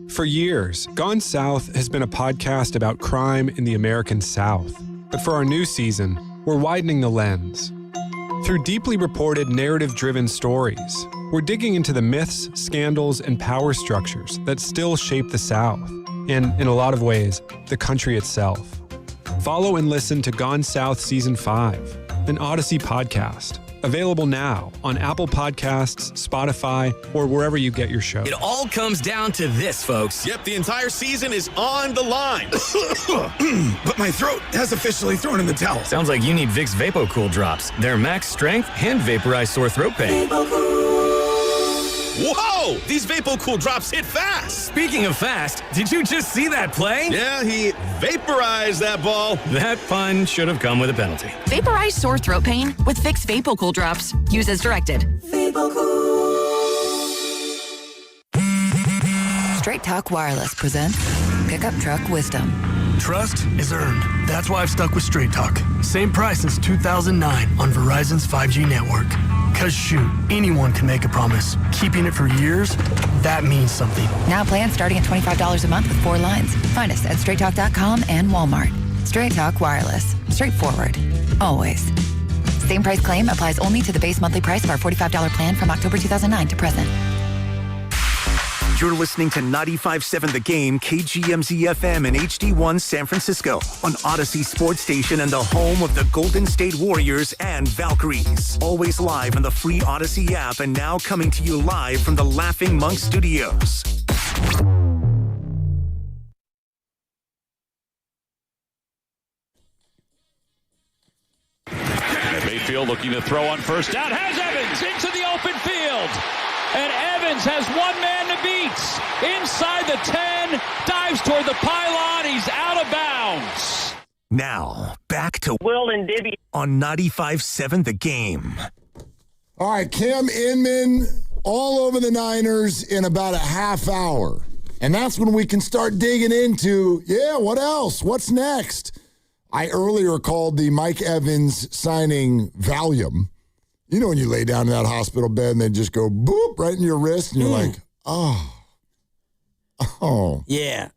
For years, Gone South has been a podcast about crime in the American South. But for our new season, we're widening the lens. Through deeply reported, narrative-driven stories, we're digging into the myths, scandals, and power structures that still shape the South, and, in a lot of ways, the country itself. Follow and listen to Gone South Season 5, an Odyssey podcast. Available now on Apple Podcasts, Spotify, or wherever you get your shows. It all comes down to this, folks. Yep, the entire season is on the line. But my throat has officially thrown in the towel. Sounds like you need Vicks VapoCool drops. They're max strength and vaporize sore throat pain. Whoa! These VapoCool drops hit fast. Speaking of fast, did you just see that play? Yeah, he vaporized that ball. That pun should have come with a penalty. Vaporize sore throat pain with Vicks VapoCool drops. Use as directed. Straight Talk Wireless presents Pickup Truck Wisdom. Trust is earned. That's why I've stuck with Straight Talk. Same price since 2009 on Verizon's 5G network. Cause shoot, anyone can make a promise. Keeping it for years, that means something. Now plans starting at $25 a month with 4 lines. Find us at straighttalk.com and Walmart. Straight Talk Wireless. Straightforward. Always. Same price claim applies only to the base monthly price of our $45 plan from October 2009 to present. You're listening to 95.7 The Game, KGMZ-FM and HD1 San Francisco on Odyssey Sports Station and the home of the Golden State Warriors and Valkyries. Always live on the free Odyssey app and now coming to you live from the Laughing Monk Studios. Mayfield looking to throw on first down. Has Evans into the open field. And Evans has one man to beat. Inside the 10, dives toward the pylon. He's out of bounds. Now, back to Will and Dibby on 95.7 The Game. All right, Cam Inman all over the Niners in about a half hour. And that's when we can start digging into, what else? What's next? I earlier called the Mike Evans signing Valium. You know when you lay down in that hospital bed and they just go boop right in your wrist and you're like, oh. Yeah.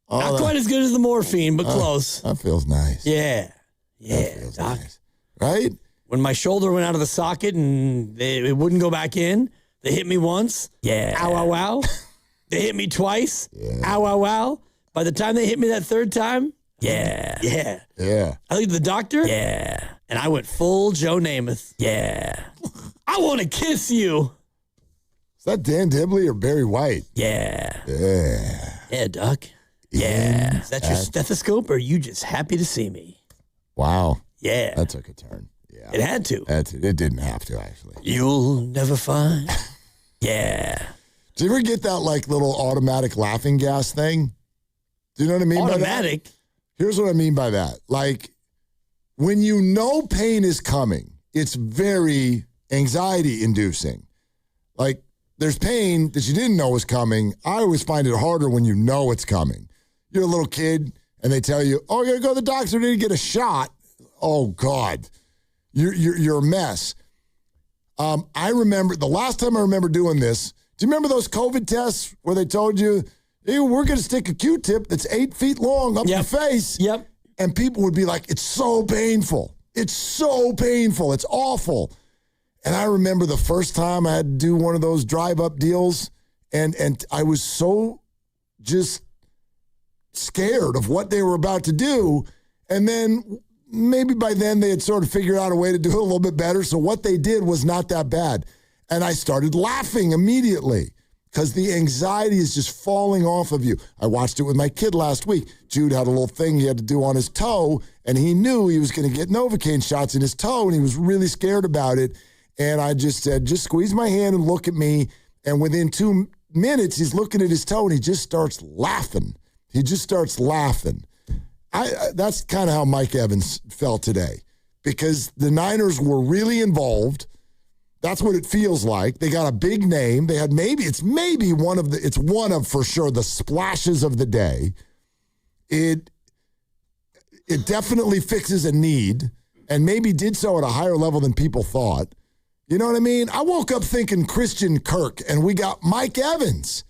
Not quite as good as the morphine, but close. That feels nice. Yeah. Yeah, Doc. Nice. Right? When my shoulder went out of the socket and it wouldn't go back in, they hit me once. Yeah. Ow, ow, ow. They hit me twice. Yeah. Ow, ow, ow. By the time they hit me that third time, yeah. I looked at the doctor. Yeah. And I went full Joe Namath. Yeah. I want to kiss you. Is that Dan Dibley or Barry White? Yeah. Yeah, Doc. Yeah. Is that your stethoscope or are you just happy to see me? Wow. Yeah. That took a turn. Yeah. It had to. It didn't have to, actually. You'll never find. Yeah. Do you ever get that little automatic laughing gas thing? Do you know what I mean by that? Automatic? Here's what I mean by that. When you know pain is coming, it's very anxiety-inducing. There's pain that you didn't know was coming. I always find it harder when you know it's coming. You're a little kid, and they tell you, "Oh, you gotta go to the doctor to get a shot." Oh God, you're a mess. I remember the last time I remember doing this. Do you remember those COVID tests where they told you, "Hey, we're gonna stick a Q-tip that's 8 feet long up your face"? Yep. And people would be like, "It's so painful. It's so painful. It's awful." And I remember the first time I had to do one of those drive-up deals, and I was so just scared of what they were about to do. And then maybe by then they had sort of figured out a way to do it a little bit better. So what they did was not that bad. And I started laughing immediately because the anxiety is just falling off of you. I watched it with my kid last week. Jude had a little thing he had to do on his toe, and he knew he was going to get Novocaine shots in his toe, and he was really scared about it. And I just said, just squeeze my hand and look at me. And within 2 minutes, he's looking at his toe, and he just starts laughing. That's kind of how Mike Evans felt today because the Niners were really involved. That's what it feels like. They got a big name. They had it's one of for sure the splashes of the day. It definitely fixes a need and maybe did so at a higher level than people thought. You know what I mean? I woke up thinking Christian Kirk and we got Mike Evans.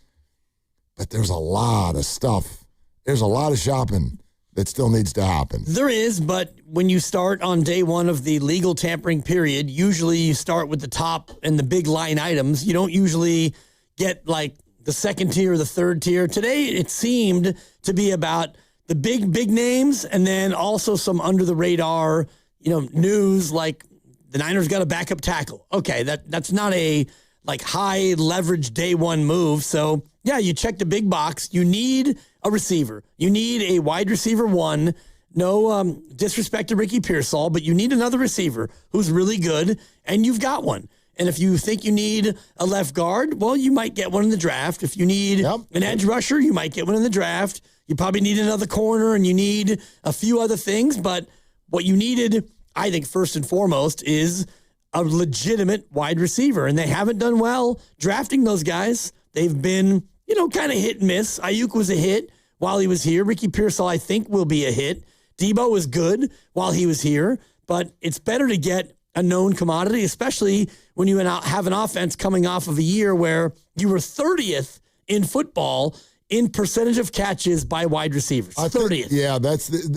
But there's a lot of stuff. There's a lot of shopping that still needs to happen. There is, but when you start on day one of the legal tampering period, usually you start with the top and the big line items. You don't usually get the second tier or the third tier. Today, it seemed to be about the big names and then also some under the radar, news like the Niners got a backup tackle. Okay, that's not a high leverage day one move. So yeah, you check the big box. You need a receiver. You need a wide receiver one. No disrespect to Ricky Pearsall, but you need another receiver who's really good, and you've got one. And if you think you need a left guard, well, you might get one in the draft. If you need an edge rusher, you might get one in the draft. You probably need another corner, and you need a few other things. But what you needed, I think, first and foremost, is a legitimate wide receiver. And they haven't done well drafting those guys. They've been, kind of hit and miss. Ayuk was a hit while he was here. Ricky Pearsall, I think, will be a hit. Debo was good while he was here. But it's better to get a known commodity, especially when you have an offense coming off of a year where you were 30th in football in percentage of catches by wide receivers. 30th.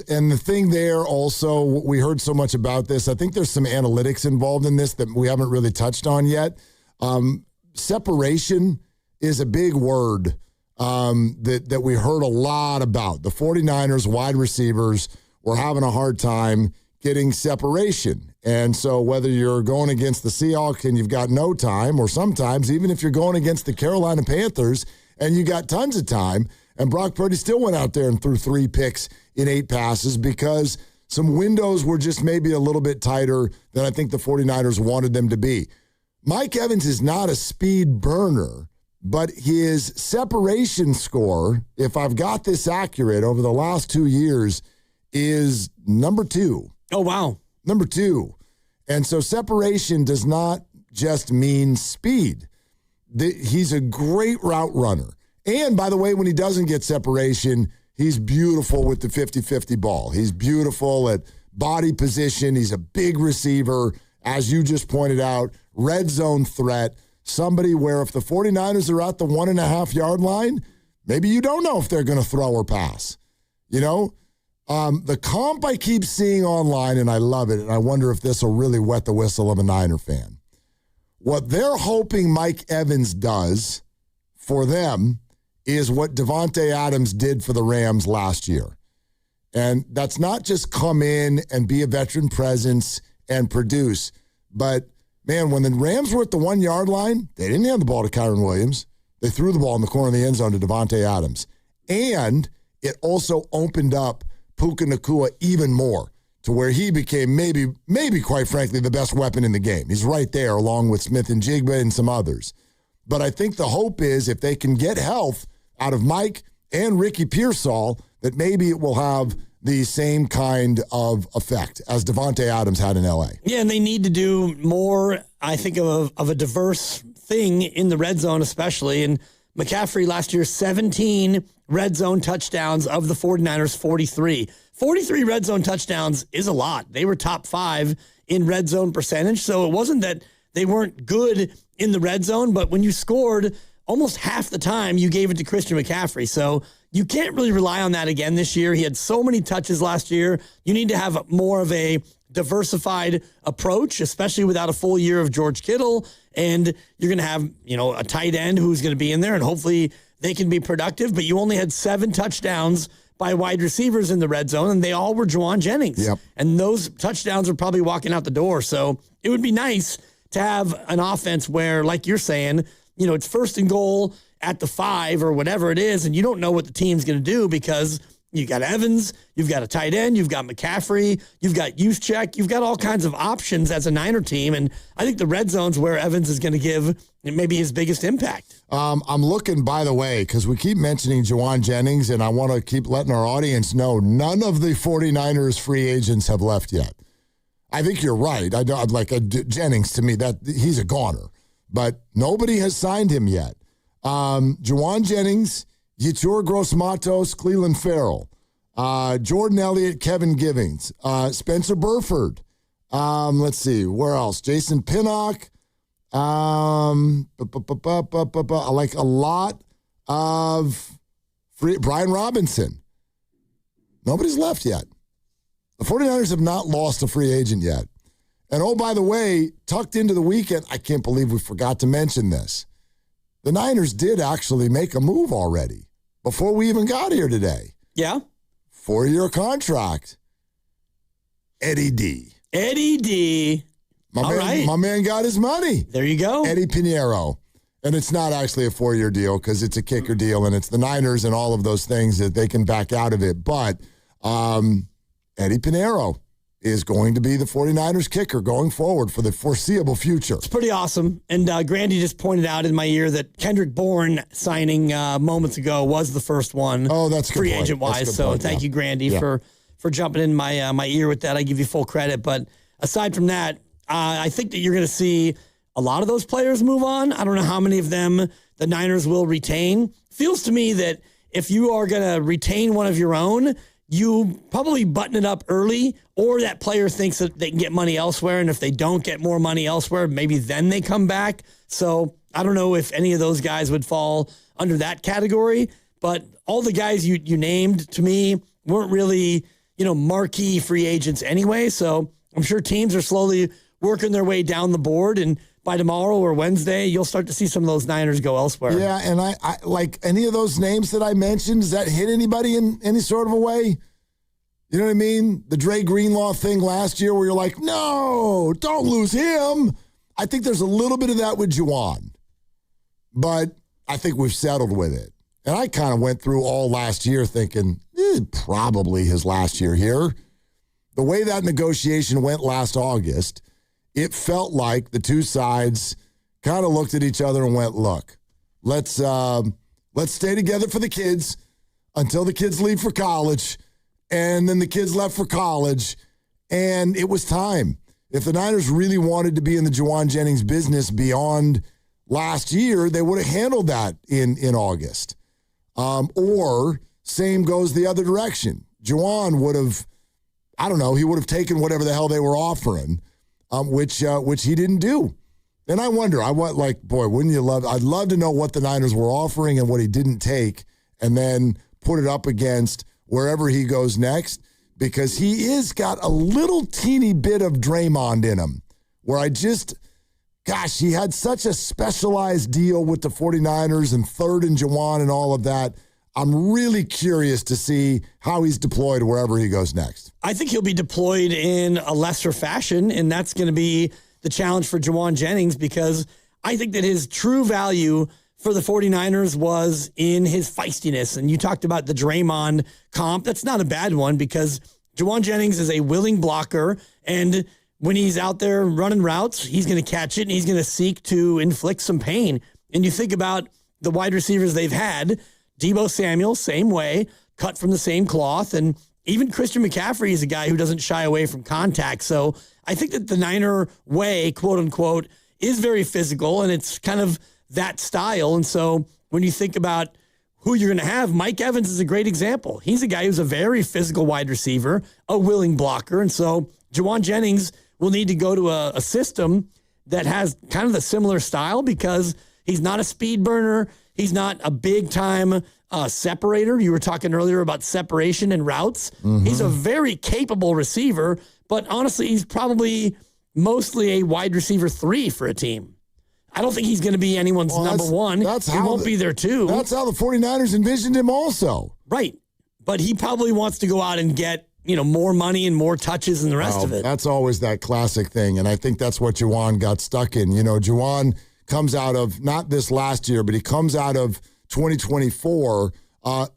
And the thing there also, we heard so much about this. I think there's some analytics involved in this that we haven't really touched on yet. Separation is a big word that we heard a lot about. The 49ers wide receivers were having a hard time getting separation. And so whether you're going against the Seahawks and you've got no time, or sometimes even if you're going against the Carolina Panthers and you got tons of time, and Brock Purdy still went out there and threw 3 picks in 8 passes because some windows were just maybe a little bit tighter than I think the 49ers wanted them to be. Mike Evans is not a speed burner, but his separation score, if I've got this accurate, over the last 2 years is number 2. Oh, wow. Number 2. And so separation does not just mean speed. He's a great route runner. And, by the way, when he doesn't get separation, he's beautiful with the 50-50 ball. He's beautiful at body position. He's a big receiver, as you just pointed out, red zone threat, somebody where if the 49ers are at the 1.5-yard line, maybe you don't know if they're going to throw or pass. You know, the comp I keep seeing online, and I love it, and I wonder if this will really wet the whistle of a Niner fan. What they're hoping Mike Evans does for them is what Davante Adams did for the Rams last year. And that's not just come in and be a veteran presence and produce, but, man, when the Rams were at the 1-yard line, they didn't hand the ball to Kyron Williams. They threw the ball in the corner of the end zone to Davante Adams. And it also opened up Puka Nacua even more to where he became maybe quite frankly, the best weapon in the game. He's right there along with Smith and Jigba and some others. But I think the hope is if they can get health out of Mike and Ricky Pearsall, that maybe it will have the same kind of effect as Davante Adams had in L.A. Yeah, and they need to do more, I think, of a diverse thing in the red zone especially. And McCaffrey last year, 17 red zone touchdowns of the 49ers, 43. 43 red zone touchdowns is a lot. They were top 5 in red zone percentage, so it wasn't that they weren't good in the red zone, but when you scored almost half the time, you gave it to Christian McCaffrey. So you can't really rely on that again this year. He had so many touches last year. You need to have more of a diversified approach, especially without a full year of George Kittle. And you're going to have, a tight end who's going to be in there, and hopefully they can be productive. But you only had 7 touchdowns by wide receivers in the red zone, and they all were Juwan Jennings. Yep. And those touchdowns are probably walking out the door. So it would be nice to have an offense where, like you're saying, it's first and goal at the 5 or whatever it is, and you don't know what the team's going to do because you got Evans, you've got a tight end, you've got McCaffrey, you've got Juszczyk, you've got all kinds of options as a Niner team, and I think the red zone's where Evans is going to give maybe his biggest impact. I'm looking, by the way, because we keep mentioning Juwan Jennings, and I want to keep letting our audience know none of the 49ers free agents have left yet. I think you're right. Jennings, to me, that he's a goner. But nobody has signed him yet. Juwan Jennings, Yetur Gross-Matos, Cleveland Farrell, Jordan Elliott, Kevin Givens, Spencer Burford. Let's see, where else? Jason Pinnock. Like a lot of Brian Robinson. Nobody's left yet. The 49ers have not lost a free agent yet. And oh, by the way, tucked into the weekend, I can't believe we forgot to mention this. The Niners did actually make a move already before we even got here today. Yeah. 4-year contract. Eddie D. Eddie D. My man got his money. There you go. Eddie Pinheiro. And it's not actually a 4-year deal because it's a kicker deal and it's the Niners and all of those things that they can back out of it. But Eddie Pinheiro is going to be the 49ers kicker going forward for the foreseeable future. It's pretty awesome. And Grandy just pointed out in my ear that Kendrick Bourne signing moments ago was the first one. Oh, that's free agent-wise. So thank you, Grandy, for jumping in my ear with that. I give you full credit. But aside from that, I think that you're going to see a lot of those players move on. I don't know how many of them the Niners will retain. Feels to me that if you are going to retain one of your own, you probably button it up early, or that player thinks that they can get money elsewhere, and if they don't get more money elsewhere, maybe then they come back. So I don't know if any of those guys would fall under that category, but all the guys you named to me weren't really, marquee free agents anyway. So I'm sure teams are slowly working their way down the board, and by tomorrow or Wednesday, you'll start to see some of those Niners go elsewhere. Yeah, and I like any of those names that I mentioned, does that hit anybody in any sort of a way? You know what I mean? The Dre Greenlaw thing last year where you're like, no, don't lose him. I think there's a little bit of that with Juwan, but I think we've settled with it. And I kind of went through all last year thinking, probably his last year here. The way that negotiation went last August, it felt like the two sides kind of looked at each other and went, look, let's stay together for the kids until the kids leave for college. And then the kids left for college, and it was time. If the Niners really wanted to be in the Juwan Jennings business beyond last year, they would have handled that in August. Or same goes the other direction. Juwan would have, I don't know, he would have taken whatever the hell they were offering, which he didn't do. And I wonder, wouldn't you love, I'd love to know what the Niners were offering and what he didn't take, and then put it up against wherever he goes next, because he is got a little teeny bit of Draymond in him, where he had such a specialized deal with the 49ers and third in Juwan and all of that. I'm really curious to see how he's deployed wherever he goes next. I think he'll be deployed in a lesser fashion, and that's going to be the challenge for Juwan Jennings, because I think that his true value for the 49ers was in his feistiness. And you talked about the Draymond comp. That's not a bad one, because Juwan Jennings is a willing blocker, and when he's out there running routes, he's going to catch it, and he's going to seek to inflict some pain. And you think about the wide receivers they've had, Deebo Samuel, same way, cut from the same cloth. And even Christian McCaffrey is a guy who doesn't shy away from contact. So I think that the Niner way, quote unquote, is very physical, and it's kind of that style. And so when you think about who you're going to have, Mike Evans is a great example. He's a guy who's a very physical wide receiver, a willing blocker. And so Juwan Jennings will need to go to a system that has kind of the similar style, because he's not a speed burner. He's not a big-time separator. You were talking earlier about separation and routes. Mm-hmm. He's a very capable receiver, but honestly, he's probably mostly a wide receiver 3 for a team. I don't think he's going to be anyone's number 1. He won't be there, too. That's how the 49ers envisioned him also. Right. But he probably wants to go out and get, more money and more touches and the rest of it. That's always that classic thing, and I think that's what Juwan got stuck in. Juwan comes out of, not this last year, but he comes out of 2024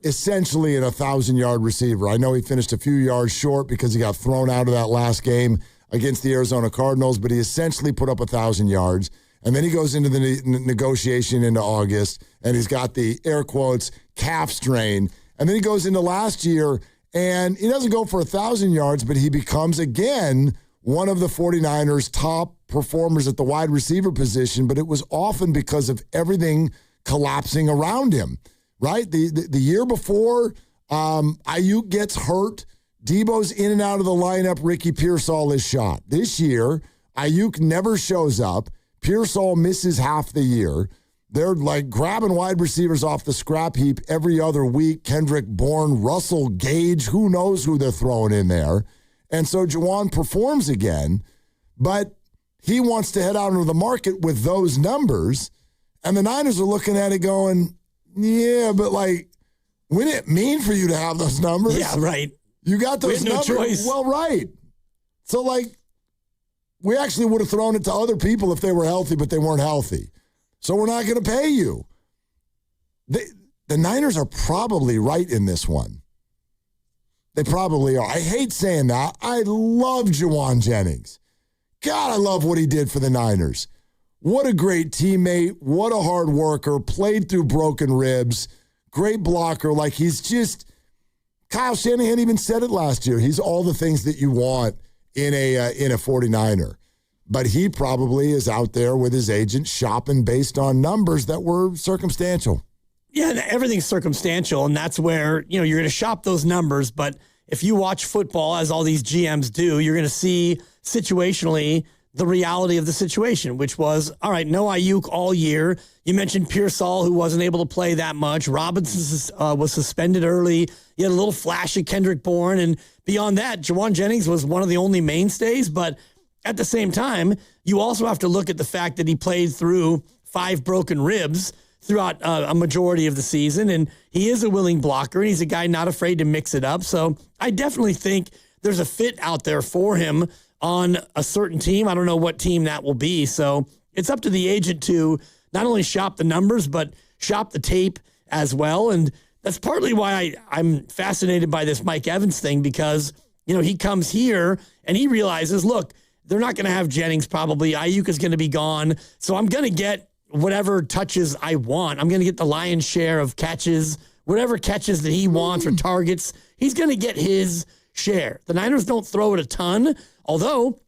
essentially an 1,000-yard receiver. I know he finished a few yards short because he got thrown out of that last game against the Arizona Cardinals, but he essentially put up 1,000 yards. And then he goes into the negotiation into August, and he's got the, air quotes, calf strain. And then he goes into last year, and he doesn't go for 1,000 yards, but he becomes, again, one of the 49ers' top performers at the wide receiver position, but it was often because of everything collapsing around him, right? The year before, Ayuk gets hurt, Deebo's in and out of the lineup, Ricky Pearsall is shot. This year, Ayuk never shows up, Pearsall misses half the year. They're like grabbing wide receivers off the scrap heap every other week. Kendrick Bourne, Russell Gage, who knows who they're throwing in there. And so Juwan performs again, but he wants to head out into the market with those numbers. And the Niners are looking at it going, yeah, but wouldn't it mean for you to have those numbers? Yeah, right. You got those numbers. No choice. Well, right. So, we actually would have thrown it to other people if they were healthy, but they weren't healthy. So we're not going to pay you. The Niners are probably right in this one. They probably are. I hate saying that. I love Juwan Jennings. God, I love what he did for the Niners. What a great teammate. What a hard worker. Played through broken ribs. Great blocker. He's just, Kyle Shanahan even said it last year. He's all the things that you want in a 49er. But he probably is out there with his agent shopping based on numbers that were circumstantial. Yeah, everything's circumstantial, and that's where, you're going to shop those numbers. But if you watch football, as all these GMs do, you're going to see situationally the reality of the situation, which was, all right, no Ayuk all year. You mentioned Pearsall, who wasn't able to play that much. Robinson was suspended early. You had a little flash of Kendrick Bourne, and beyond that, Juwan Jennings was one of the only mainstays. But at the same time, you also have to look at the fact that he played through 5 broken ribs throughout a majority of the season, and he is a willing blocker, and he's a guy not afraid to mix it up. So I definitely think there's a fit out there for him on a certain team. I don't know what team that will be. So it's up to the agent to not only shop the numbers, but shop the tape as well. And that's partly why I'm fascinated by this Mike Evans thing, because, he comes here and he realizes, look, they're not going to have Jennings probably. Ayuk is going to be gone. So I'm going to get whatever touches I want. I'm going to get the lion's share of catches, whatever catches that he wants or targets. He's going to get his share. The Niners don't throw it a ton, although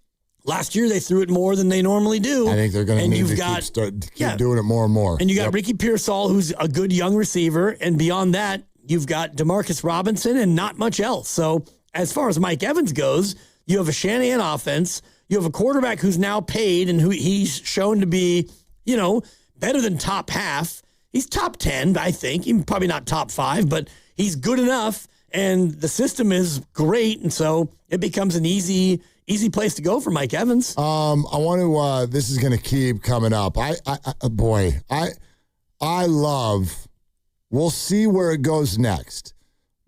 Last year, they threw it more than they normally do. I think they're going to need to keep doing it more and more. And you got Ricky Pearsall, who's a good young receiver. And beyond that, you've got Demarcus Robinson and not much else. So as far as Mike Evans goes, you have a Shanahan offense. You have a quarterback who's now paid and who he's shown to be, better than top half. He's top 10, I think. He's probably not top 5, but he's good enough. And the system is great. And so it becomes an easy place to go for Mike Evans. I want to, this is going to keep coming up. I love, we'll see where it goes next,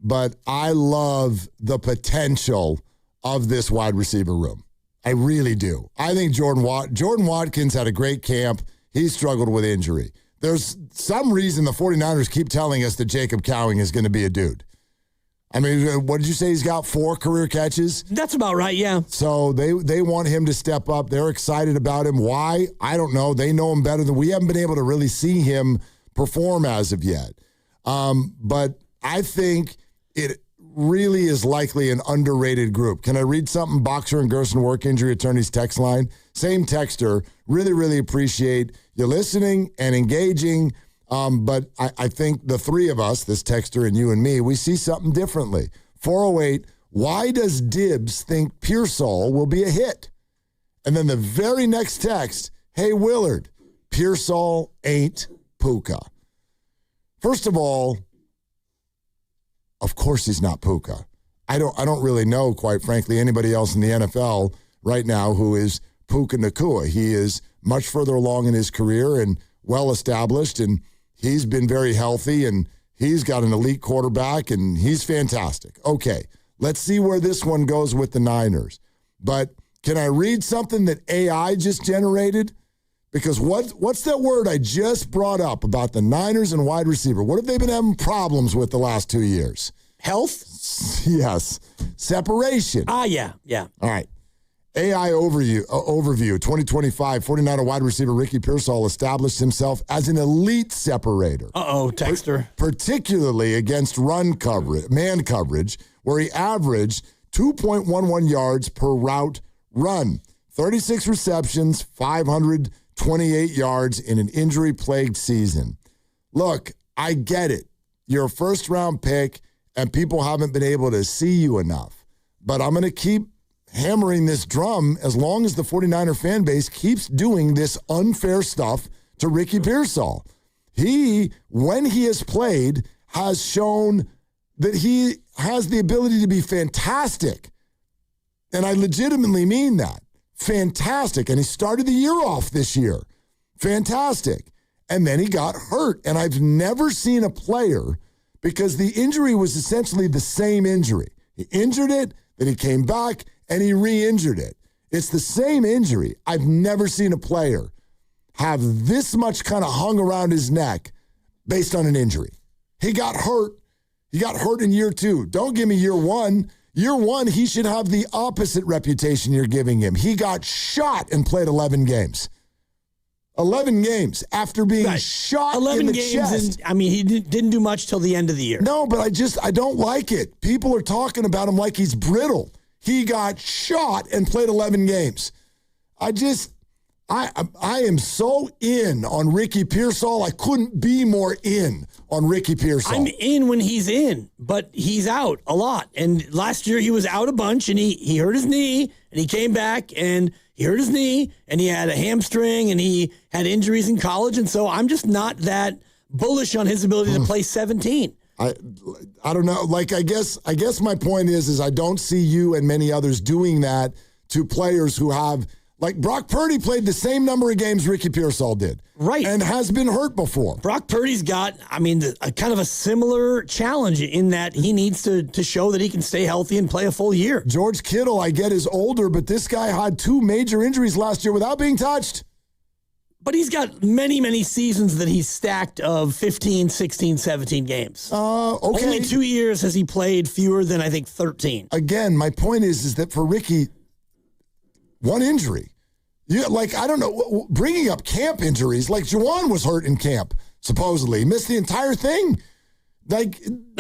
but I love the potential of this wide receiver room. I really do. I think Jordan Watkins had a great camp. He struggled with injury. There's some reason the 49ers keep telling us that Jacob Cowing is going to be a dude. I mean, what did you say? He's got 4 career catches? That's about right, yeah. So they want him to step up. They're excited about him. Why? I don't know. They know him better than we haven't been able to really see him perform as of yet. But I think it really is likely an underrated group. Can I read something? Boxer and Gerson Work Injury Attorneys text line. Same texter. Really, really appreciate you listening and engaging. But I think the three of us, this texter and you and me, we see something differently. 408, why does Dibbs think Pearsall will be a hit? And then the very next text, hey, Willard, Pearsall ain't Puka. First of all, of course he's not Puka. I don't really know, quite frankly, anybody else in the NFL right now who is Puka Nacua. He is much further along in his career and well-established, and he's been very healthy, and he's got an elite quarterback, and he's fantastic. Okay, let's see where this one goes with the Niners. But can I read something that AI just generated? Because what's that word I just brought up about the Niners and wide receiver? What have they been having problems with the last 2 years? Health? Yes. Separation. Yeah. All right. AI overview 2025, 49er wide receiver Ricky Pearsall established himself as an elite separator. Texter. Particularly against man coverage, where he averaged 2.11 yards per route run, 36 receptions, 528 yards in an injury-plagued season. Look, I get it. You're a first-round pick, and people haven't been able to see you enough. But I'm going to keep hammering this drum as long as the 49er fan base keeps doing this unfair stuff to Ricky Pearsall. He, when he has played, has shown that he has the ability to be fantastic. And I legitimately mean that. Fantastic. And he started the year off this year. Fantastic. And then he got hurt. And I've never seen a player, because the injury was essentially the same injury. He injured it, then he came back, and he re-injured it. It's the same injury. I've never seen a player have this much kind of hung around his neck based on an injury. He got hurt. He got hurt in year 2. Don't give me year 1. Year 1, he should have the opposite reputation you're giving him. He got shot and played 11 games. 11 games after being shot 11 in the games chest. And, he didn't do much till the end of the year. No, but I don't like it. People are talking about him like he's brittle. He got shot and played 11 games. I am so in on Ricky Pearsall. I couldn't be more in on Ricky Pearsall. I'm in when he's in, but he's out a lot. And last year he was out a bunch, and he hurt his knee, and he came back, and he hurt his knee, and he had a hamstring, and he had injuries in college. And so I'm just not that bullish on his ability to play 17. I don't know. Like, I guess my point is I don't see you and many others doing that to players who have, like, Brock Purdy played the same number of games Ricky Pearsall did. Right. And has been hurt before. Brock Purdy's got, a kind of a similar challenge in that he needs to show that he can stay healthy and play a full year. George Kittle, I get, is older, but this guy had 2 major injuries last year without being touched. But he's got many, many seasons that he's stacked of 15, 16, 17 games. Okay. Only 2 years has he played fewer than, I think, 13. Again, my point is that for Ricky, 1 injury. I don't know, bringing up camp injuries, like Juwan was hurt in camp, supposedly. He missed the entire thing. Like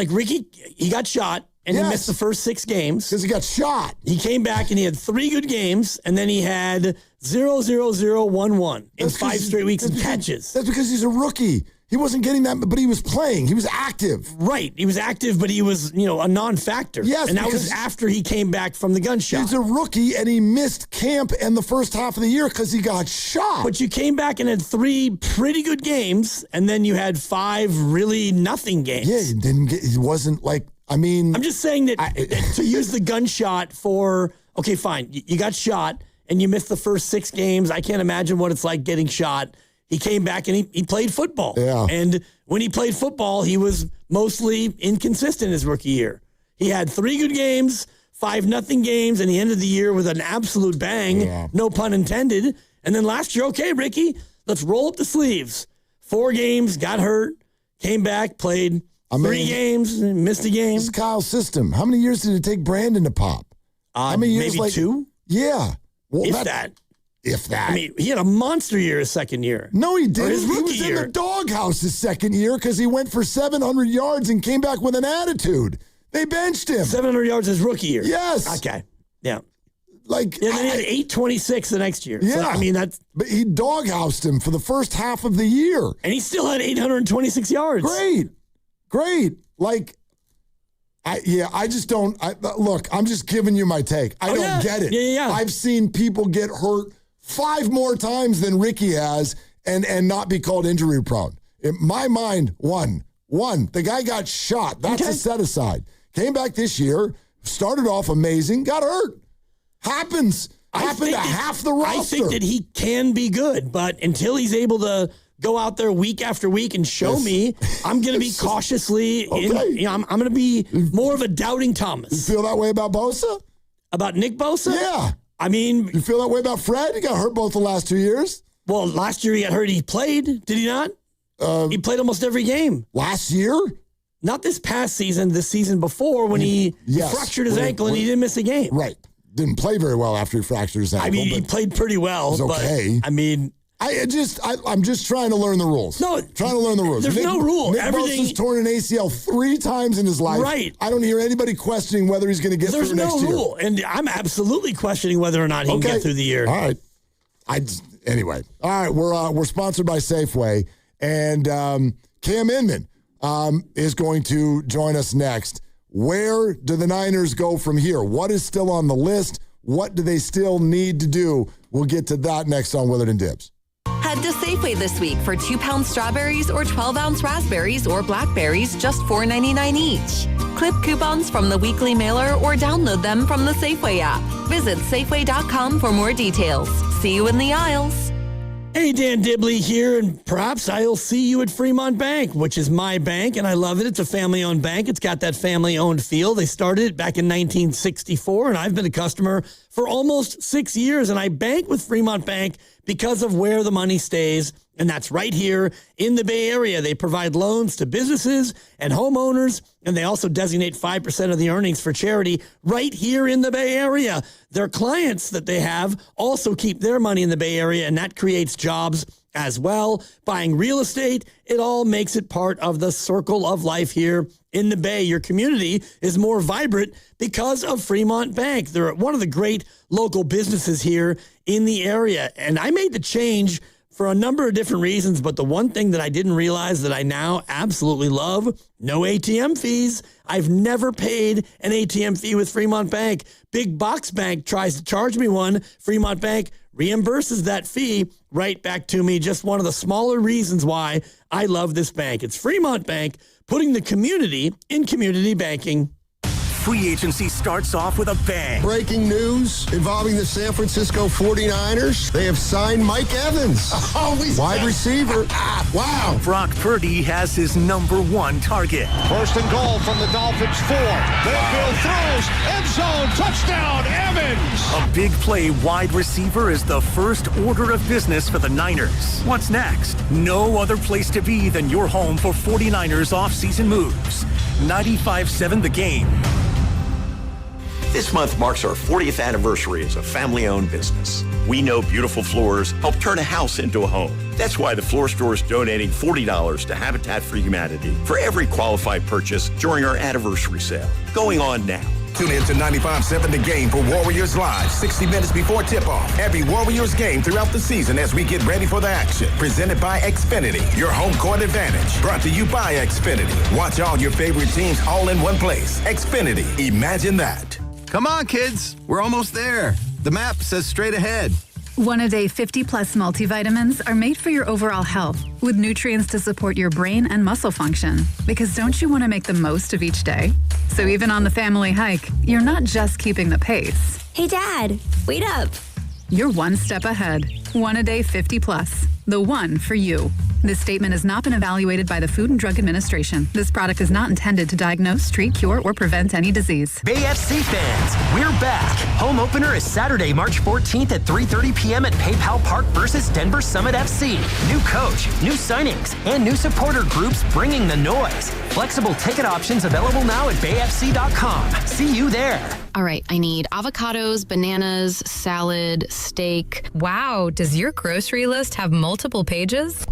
Ricky, he got shot. and he missed the first 6 games. Because he got shot. He came back and he had 3 good games, and then he had 0-0-0-1-1 in 5 straight weeks of catches. That's because he's a rookie. He wasn't getting that, but he was playing. He was active. Right. He was active, but he was, a non-factor. Yes, and that was after he came back from the gunshot. He's a rookie, and he missed camp and the first half of the year because he got shot. But you came back and had 3 pretty good games, and then you had 5 really nothing games. Yeah, he wasn't like, I'm just saying that to use the gunshot for, okay, fine, you got shot, and you missed the first 6 games. I can't imagine what it's like getting shot. He came back and he played football. Yeah. And when he played football, he was mostly inconsistent his rookie year. He had 3 good games, 5-0 games, and he ended the year with an absolute bang, no pun intended. And then last year, okay, Ricky, let's roll up the sleeves. 4 games, got hurt, came back, played 3 games, missed a game. This is Kyle's system. How many years did it take Brandon to pop? How many years? Maybe 2? Yeah. Well, If that. I mean, he had a monster year his second year. No, he didn't. His He rookie was in year. the doghouse his second year because he went for 700 yards and came back with an attitude. They benched him. 700 yards his rookie year. Yes. Okay. Yeah. And then he had 826 the next year. Yeah. So, that's. But he doghoused him for the first half of the year. And he still had 826 yards. Great. I just don't. Look, I'm just giving you my take. I don't get it. Yeah. I've seen people get hurt 5 more times than Ricky has and not be called injury prone. In my mind, one. The guy got shot. That's a set aside. Came back this year, started off amazing, got hurt. Happened to half the roster. I think that he can be good, but until he's able to go out there week after week and show me, I'm going to be cautiously, I'm going to be more of a doubting Thomas. You feel that way about Bosa? About Nick Bosa? Yeah. You feel that way about Fred? He got hurt both the last 2 years. Well, last year he got hurt. He played, did he not? He played almost every game. Last year? Not this past season, the season before when he fractured his ankle and he didn't miss a game. Right. Didn't play very well after he fractured his ankle. He played pretty well. It was okay. But, I'm just trying to learn the rules. No, trying to learn the rules. There's no rule. Nick Bosa's torn an ACL 3 times in his life. Right. I don't hear anybody questioning whether he's going to get through next year. There's no rule, and I'm absolutely questioning whether or not he can get through the year. All right. Anyway. All right. We're sponsored by Safeway, and Cam Inman is going to join us next. Where do the Niners go from here? What is still on the list? What do they still need to do? We'll get to that next on Willard and Dibs. Head to Safeway this week for 2-pound strawberries or 12-ounce raspberries or blackberries, just $4.99 each. Clip coupons from the weekly mailer or download them from the Safeway app. Visit Safeway.com for more details. See you in the aisles. Hey, Dan Dibley here, and perhaps I'll see you at Fremont Bank, which is my bank, and I love it. It's a family-owned bank. It's got that family-owned feel. They started it back in 1964, and I've been a customer for almost 6 years, and I bank with Fremont Bank because of where the money stays, and that's right here in the Bay Area. They provide loans to businesses and homeowners, and they also designate 5% of the earnings for charity right here in the Bay Area. Their clients that they have also keep their money in the Bay Area, and that creates jobs as well. Buying real estate, it all makes it part of the circle of life here in the Bay. Your community is more vibrant because of Fremont Bank. They're one of the great local businesses here in the area, and I made the change for a number of different reasons, but the one thing that I didn't realize that I now absolutely love, no ATM fees. I've never paid an ATM fee with Fremont Bank. Big Box Bank tries to charge me one. Fremont Bank reimburses that fee right back to me. Just one of the smaller reasons why I love this bank. It's Fremont Bank, putting the community in community banking. Free agency starts off with a bang. Breaking news involving the San Francisco 49ers. They have signed Mike Evans, wide receiver. Wow. Brock Purdy has his number 1 target. First and goal from the Dolphins 4. Mayfield throws, end zone, touchdown, Evans. A big play wide receiver is the first order of business for the Niners. What's next? No other place to be than your home for 49ers offseason moves. 95.7 The Game. This month marks our 40th anniversary as a family-owned business. We know beautiful floors help turn a house into a home. That's why the floor store is donating $40 to Habitat for Humanity for every qualified purchase during our anniversary sale. Going on now. Tune in to 95.7 The Game for Warriors Live, 60 minutes before tip-off. Every Warriors game throughout the season as we get ready for the action. Presented by Xfinity, your home court advantage. Brought to you by Xfinity. Watch all your favorite teams all in one place. Xfinity, imagine that. Come on, kids. We're almost there. The map says straight ahead. One-a-day 50-plus multivitamins are made for your overall health, with nutrients to support your brain and muscle function. Because don't you want to make the most of each day? So even on the family hike, you're not just keeping the pace. Hey, Dad, wait up. You're one step ahead. One-a-day 50-plus. The one for you. This statement has not been evaluated by the Food and Drug Administration. This product is not intended to diagnose, treat, cure, or prevent any disease. Bay FC fans, we're back. Home opener is Saturday, March 14th at 3:30 p.m. at PayPal Park versus Denver Summit FC. New coach, new signings, and new supporter groups bringing the noise. Flexible ticket options available now at bayfc.com. See you there. All right, I need avocados, bananas, salad, steak. Wow, does your grocery list have multiple pages?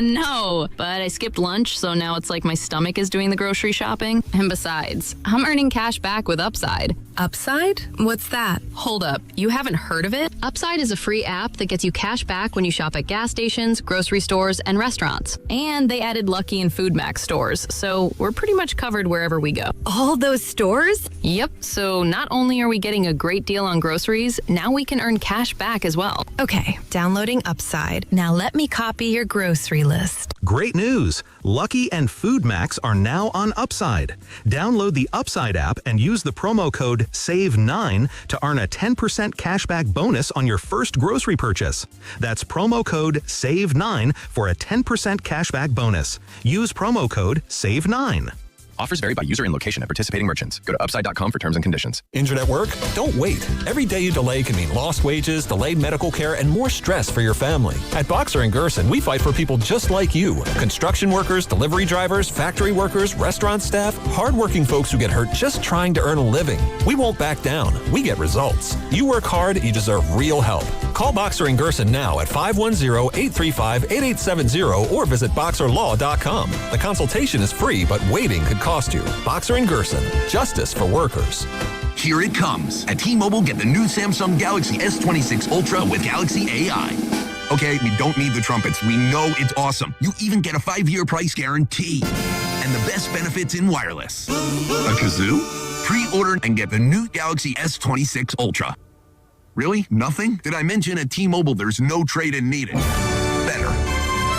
No, but I skipped lunch, so now it's like my stomach is doing the grocery shopping. And besides, I'm earning cash back with Upside. Upside? What's that? Hold up, you haven't heard of it? Upside is a free app that gets you cash back when you shop at gas stations, grocery stores, and restaurants. And they added Lucky and Food Max stores, so we're pretty much covered wherever we go. All those stores? Yep, so not only are we getting a great deal on groceries, now we can earn cash back as well. Okay, downloading Upside. Now let me copy your grocery list. Great news! Lucky and Food Max are now on Upside. Download the Upside app and use the promo code SAVE9 to earn a 10% cashback bonus on your first grocery purchase. That's promo code SAVE9 for a 10% cashback bonus. Use promo code SAVE9. Offers vary by user and location at participating merchants. Go to upside.com for terms and conditions. Injured at work? Don't wait. Every day you delay can mean lost wages, delayed medical care, and more stress for your family. At Boxer & Gerson, we fight for people just like you. Construction workers, delivery drivers, factory workers, restaurant staff, hardworking folks who get hurt just trying to earn a living. We won't back down. We get results. You work hard, you deserve real help. Call Boxer & Gerson now at 510-835-8870 or visit boxerlaw.com. The consultation is free, but waiting could cost you. Boxer & Gerson, justice for workers. Here it comes. At T-Mobile, get the new Samsung Galaxy S26 Ultra with Galaxy AI. Okay, we don't need the trumpets. We know it's awesome. You even get a 5-year price guarantee. And the best benefits in wireless. A kazoo? Pre-order and get the new Galaxy S26 Ultra. Really? Nothing? Did I mention at T-Mobile there's no trade-in needed? Better.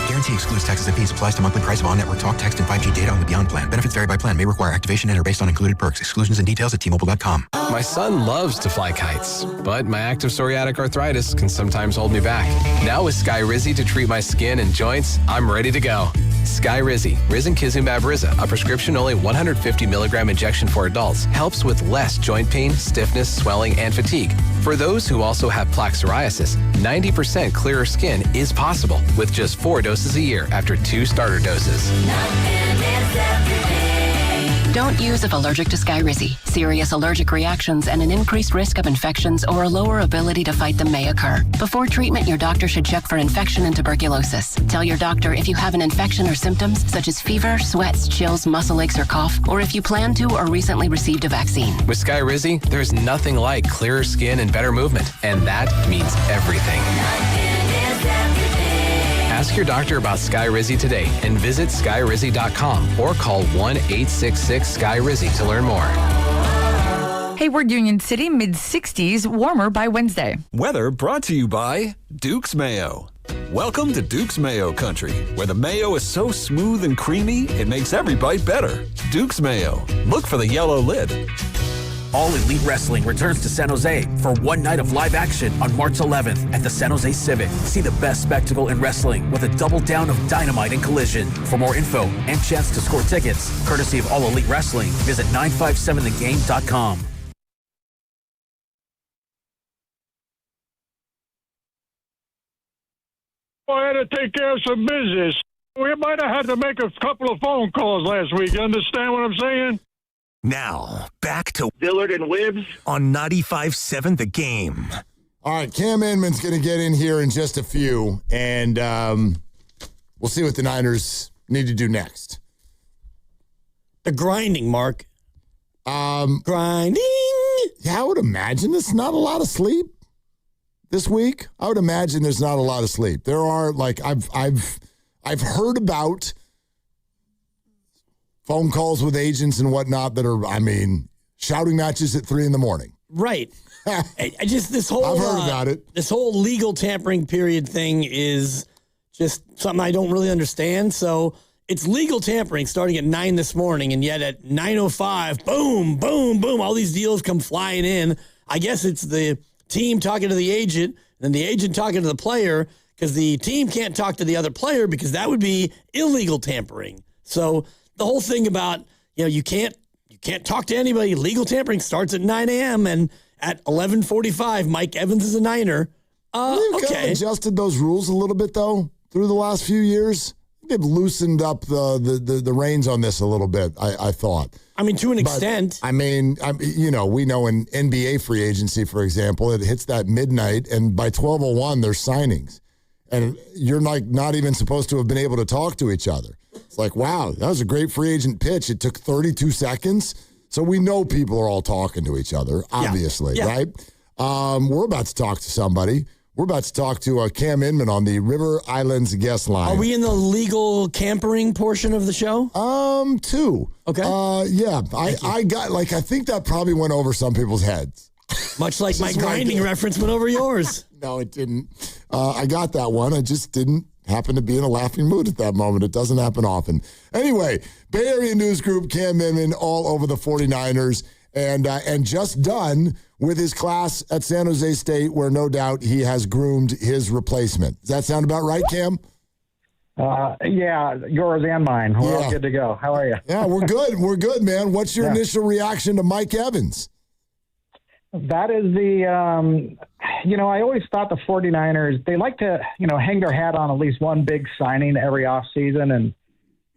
Guarantee excludes taxes and fees. Applies to monthly price of on-network talk, text, and 5G data on the Beyond plan. Benefits vary by plan. May require activation and are based on included perks. Exclusions and details at T-Mobile.com. My son loves to fly kites, but my active psoriatic arthritis can sometimes hold me back. Now with Skyrizi to treat my skin and joints, I'm ready to go. Skyrizi, risankizumab Riza, a prescription-only 150 milligram injection for adults, helps with less joint pain, stiffness, swelling, and fatigue. For those who also have plaque psoriasis, 90% clearer skin is possible with just 4 doses a year after 2 starter doses. Don't use if allergic to Skyrizi. Serious allergic reactions and an increased risk of infections or a lower ability to fight them may occur. Before treatment, your doctor should check for infection and tuberculosis. Tell your doctor if you have an infection or symptoms such as fever, sweats, chills, muscle aches, or cough, or if you plan to or recently received a vaccine. With Skyrizi, there's nothing like clearer skin and better movement, and that means everything. Ask your doctor about Skyrizi today and visit skyrizi.com or call 1-866-SKY-RIZI to learn more. Hayward Union City, mid-60s, warmer by Wednesday. Weather brought to you by Duke's Mayo. Welcome to Duke's Mayo Country, where the mayo is so smooth and creamy, it makes every bite better. Duke's Mayo. Look for the yellow lid. All Elite Wrestling returns to San Jose for one night of live action on March 11th at the San Jose Civic. See the best spectacle in wrestling with a double down of Dynamite and Collision. For more info and chance to score tickets, courtesy of All Elite Wrestling, visit 957thegame.com. I had to take care of some business. We might have had to make a couple of phone calls last week. You understand what I'm saying? Now, back to Dillard and Wibbs on 95.7 The Game. All right, Cam Inman's going to get in here in just a few, and we'll see what the Niners need to do next. The grinding, Mark. Grinding. Yeah, I would imagine there's not a lot of sleep this week. I would imagine there's not a lot of sleep. There are, like, I've heard about phone calls with agents and whatnot that are, shouting matches at 3 a.m. Right. I just this whole I've heard about it. This whole legal tampering period thing is just something I don't really understand. So it's legal tampering starting at 9 this morning, and yet at 9:05, boom, boom, boom, all these deals come flying in. I guess it's the team talking to the agent, and the agent talking to the player, because the team can't talk to the other player because that would be illegal tampering. So the whole thing about, you can't talk to anybody. Legal tampering starts at 9 a.m. and at 11:45, Mike Evans is a Niner. They've kind of adjusted those rules a little bit, though, through the last few years. They've loosened up the reins on this a little bit, I thought. To an extent. We know in NBA free agency, for example, it hits that midnight, and by 12:01, there's signings. And you're not even supposed to have been able to talk to each other. It's like, wow, that was a great free agent pitch. It took 32 seconds. So we know people are all talking to each other, obviously, right? We're about to talk to somebody. We're about to talk to Cam Inman on the River Islands guest line. Are we in the legal campering portion of the show? 2. Okay. Yeah. I think that probably went over some people's heads. Much like my grinding reference went over yours. No, it didn't. I got that one. I just didn't happen to be in a laughing mood at that moment. It doesn't happen often. Anyway, Bay Area News Group, Cam Inman, all over the 49ers, and just done with his class at San Jose State, where no doubt he has groomed his replacement. Does that sound about right, Cam? Yeah, yours and mine. We're all good to go. How are you? Yeah, we're good. We're good, man. What's your initial reaction to Mike Evans? That is I always thought the 49ers, they like to, hang their hat on at least one big signing every offseason. And,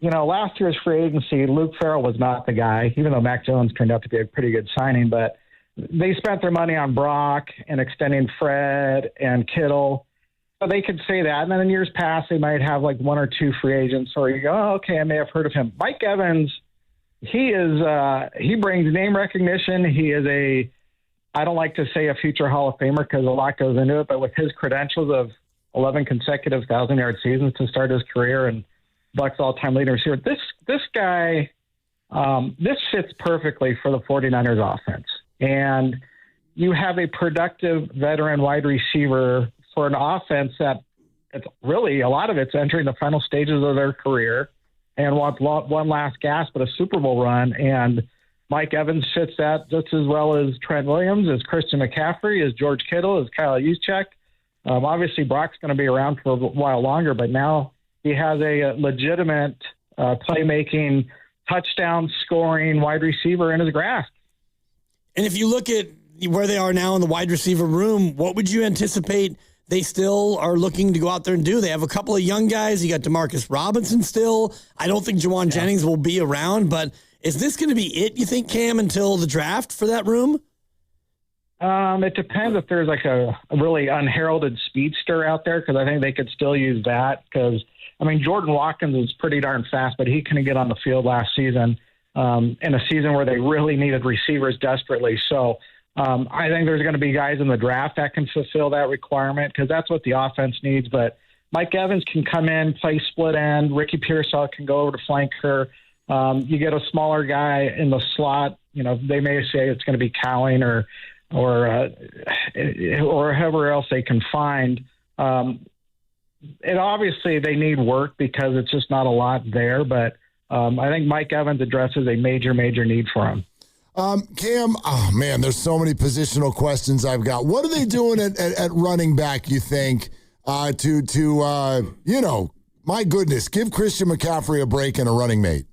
last year's free agency, Luke Farrell was not the guy, even though Mac Jones turned out to be a pretty good signing. But they spent their money on Brock and extending Fred and Kittle. So they could say that. And then in years past, they might have like 1 or 2 free agents. Or you go, oh, okay, I may have heard of him. Mike Evans, he brings name recognition. He is I don't like to say a future Hall of Famer because a lot goes into it, but with his credentials of 11 consecutive 1,000-yard seasons to start his career and Bucs all-time leader receiver, this guy, this fits perfectly for the 49ers offense. And you have a productive veteran wide receiver for an offense that it's really, a lot of it's entering the final stages of their career and wants one last gasp at a Super Bowl run. And Mike Evans fits that just as well as Trent Williams, as Christian McCaffrey, as George Kittle, as Kyle Juszczyk. Obviously, Brock's going to be around for a while longer, but now he has a legitimate playmaking, touchdown-scoring wide receiver in his grasp. And if you look at where they are now in the wide receiver room, what would you anticipate they still are looking to go out there and do? They have a couple of young guys. You got Demarcus Robinson still. I don't think Jawan Jennings will be around, but is this going to be it, you think, Cam, until the draft for that room? It depends if there's like a really unheralded speedster out there, because I think they could still use that. Because, Jordan Watkins is pretty darn fast, but he couldn't get on the field last season in a season where they really needed receivers desperately. So I think there's going to be guys in the draft that can fulfill that requirement, because that's what the offense needs. But Mike Evans can come in, play split end. Ricky Pearsall can go over to flanker. You get a smaller guy in the slot. They may say it's going to be Cowling or whoever else they can find. And obviously they need work because it's just not a lot there. But I think Mike Evans addresses a major need for him. Cam, oh man, there's so many positional questions I've got. What are they doing at running back, you think, to my goodness, give Christian McCaffrey a break and a running mate?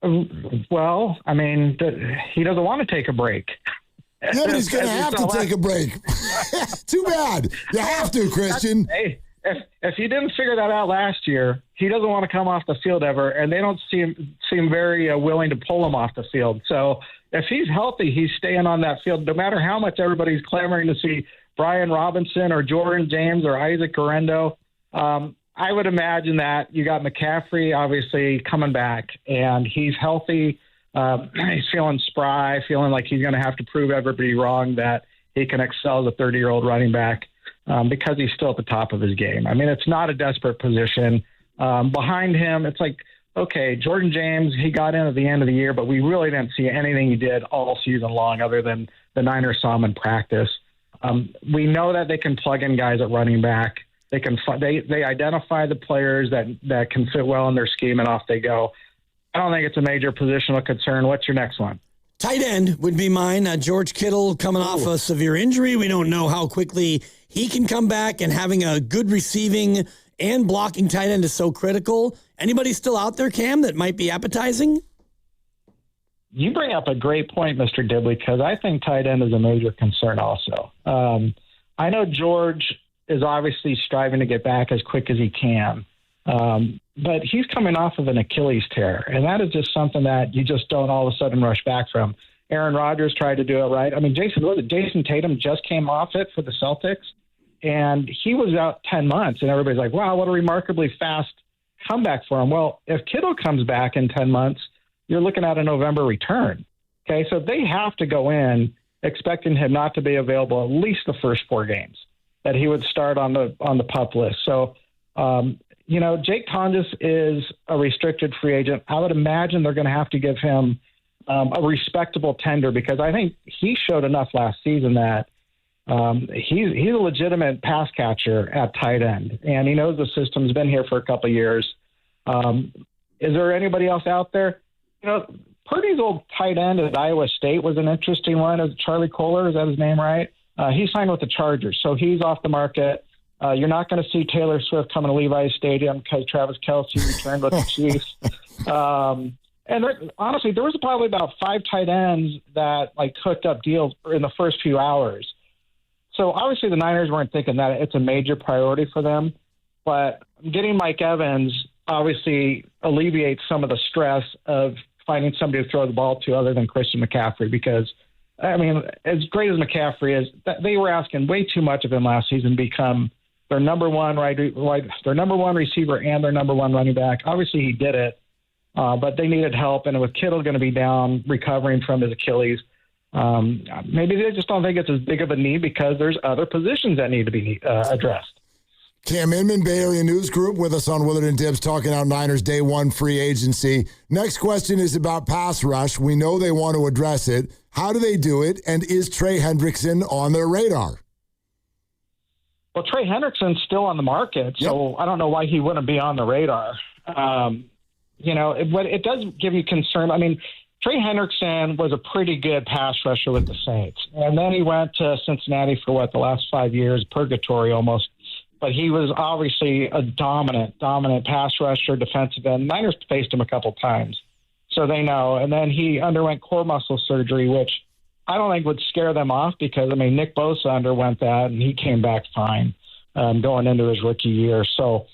Well, he doesn't want to take a break. Yeah, but he's going to have to take a break. Too bad. You have to, Christian. if he didn't figure that out last year, he doesn't want to come off the field ever, and they don't seem very willing to pull him off the field. So if he's healthy, he's staying on that field, no matter how much everybody's clamoring to see Brian Robinson or Jordan James or Isaac Guerrero. I would imagine that you got McCaffrey obviously coming back, and he's healthy. He's feeling spry, feeling like he's going to have to prove everybody wrong that he can excel as a 30-year-old running back because he's still at the top of his game. I mean, it's not a desperate position. Behind him, it's like, okay, Jordan James, he got in at the end of the year, but we really didn't see anything he did all season long other than the Niners saw him in practice. We know that they can plug in guys at running back. They identify the players that can fit well in their scheme, and off they go. I don't think it's a major positional concern. What's your next one? Tight end would be mine. George Kittle coming off a severe injury. We don't know how quickly he can come back, and having a good receiving and blocking tight end is so critical. Anybody still out there, Cam, that might be appetizing? You bring up a great point, Mr. Dibley, because I think tight end is a major concern also. I know George is obviously striving to get back as quick as he can. But he's coming off of an Achilles tear, and that is just something that you just don't all of a sudden rush back from. Aaron Rodgers tried to do it right. I mean, Jason Tatum just came off it for the Celtics, and he was out 10 months, and everybody's like, wow, what a remarkably fast comeback for him. Well, if Kittle comes back in 10 months, you're looking at a November return. Okay, so they have to go in expecting him not to be available at least the first 4 games, that he would start on the PUP list. So, Jake Tonjes is a restricted free agent. I would imagine they're going to have to give him a respectable tender, because I think he showed enough last season that he's a legitimate pass catcher at tight end, and he knows the system's been here for a couple of years. Is there anybody else out there? Purdy's old tight end at Iowa State was an interesting one. Is Charlie Kohler, is that his name, right? He signed with the Chargers, so he's off the market. You're not going to see Taylor Swift coming to Levi's Stadium because Travis Kelce returned with the Chiefs. Honestly, there was probably about 5 tight ends that hooked up deals in the first few hours. So obviously the Niners weren't thinking that it's a major priority for them. But getting Mike Evans obviously alleviates some of the stress of finding somebody to throw the ball to other than Christian McCaffrey, because I mean, as great as McCaffrey is, they were asking way too much of him last season to become their number one their number one receiver and their number one running back. Obviously, he did it, but they needed help. And with Kittle going to be down, recovering from his Achilles, maybe they just don't think it's as big of a need because there's other positions that need to be addressed. Cam Inman, Bay Area News Group, with us on Willard and Dibbs, talking out Niners Day 1 free agency. Next question is about pass rush. We know they want to address it. How do they do it? And is Trey Hendrickson on their radar? Well, Trey Hendrickson's still on the market, so I don't know why he wouldn't be on the radar. But it does give you concern. I mean, Trey Hendrickson was a pretty good pass rusher with the Saints. And then he went to Cincinnati for the last 5 years, purgatory almost. But he was obviously a dominant pass rusher, defensive end. Niners faced him a couple times, so they know. And then he underwent core muscle surgery, which I don't think would scare them off because, I mean, Nick Bosa underwent that, and he came back fine going into his rookie year. So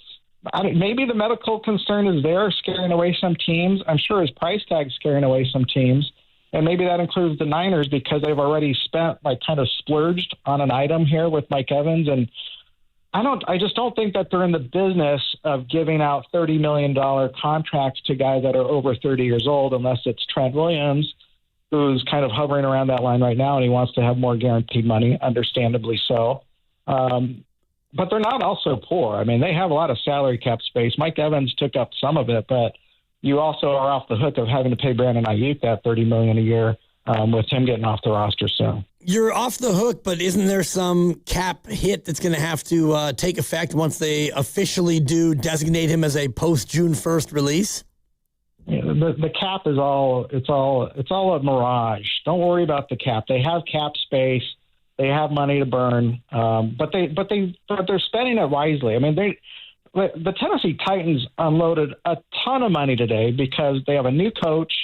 maybe the medical concern is there, scaring away some teams. I'm sure his price tag is scaring away some teams. And maybe that includes the Niners because they've already spent, kind of splurged on an item here with Mike Evans. And I just don't think that they're in the business of giving out $30 million contracts to guys that are over 30 years old, unless it's Trent Williams, who's kind of hovering around that line right now, and he wants to have more guaranteed money, understandably so. But they're not also poor. I mean, they have a lot of salary cap space. Mike Evans took up some of it, but you also are off the hook of having to pay Brandon Ayuk that $30 million a year with him getting off the roster soon. You're off the hook, but isn't there some cap hit that's going to have to take effect once they officially do designate him as a post-June 1st release? Yeah, the cap is it's all a mirage. Don't worry about the cap. They have cap space. They have money to burn, but they're spending it wisely. I mean, the Tennessee Titans unloaded a ton of money today because they have a new coach.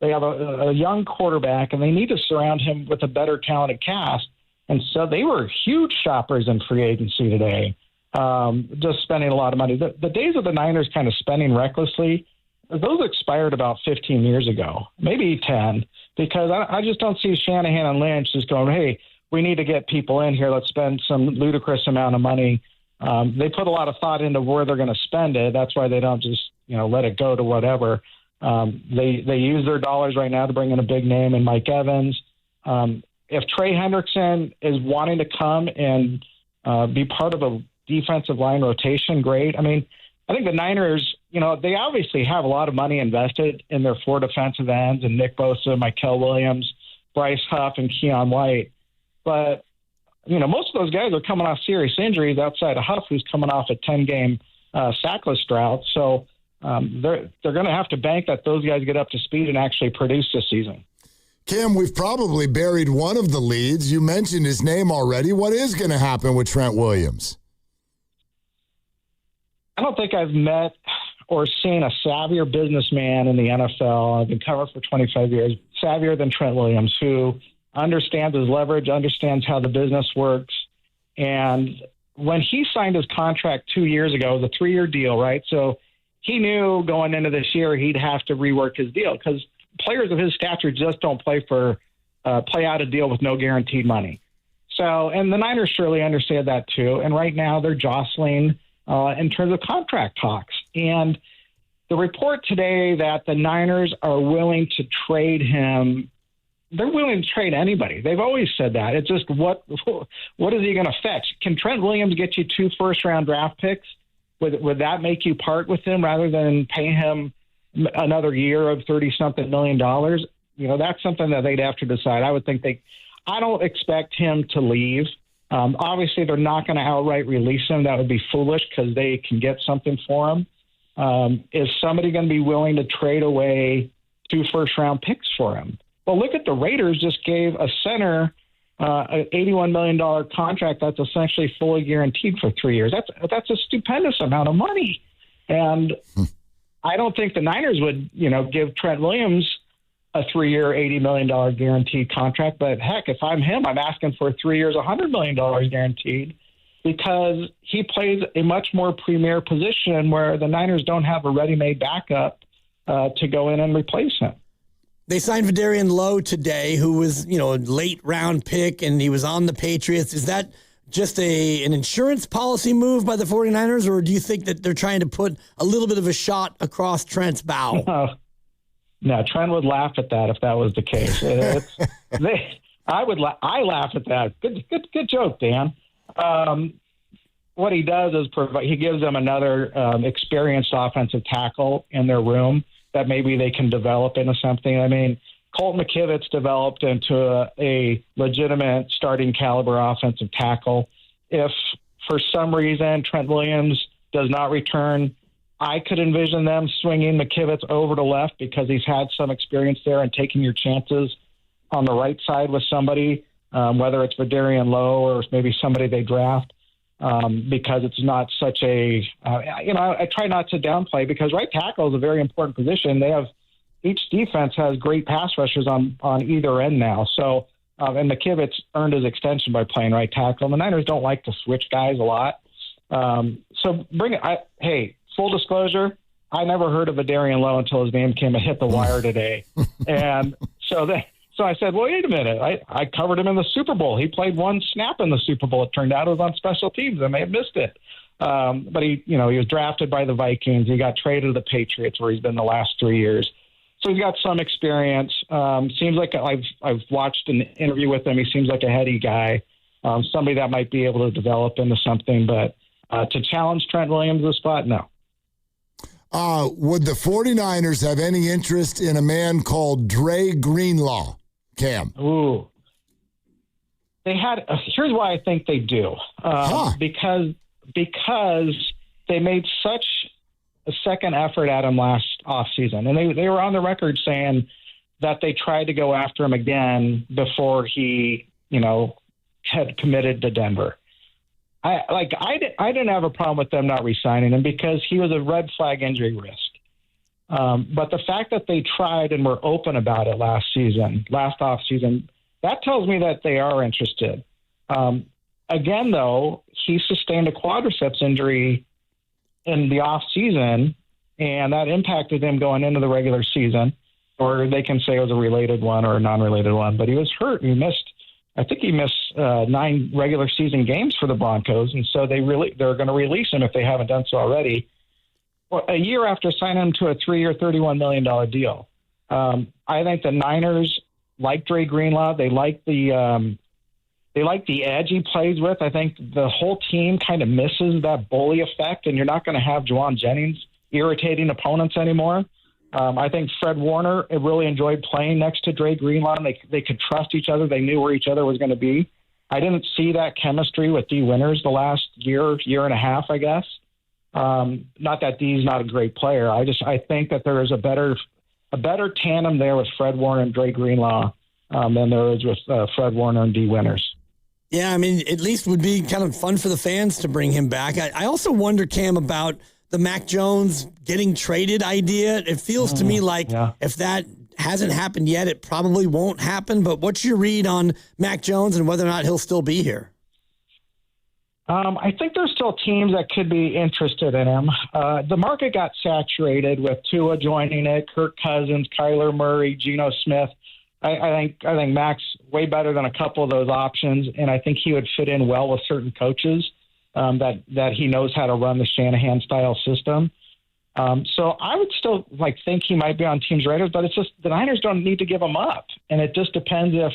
They have a young quarterback, and they need to surround him with a better talented cast. And so they were huge shoppers in free agency today. just spending a lot of money. The days of the Niners kind of spending recklessly, those expired about 15 years ago, maybe 10, because I just don't see Shanahan and Lynch just going, hey, we need to get people in here. Let's spend some ludicrous amount of money. They put a lot of thought into where they're going to spend it. That's why they don't just, let it go to whatever. They use their dollars right now to bring in a big name in Mike Evans. If Trey Hendrickson is wanting to come and be part of a defensive line rotation, great. I mean, I think the Niners, they obviously have a lot of money invested in their 4 defensive ends and Nick Bosa, Mykel Williams, Bryce Huff, and Keon White. But, most of those guys are coming off serious injuries outside of Huff, who's coming off a 10-game sackless drought. So they're going to have to bank that those guys get up to speed and actually produce this season. Cam, we've probably buried one of the leads. You mentioned his name already. What is going to happen with Trent Williams? I don't think I've met or seen a savvier businessman in the NFL. I've been covering for 25 years, savvier than Trent Williams, who understands his leverage, understands how the business works. And when he signed his contract 2 years ago, it was a 3-year deal, right? So he knew going into this year he'd have to rework his deal because players of his stature just don't play out a deal with no guaranteed money. So, and the Niners surely understand that too. And right now they're jostling in terms of contract talks. And the report today that the Niners are willing to trade him, they're willing to trade anybody. They've always said that. It's just what is he going to fetch? Can Trent Williams get you 2 first-round draft picks? Would that make you part with him rather than pay him another year of $30-something million? That's something that they'd have to decide. I would think I don't expect him to leave. Obviously, they're not going to outright release him. That would be foolish because they can get something for him. Is somebody going to be willing to trade away 2 first-round picks for him? Well, look at the Raiders just gave a center an $81 million contract that's essentially fully guaranteed for 3 years. That's a stupendous amount of money. And I don't think the Niners would, give Trent Williams a 3-year, $80 million guaranteed contract. But heck, if I'm him, I'm asking for 3 years, $100 million guaranteed because he plays a much more premier position where the Niners don't have a ready-made backup to go in and replace him. They signed Vidarian Lowe today, who was, a late round pick, and he was on the Patriots. Is that just an insurance policy move by the 49ers, or do you think that they're trying to put a little bit of a shot across Trent's bow? No, Trent would laugh at that if that was the case. I laugh at that. Good joke, Dan. What he does is he gives them another experienced offensive tackle in their room that maybe they can develop into something. I mean, Colt McKivitz developed into a legitimate starting caliber offensive tackle. If for some reason Trent Williams does not return, I could envision them swinging McKivitz over to left because he's had some experience there and taking your chances on the right side with somebody, whether it's Vidarian Lowe or maybe somebody they draft. Because it's not such a, I try not to downplay because right tackle is a very important position. Each defense has great pass rushers on either end now. So, and McKivitz earned his extension by playing right tackle. And the Niners don't like to switch guys a lot. So bring it. Hey, full disclosure, I never heard of Vidarian Lowe until his name came and hit the wire today. And so I said, well, wait a minute. I covered him in the Super Bowl. He played 1 snap in the Super Bowl. It turned out it was on special teams. I may have missed it. But he was drafted by the Vikings. He got traded to the Patriots where he's been the last 3 years. So he's got some experience. Seems like I've watched an interview with him. He seems like a heady guy, somebody that might be able to develop into something. But to challenge Trent Williams the spot, no. Would the 49ers have any interest in a man called Dre Greenlaw? Cam. Ooh. Here's why I think they do. Because they made such a second effort at him last offseason. And they were on the record saying that they tried to go after him again before he, had committed to Denver. I didn't have a problem with them not re-signing him because he was a red flag injury risk. But the fact that they tried and were open about it last offseason, that tells me that they are interested. again, though, he sustained a quadriceps injury in the off season, and that impacted him going into the regular season. Or they can say it was a related one or a non-related one, but he was hurt. He missed 9 regular season games for the Broncos, and so they're going to release him if they haven't done so already. Well, a year after signing him to a 3-year, $31 million deal. I think the Niners like Dre Greenlaw. They like the edge he plays with. I think the whole team kind of misses that bully effect, and you're not going to have Juwan Jennings irritating opponents anymore. I think Fred Warner really enjoyed playing next to Dre Greenlaw. They could trust each other. They knew where each other was going to be. I didn't see that chemistry with D. Winters the last year and a half, I guess. Not that D's not a great player. I think that there is a better tandem there with Fred Warner and Dre Greenlaw than there is with Fred Warner and D. Winters. Yeah, I mean, at least would be kind of fun for the fans to bring him back. I also wonder, Cam, about the Mac Jones getting traded idea. It feels to me like if that hasn't happened yet, it probably won't happen. But what's your read on Mac Jones and whether or not he'll still be here? I think there's still teams that could be interested in him. The market got saturated with Tua joining it, Kirk Cousins, Kyler Murray, Geno Smith. I think Mac's way better than a couple of those options, and I think he would fit in well with certain coaches. That he knows how to run the Shanahan-style system. So I would still think he might be on teams' radars, but it's just the Niners don't need to give him up. And it just depends if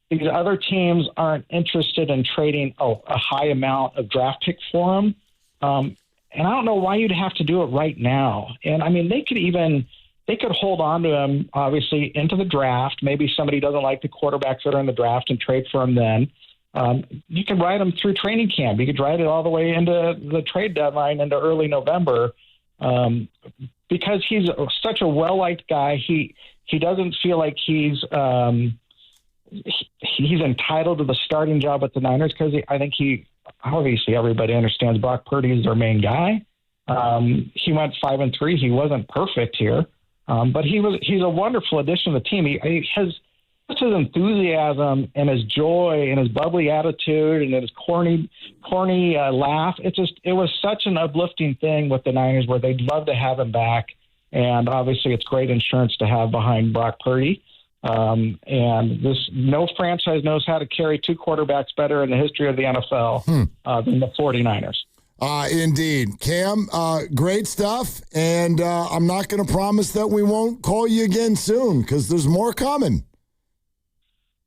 these other teams aren't interested in trading a high amount of draft picks for him. And I don't know why you'd have to do it right now. And, I mean, they could hold on to him, obviously, into the draft. Maybe somebody doesn't like the quarterbacks that are in the draft and trade for him then. You can ride him through training camp. You could ride it all the way into the trade deadline into early November because he's such a well-liked guy. He doesn't feel like he's entitled to the starting job at the Niners because I think obviously everybody understands Brock Purdy is their main guy. He went 5-3. He wasn't perfect here, but he's a wonderful addition to the team. He has his enthusiasm and his joy and his bubbly attitude and his corny laugh. It was such an uplifting thing with the Niners where they'd love to have him back. And obviously it's great insurance to have behind Brock Purdy. And no franchise knows how to carry 2 quarterbacks better in the history of the NFL than the 49ers. Indeed. Cam, great stuff. And I'm not going to promise that we won't call you again soon because there's more coming.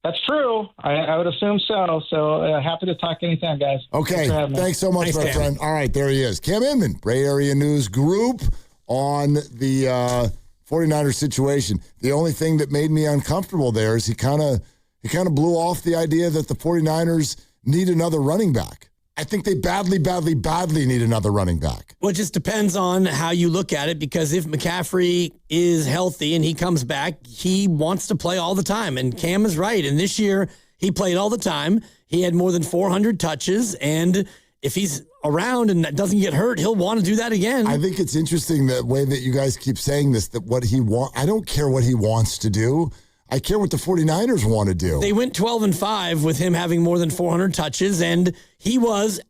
That's true. I would assume so. So happy to talk anytime, guys. Okay. Thanks so much, my friend. All right, there he is. Cam Inman, Bay Area News Group on the 49ers situation. The only thing that made me uncomfortable there is he kind of blew off the idea that the 49ers need another running back. I think they badly need another running back. Well, it just depends on how you look at it, because if McCaffrey is healthy and he comes back, he wants to play all the time. And Cam is right. And this year, he played all the time. He had more than 400 touches. And if he's around and doesn't get hurt, he'll want to do that again. I think it's interesting the way that you guys keep saying this, that what he wants, I don't care what he wants to do. I care what the 49ers want to do. They went 12-5 with him having more than 400 touches, and he was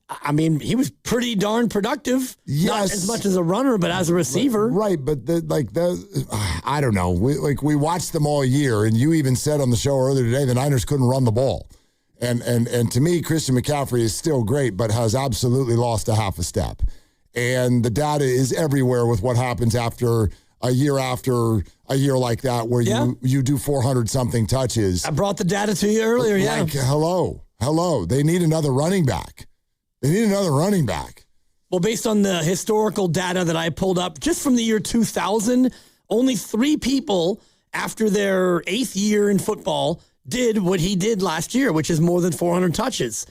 pretty darn productive. Yes. Not as much as a runner, but as a receiver. Right, but I don't know. We watched them all year, and you even said on the show earlier today the Niners couldn't run the ball. And to me, Christian McCaffrey is still great, but has absolutely lost a half a step. And the data is everywhere with what happens after a year like that, where you do 400-something touches. I brought the data to you earlier, Hello. They need another running back. Well, based on the historical data that I pulled up, just from the year 2000, only 3 people after their 8th year in football did what he did last year, which is more than 400 touches.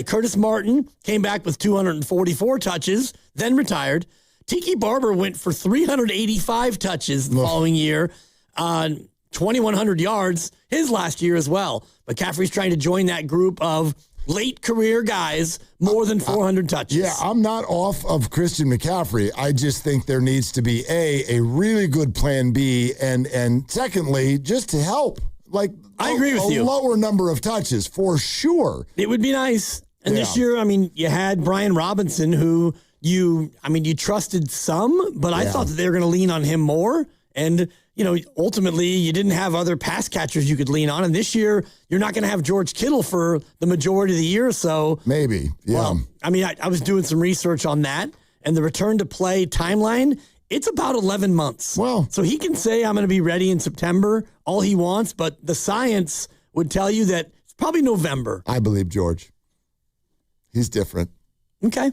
Curtis Martin came back with 244 touches, then retired. Tiki Barber went for 385 touches the following year on 2,100 yards his last year as well. McCaffrey's trying to join that group of late career guys, more than 400 touches. Yeah, I'm not off of Christian McCaffrey. I just think there needs to be, a really good plan B, and secondly, just to help. I agree with you. A lower number of touches, for sure. It would be nice. And this year, I mean, you had Brian Robinson, who you trusted some, but I thought that they were going to lean on him more. And, ultimately, you didn't have other pass catchers you could lean on. And this year, you're not going to have George Kittle for the majority of the year. So maybe, yeah. Well, I was doing some research on that, and the return to play timeline, it's about 11 months. Well, so he can say, I'm going to be ready in September, all he wants, but the science would tell you that it's probably November. I believe George. He's different. Okay.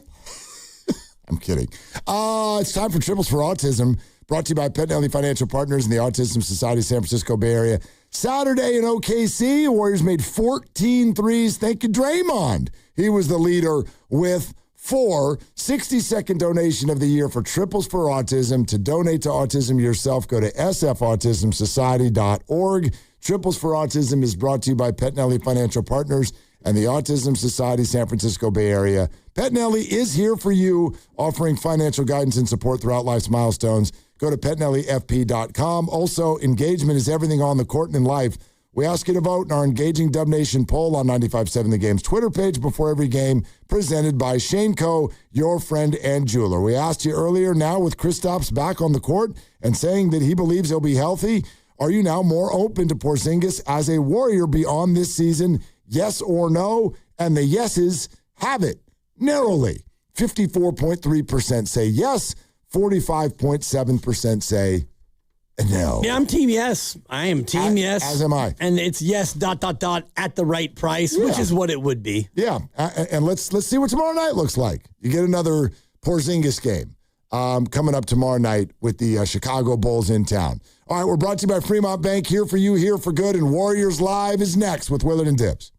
I'm kidding. It's time for Triples for Autism, brought to you by Pettinelli Financial Partners and the Autism Society San Francisco Bay Area. Saturday in OKC, Warriors made 14 threes. Thank you, Draymond. He was the leader with 4. 60-second donation of the year for Triples for Autism. To donate to autism yourself, go to sfautismsociety.org. Triples for Autism is brought to you by Pettinelli Financial Partners and the Autism Society San Francisco Bay Area. Pettinelli is here for you, offering financial guidance and support throughout life's milestones. Go to PettinelliFP.com. Also, engagement is everything on the court and in life. We ask you to vote in our Engaging Dub Nation poll on 95.7 The Game's Twitter page before every game, presented by Shane Coe, your friend and jeweler. We asked you earlier, now with Kristaps back on the court and saying that he believes he'll be healthy, are you now more open to Porzingis as a Warrior beyond this season? Yes or no? And the yeses have it narrowly. 54.3% say yes, 45.7% say no. Yeah, I'm team yes. I am team yes. As am I. And it's yes, ... at the right price, which is what it would be. Yeah, and let's see what tomorrow night looks like. You get another Porzingis game coming up tomorrow night with the Chicago Bulls in town. All right, we're brought to you by Fremont Bank, here for you, here for good, and Warriors Live is next with Willard and Dibbs.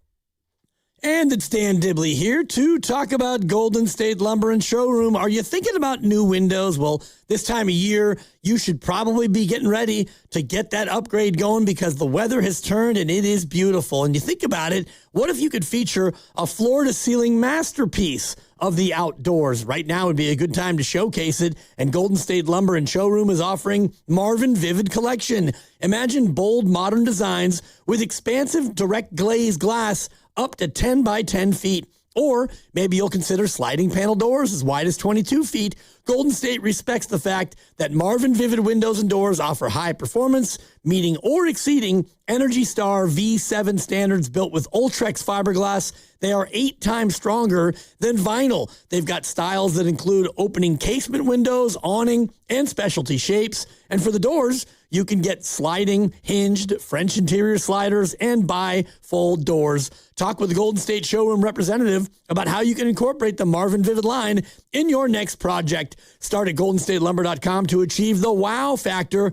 And it's Dan Dibley here to talk about Golden State Lumber and Showroom. Are you thinking about new windows? Well, this time of year, you should probably be getting ready to get that upgrade going because the weather has turned and it is beautiful. And you think about it, what if you could feature a floor-to-ceiling masterpiece of the outdoors? Right now would be a good time to showcase it, and Golden State Lumber and Showroom is offering Marvin Vivid Collection. Imagine bold, modern designs with expansive direct glazed glass up to 10 by 10 feet. Or maybe you'll consider sliding panel doors as wide as 22 feet. Golden State respects the fact that Marvin Vivid windows and doors offer high performance, meeting or exceeding Energy Star V7 standards built with Ultrex fiberglass. They are 8 times stronger than vinyl. They've got styles that include opening casement windows, awning, and specialty shapes. And for the doors, you can get sliding, hinged, French interior sliders, and bi-fold doors. Talk with the Golden State Showroom representative about how you can incorporate the Marvin Vivid line in your next project. Start at goldenstatelumber.com to achieve the wow factor.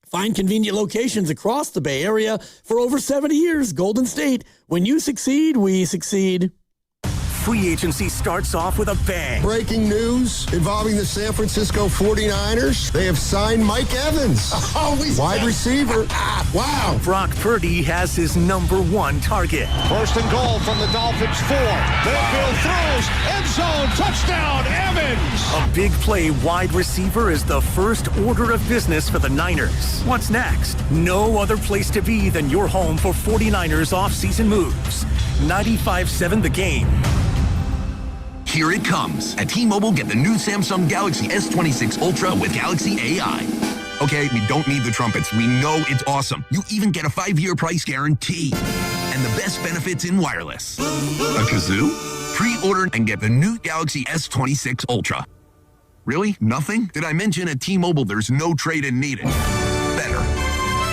Find convenient locations across the Bay Area for over 70 years. Golden State, when you succeed, we succeed. Free agency starts off with a bang. Breaking news involving the San Francisco 49ers. They have signed Mike Evans, wide receiver. Wow. Brock Purdy has his #1 target. First and goal from the Dolphins 4. Mayfield throws, end zone, touchdown, Evans. A big play wide receiver is the first order of business for the Niners. What's next? No other place to be than your home for 49ers offseason moves. 95.7 The Game. Here it comes. At T-Mobile, get the new Samsung Galaxy S26 Ultra with Galaxy AI. Okay, we don't need the trumpets. We know it's awesome. You even get a 5-year price guarantee. And the best benefits in wireless. A kazoo? Pre-order and get the new Galaxy S26 Ultra. Really? Nothing? Did I mention at T-Mobile there's no trade-in needed? Better.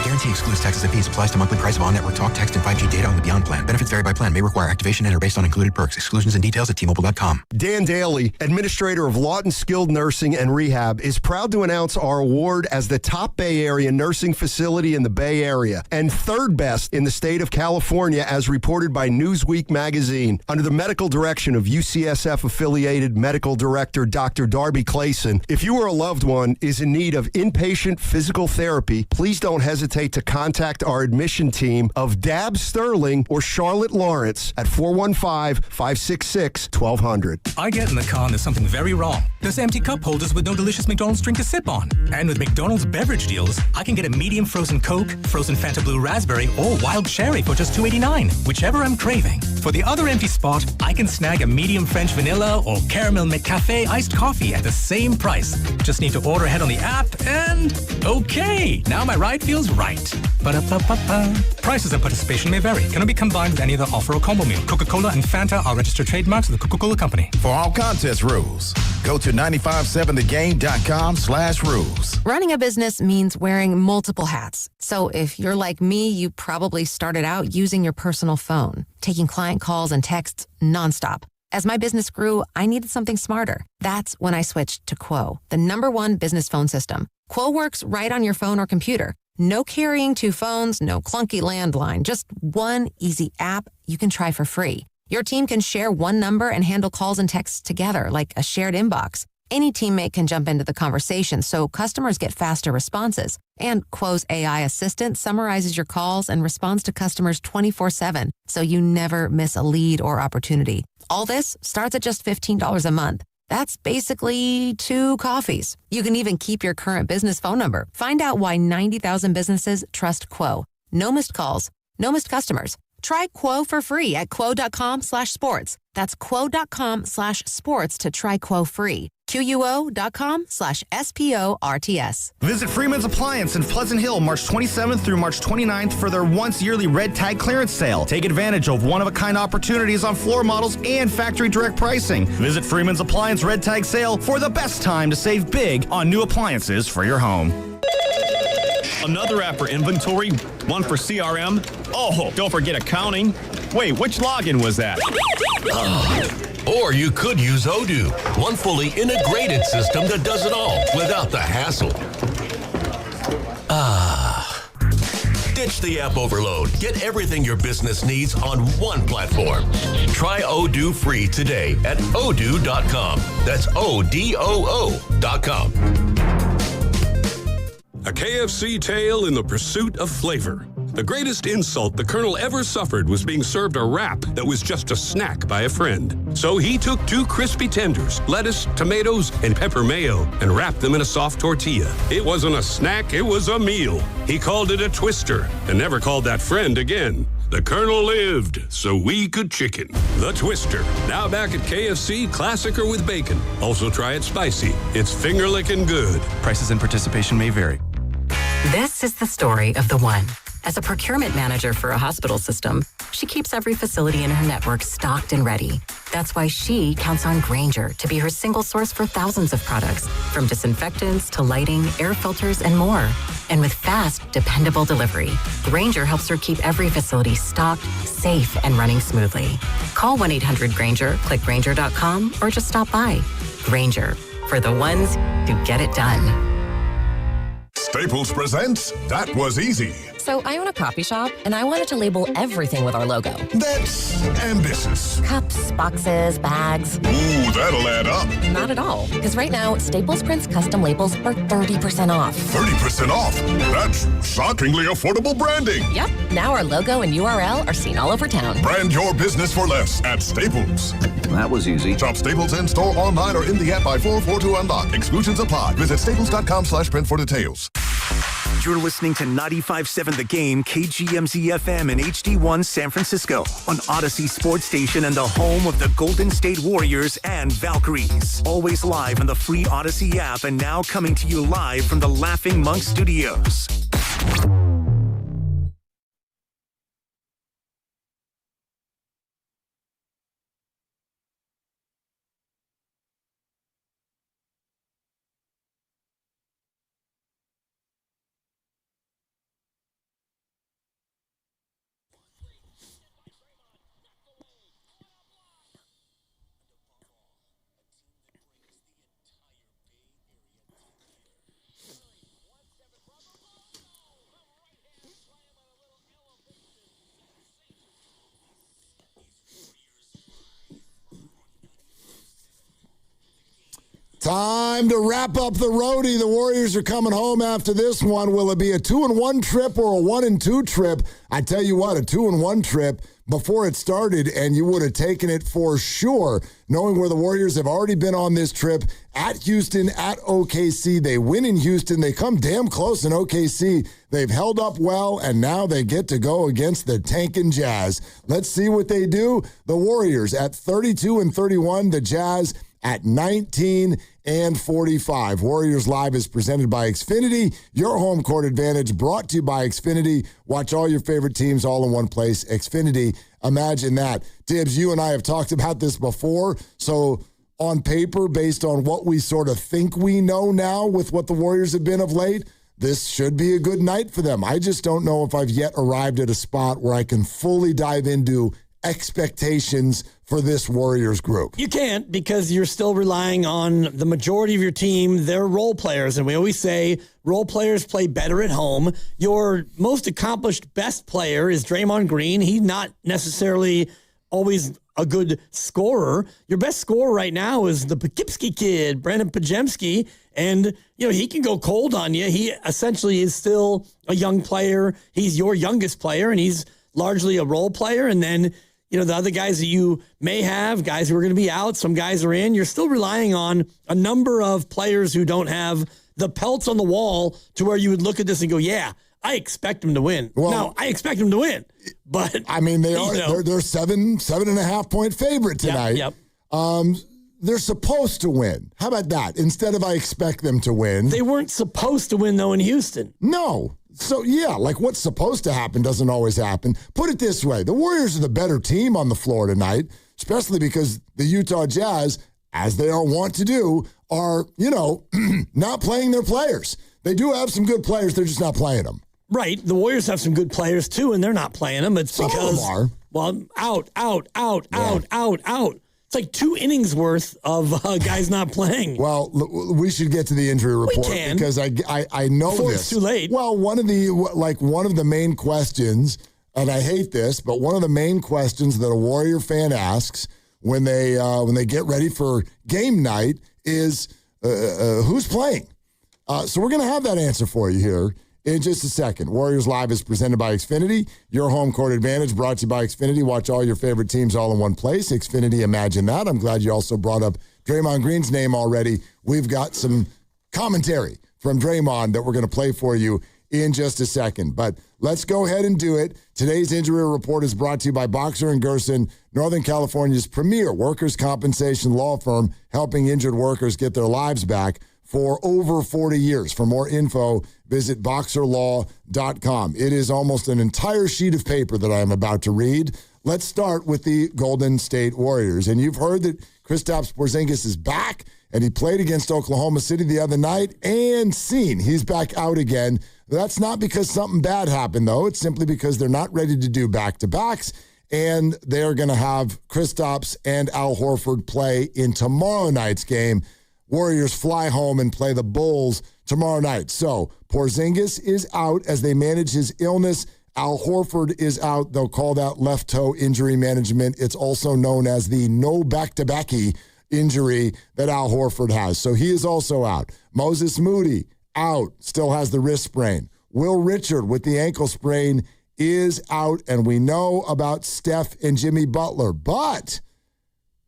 Guarantee excludes taxes and fees. Applies to monthly price of on-network talk, text, and 5G data on the Beyond plan. Benefits vary by plan. May require activation and are based on included perks. Exclusions and details at T-Mobile.com. Dan Daly, administrator of Lawton Skilled Nursing and Rehab, is proud to announce our award as the top Bay Area nursing facility in the Bay Area and third best in the state of California, as reported by Newsweek magazine. Under the medical direction of UCSF-affiliated medical director Dr. Darby Clayson, if you or a loved one is in need of inpatient physical therapy, please don't hesitate hesitate to contact our admission team of Dab Sterling or Charlotte Lawrence at 415-566-1200. I get in the car and there's something very wrong. There's empty cup holders with no delicious McDonald's drink to sip on. And with McDonald's beverage deals, I can get a medium frozen Coke, frozen Fanta Blue Raspberry, or wild cherry for just $2.89, whichever I'm craving. For the other empty spot, I can snag a medium French vanilla or caramel McCafe iced coffee at the same price. Just need to order ahead on the app and okay, now my ride feels right. Ba-da-ba-ba-ba. Prices and participation may vary. Cannot be combined with any other offer or combo meal. Coca-Cola and Fanta are registered trademarks of the Coca-Cola Company. For all contest rules, go to 957thegame.com/rules. Running a business means wearing multiple hats. So if you're like me, you probably started out using your personal phone, taking client calls and texts nonstop. As my business grew, I needed something smarter. That's when I switched to Quo, the #1 business phone system. Quo works right on your phone or computer. No carrying 2 phones, no clunky landline, just one easy app you can try for free. Your team can share one number and handle calls and texts together like a shared inbox. Any teammate can jump into the conversation, so customers get faster responses. And Quo's AI assistant summarizes your calls and responds to customers 24/7, so you never miss a lead or opportunity. All this starts at just $15 a month. That's basically 2 coffees. You can even keep your current business phone number. Find out why 90,000 businesses trust Quo. No missed calls, no missed customers. Try Quo for free at quo.com/sports. That's quo.com/sports to try Quo free. QUO.com/SPORTS. Visit Freeman's Appliance in Pleasant Hill March 27th through March 29th for their once yearly red tag clearance sale. Take advantage of one-of-a-kind opportunities on floor models and factory direct pricing. Visit Freeman's Appliance red tag sale for the best time to save big on new appliances for your home. Another app for inventory, one for CRM. Oh, don't forget accounting. Wait, which login was that? Or you could use Odoo, one fully integrated system that does it all without the hassle. Ditch the app overload. Get everything your business needs on one platform. Try Odoo free today at odoo.com. That's ODOO.com. A KFC tale in the pursuit of flavor. The greatest insult the Colonel ever suffered was being served a wrap that was just a snack by a friend. So he took 2 crispy tenders, lettuce, tomatoes, and pepper mayo, and wrapped them in a soft tortilla. It wasn't a snack, it was a meal. He called it a twister, and never called that friend again. The Colonel lived, so we could chicken. The Twister, now back at KFC, classic or with bacon. Also try it spicy. It's finger-licking good. Prices and participation may vary. This is the story of the one. As a procurement manager for a hospital system, she keeps every facility in her network stocked and ready. That's why she counts on Grainger to be her single source for thousands of products, from disinfectants to lighting, air filters, and more. And with fast, dependable delivery, Grainger helps her keep every facility stocked, safe, and running smoothly. Call 1-800-GRAINGER, click Grainger.com, or just stop by. Grainger, for the ones who get it done. Staples presents That Was Easy. So I own a coffee shop, and I wanted to label everything with our logo. That's ambitious. Cups, boxes, bags. Ooh, that'll add up. Not at all, because right now, Staples prints custom labels for 30% off. 30% off? That's shockingly affordable branding. Yep. Now our logo and URL are seen all over town. Brand your business for less at Staples. That was easy. Shop Staples in store, online, or in the app by 4/4 to unlock. Exclusions apply. Visit staples.com/print for details. You're listening to 95.7 The Game, KGMZ FM and HD1 San Francisco on Odyssey Sports Station and the home of the Golden State Warriors and Valkyries. Always live on the free Odyssey app and now coming to you live from the Laughing Monk Studios. Time Time to wrap up the roadie. The Warriors are coming home after this one. Will it be a 2-1 trip or a 1-2 trip? I tell you what, a 2-1 trip before it started, and you would have taken it for sure, knowing where the Warriors have already been on this trip at Houston, at OKC. They win in Houston. They come damn close in OKC. They've held up well, and now they get to go against the tanking Jazz. Let's see what they do. The Warriors at 32-31, the Jazz at 19-45. Warriors Live is presented by Xfinity. Your home court advantage brought to you by Xfinity. Watch all your favorite teams all in one place. Xfinity, imagine that. Tibbs, you and I have talked about this before. So on paper, based on what we sort of think we know now with what the Warriors have been of late, this should be a good night for them. I just don't know if I've yet arrived at a spot where I can fully dive into expectations for this Warriors group. You can't, because you're still relying on the majority of your team. They're role players, and we always say role players play better at home. Your most accomplished best player is Draymond Green. He's not necessarily always a good scorer. Your best scorer right now is the Poughkeepsie kid, Brandon Porzingis, and he can go cold on you. He essentially is still a young player. He's your youngest player, and he's largely a role player. And then the other guys that you may have, guys who are going to be out, some guys are in. You're still relying on a number of players who don't have the pelts on the wall to where you would look at this and go, yeah, I expect them to win. Well, no, I expect them to win. But I mean, they're 7.5 point favorite tonight. Yep. They're supposed to win. How about that? Instead of I expect them to win. They weren't supposed to win, though, in Houston. No. So, yeah, like what's supposed to happen doesn't always happen. Put it this way. The Warriors are the better team on the floor tonight, especially because the Utah Jazz, as they are wont to do, are, not playing their players. They do have some good players. They're just not playing them. Right. The Warriors have some good players, too, and they're not playing them. It's some because, of them are. Well, out. It's like 2 innings worth of guys not playing. Well, we should get to the injury report because I know before this. It's too late. Well, one of the main questions, and I hate this, but one of the main questions that a Warrior fan asks when they get ready for game night is who's playing. So we're going to have that answer for you here in just a second. Warriors Live is presented by Xfinity. Your home court advantage brought to you by Xfinity. Watch all your favorite teams all in one place. Xfinity, imagine that. I'm glad you also brought up Draymond Green's name already. We've got some commentary from Draymond that we're going to play for you in just a second. But let's go ahead and do it. Today's injury report is brought to you by Boxer & Gerson, Northern California's premier workers' compensation law firm, helping injured workers get their lives back for over 40 years. For more info, visit boxerlaw.com. It is almost an entire sheet of paper that I am about to read. Let's start with the Golden State Warriors. And you've heard that Kristaps Porzingis is back, and he played against Oklahoma City the other night and seen. He's back out again. That's not because something bad happened, though. It's simply because they're not ready to do back-to-backs, and they're going to have Kristaps and Al Horford play in tomorrow night's game. Warriors fly home and play the Bulls tomorrow night. So Porzingis is out as they manage his illness. Al Horford is out. They'll call that left toe injury management. It's also known as the no back-to-backy injury that Al Horford has. So he is also out. Moses Moody out, still has the wrist sprain. Will Richard with the ankle sprain is out. And we know about Steph and Jimmy Butler. But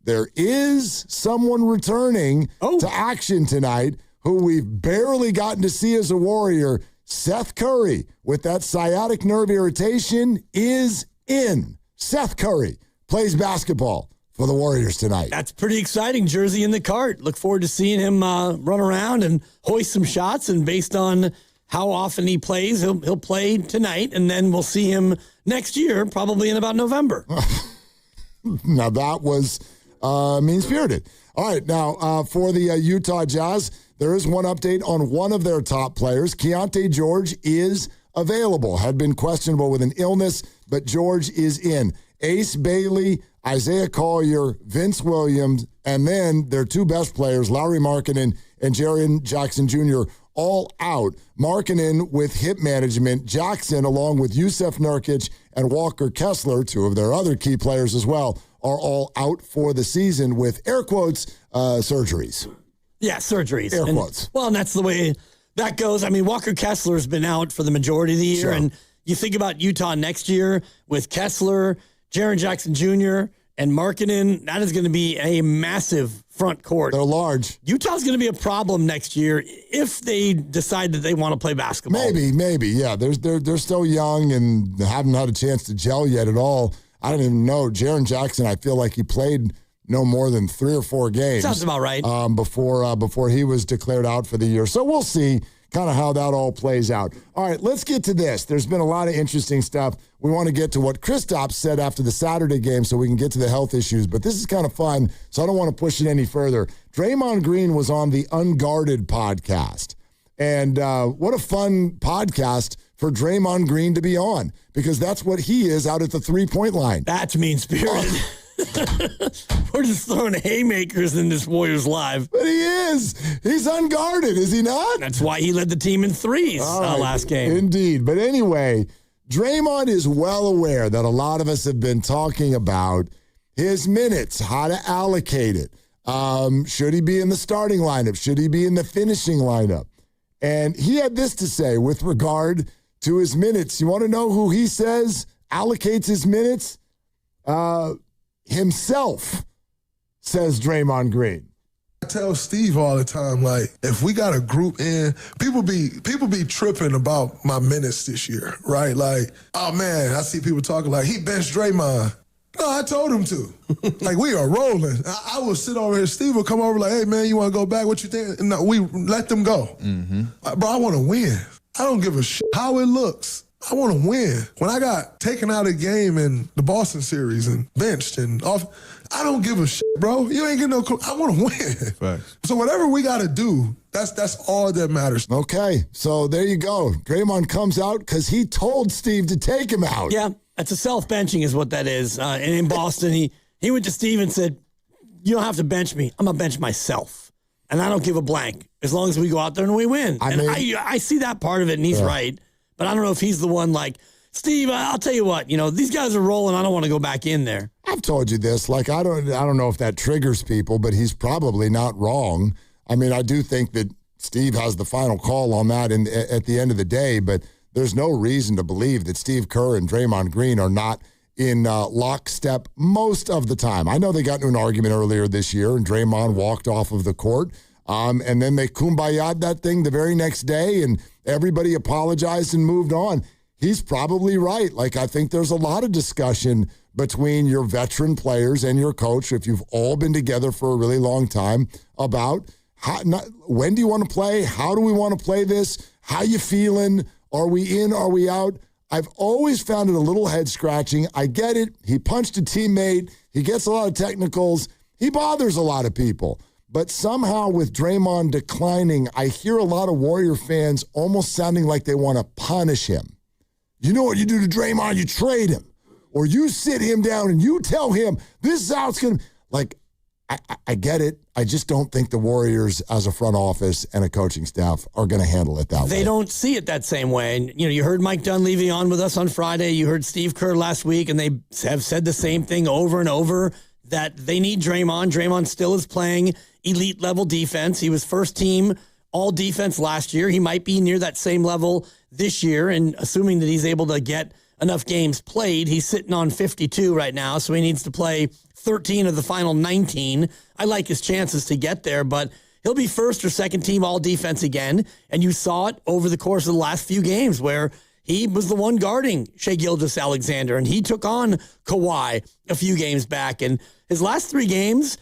there is someone returning to action tonight who we've barely gotten to see as a Warrior. Seth Curry, with that sciatic nerve irritation, is in. Seth Curry plays basketball for the Warriors tonight. That's pretty exciting. Jersey in the cart. Look forward to seeing him run around and hoist some shots. And based on how often he plays, he'll play tonight. And then we'll see him next year, probably in about November. Now, that was mean-spirited. All right, now for the Utah Jazz, there is one update on one of their top players. Keontae George is available. Had been questionable with an illness, but George is in. Ace Bailey, Isaiah Collier, Vince Williams, and then their two best players, Lauri Markkanen and Jaren Jackson Jr., all out. Markkanen with hip management, Jackson along with Yusef Nurkic and Walker Kessler, two of their other key players as well, are all out for the season with, air quotes, surgeries. Yeah, surgeries. Air quotes. Well, and that's the way that goes. I mean, Walker Kessler's been out for the majority of the year, and you think about Utah next year with Kessler, Jaren Jackson Jr., and Markkanen, that is going to be a massive front court. They're large. Utah's going to be a problem next year if they decide that they want to play basketball. Maybe. Yeah, they're still young and haven't had a chance to gel yet at all. I don't even know. Jaren Jackson, I feel like he played no more than 3 or 4 games. Sounds about right. Before he was declared out for the year. So we'll see kind of how that all plays out. All right, let's get to this. There's been a lot of interesting stuff. We want to get to what Kristaps said after the Saturday game so we can get to the health issues, but this is kind of fun, so I don't want to push it any further. Draymond Green was on the Unguarded podcast, and what a fun podcast for Draymond Green to be on, because that's what he is out at the three-point line. That's mean-spirited. We're just throwing haymakers in this Warriors live. But he is. He's unguarded, is he not? That's why he led the team in threes last game. Indeed. But anyway, Draymond is well aware that a lot of us have been talking about his minutes, how to allocate it. Should he be in the starting lineup? Should he be in the finishing lineup? And he had this to say with regard to his minutes. You want to know who he says allocates his minutes? Himself, says Draymond Green. I tell Steve all the time, like, if we got a group in, people be tripping about my minutes this year, right? Like, oh man, I see people talking like, he benched Draymond. No, I told him to. Like, we are rolling. I will sit over here. Steve will come over like, hey man, you want to go back? What you think? No, we let them go. Bro, I want to win. I don't give a shit how it looks. I want to win. When I got taken out of the game in the Boston series and benched and off, I don't give a shit, bro. You ain't getting no. I want to win. Right. So whatever we got to do, that's all that matters. Okay, so there you go. Draymond comes out because he told Steve to take him out. Yeah, that's a self-benching is what that is. And in Boston, he went to Steve and said, you don't have to bench me. I'm going to bench myself. And I don't give a blank as long as we go out there and we win. I see that part of it, and he's right. But I don't know if he's the one like, Steve, I'll tell you what, these guys are rolling. I don't want to go back in there. I've told you this. Like, I don't know if that triggers people, but he's probably not wrong. I mean, I do think that Steve has the final call on that at the end of the day, but there's no reason to believe that Steve Kerr and Draymond Green are not in lockstep most of the time. I know they got into an argument earlier this year, and Draymond walked off of the court. And then they kumbaya'd that thing the very next day, and everybody apologized and moved on. He's probably right. Like, I think there's a lot of discussion between your veteran players and your coach, if you've all been together for a really long time, about when do you want to play? How do we want to play this? How you feeling? Are we in? Are we out? I've always found it a little head-scratching. I get it. He punched a teammate. He gets a lot of technicals. He bothers a lot of people. But somehow with Draymond declining, I hear a lot of Warrior fans almost sounding like they want to punish him. You know what you do to Draymond? You trade him. Or you sit him down and you tell him, this is how it's going to... Like, I get it. I just don't think the Warriors as a front office and a coaching staff are going to handle it that way. They don't see it that same way. And, you heard Mike Dunleavy on with us on Friday. You heard Steve Kerr last week, and they have said the same thing over and over, that they need Draymond. Draymond still is playing elite level defense. He was first team all defense last year. He might be near that same level this year. And assuming that he's able to get enough games played, he's sitting on 52 right now. So he needs to play 13 of the final 19. I like his chances to get there, but he'll be first or second team all defense again. And you saw it over the course of the last few games where he was the one guarding Shai Gilgeous-Alexander, and he took on Kawhi a few games back. And his last 3 games,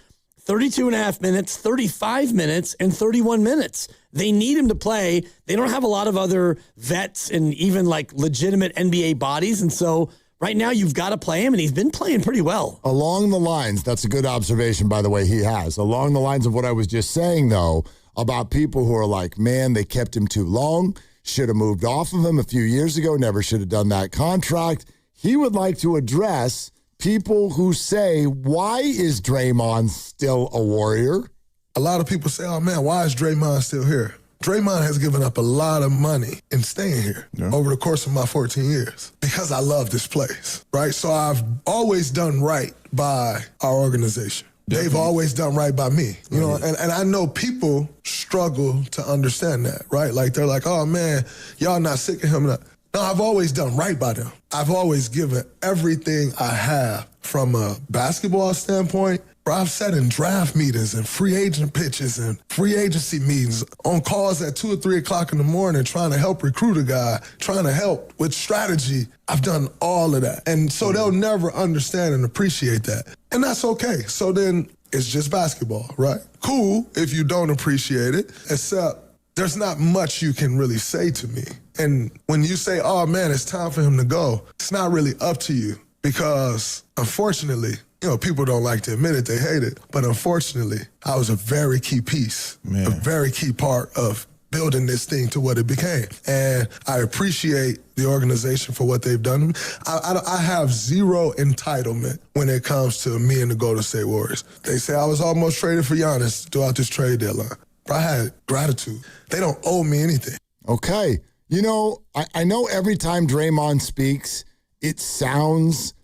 32.5 minutes, 35 minutes, and 31 minutes. They need him to play. They don't have a lot of other vets and even like legitimate NBA bodies. And so right now you've got to play him, and he's been playing pretty well. Along the lines, that's a good observation, by the way, he has. Along the lines of what I was just saying, though, about people who are like, man, they kept him too long, should have moved off of him a few years ago, never should have done that contract. He would like to address people who say, why is Draymond still a Warrior? A lot of people say, oh man, why is Draymond still here? Draymond has given up a lot of money in staying here over the course of my 14 years because I love this place, right? So I've always done right by our organization. they've always done right by me. You know, and I know people struggle to understand that, right? Like, they're like, oh, man, y'all not sick of him. No, I've always done right by them. I've always given everything I have from a basketball standpoint. Bro, I've sat in draft meetings and free agent pitches and free agency meetings on calls at 2 or 3 o'clock in the morning trying to help recruit a guy, trying to help with strategy. I've done all of that. And so they'll never understand and appreciate that. And that's okay. So then it's just basketball, right? Cool if you don't appreciate it, except there's not much you can really say to me. And when you say, oh, man, it's time for him to go, it's not really up to you because, unfortunately, you know, people don't like to admit it, they hate it. But unfortunately, I was a very key piece, a very key part of building this thing to what it became. And I appreciate the organization for what they've done. I have zero entitlement when it comes to me and the Golden State Warriors. They say I was almost traded for Giannis throughout this trade deadline. But I had gratitude. They don't owe me anything. Okay. You know, I know every time Draymond speaks, it sounds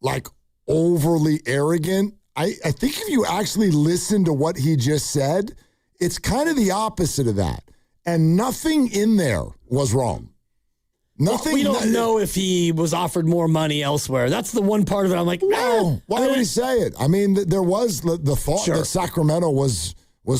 like overly arrogant. I think if you actually listen to what he just said, it's kind of the opposite of that. And nothing in there was wrong. Nothing. We don't know if he was offered more money elsewhere. That's the one part of it. I'm like, no. Why would he say it? I mean, there was the thought that Sacramento was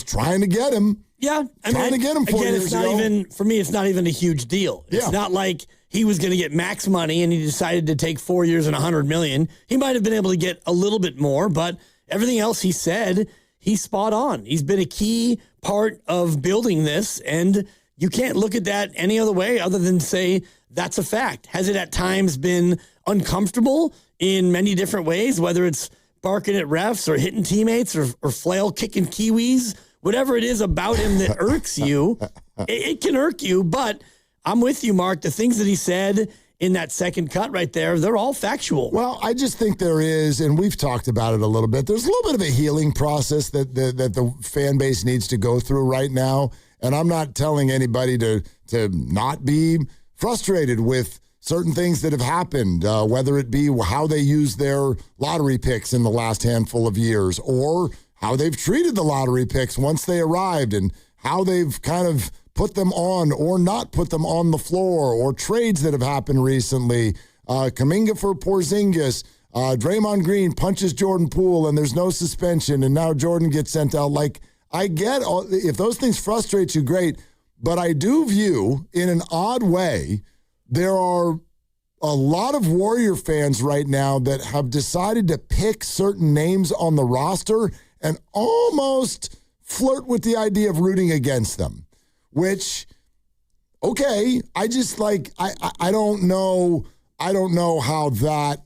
trying to get him. Yeah, trying to get him 4 years ago. For me, it's not even a huge deal. It's not like he was going to get max money and he decided to take 4 years and $100 million. He might have been able to get a little bit more, but everything else he said, he's spot on. He's been a key part of building this, and you can't look at that any other way other than say that's a fact. Has it at times been uncomfortable in many different ways, whether it's barking at refs or hitting teammates or flail kicking Kiwis? Whatever it is about him that irks you, it can irk you, but I'm with you, Mark. The things that he said in that second cut right there, they're all factual. Well, I just think there is, and we've talked about it a little bit, there's a little bit of a healing process that the fan base needs to go through right now. And I'm not telling anybody to not be frustrated with certain things that have happened, whether it be how they use their lottery picks in the last handful of years or how they've treated the lottery picks once they arrived and how they've kind of put them on or not put them on the floor, or trades that have happened recently. Kuminga for Porzingis. Draymond Green punches Jordan Poole and there's no suspension, and now Jordan gets sent out. Like, I get if those things frustrate you, great. But I do view, in an odd way, there are a lot of Warrior fans right now that have decided to pick certain names on the roster and almost flirt with the idea of rooting against them, which, okay, I just I don't know how that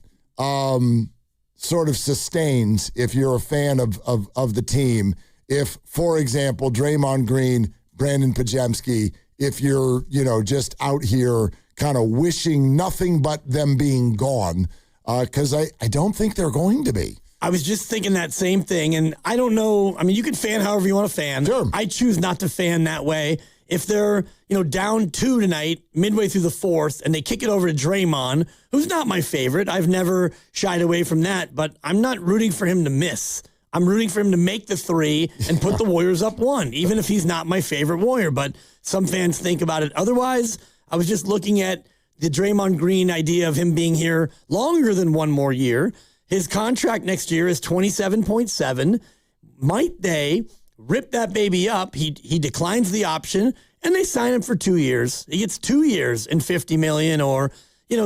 sort of sustains if you're a fan of the team. If, for example, Draymond Green, Brandon Pajemski, if you're, just out here kind of wishing nothing but them being gone, because I don't think they're going to be. I was just thinking that same thing, and I don't know. I mean, you can fan however you want to fan. Sure. I choose not to fan that way. If they're, down 2 tonight, midway through the fourth, and they kick it over to Draymond, who's not my favorite. I've never shied away from that, but I'm not rooting for him to miss. I'm rooting for him to make the 3 and put the Warriors up 1, even if he's not my favorite Warrior. But some fans think about it otherwise. I was just looking at the Draymond Green idea of him being here longer than 1 more year. His contract next year is $27.7. Might they rip that baby up? He declines the option, and they sign him for 2 years. He gets 2 years and $50 million, or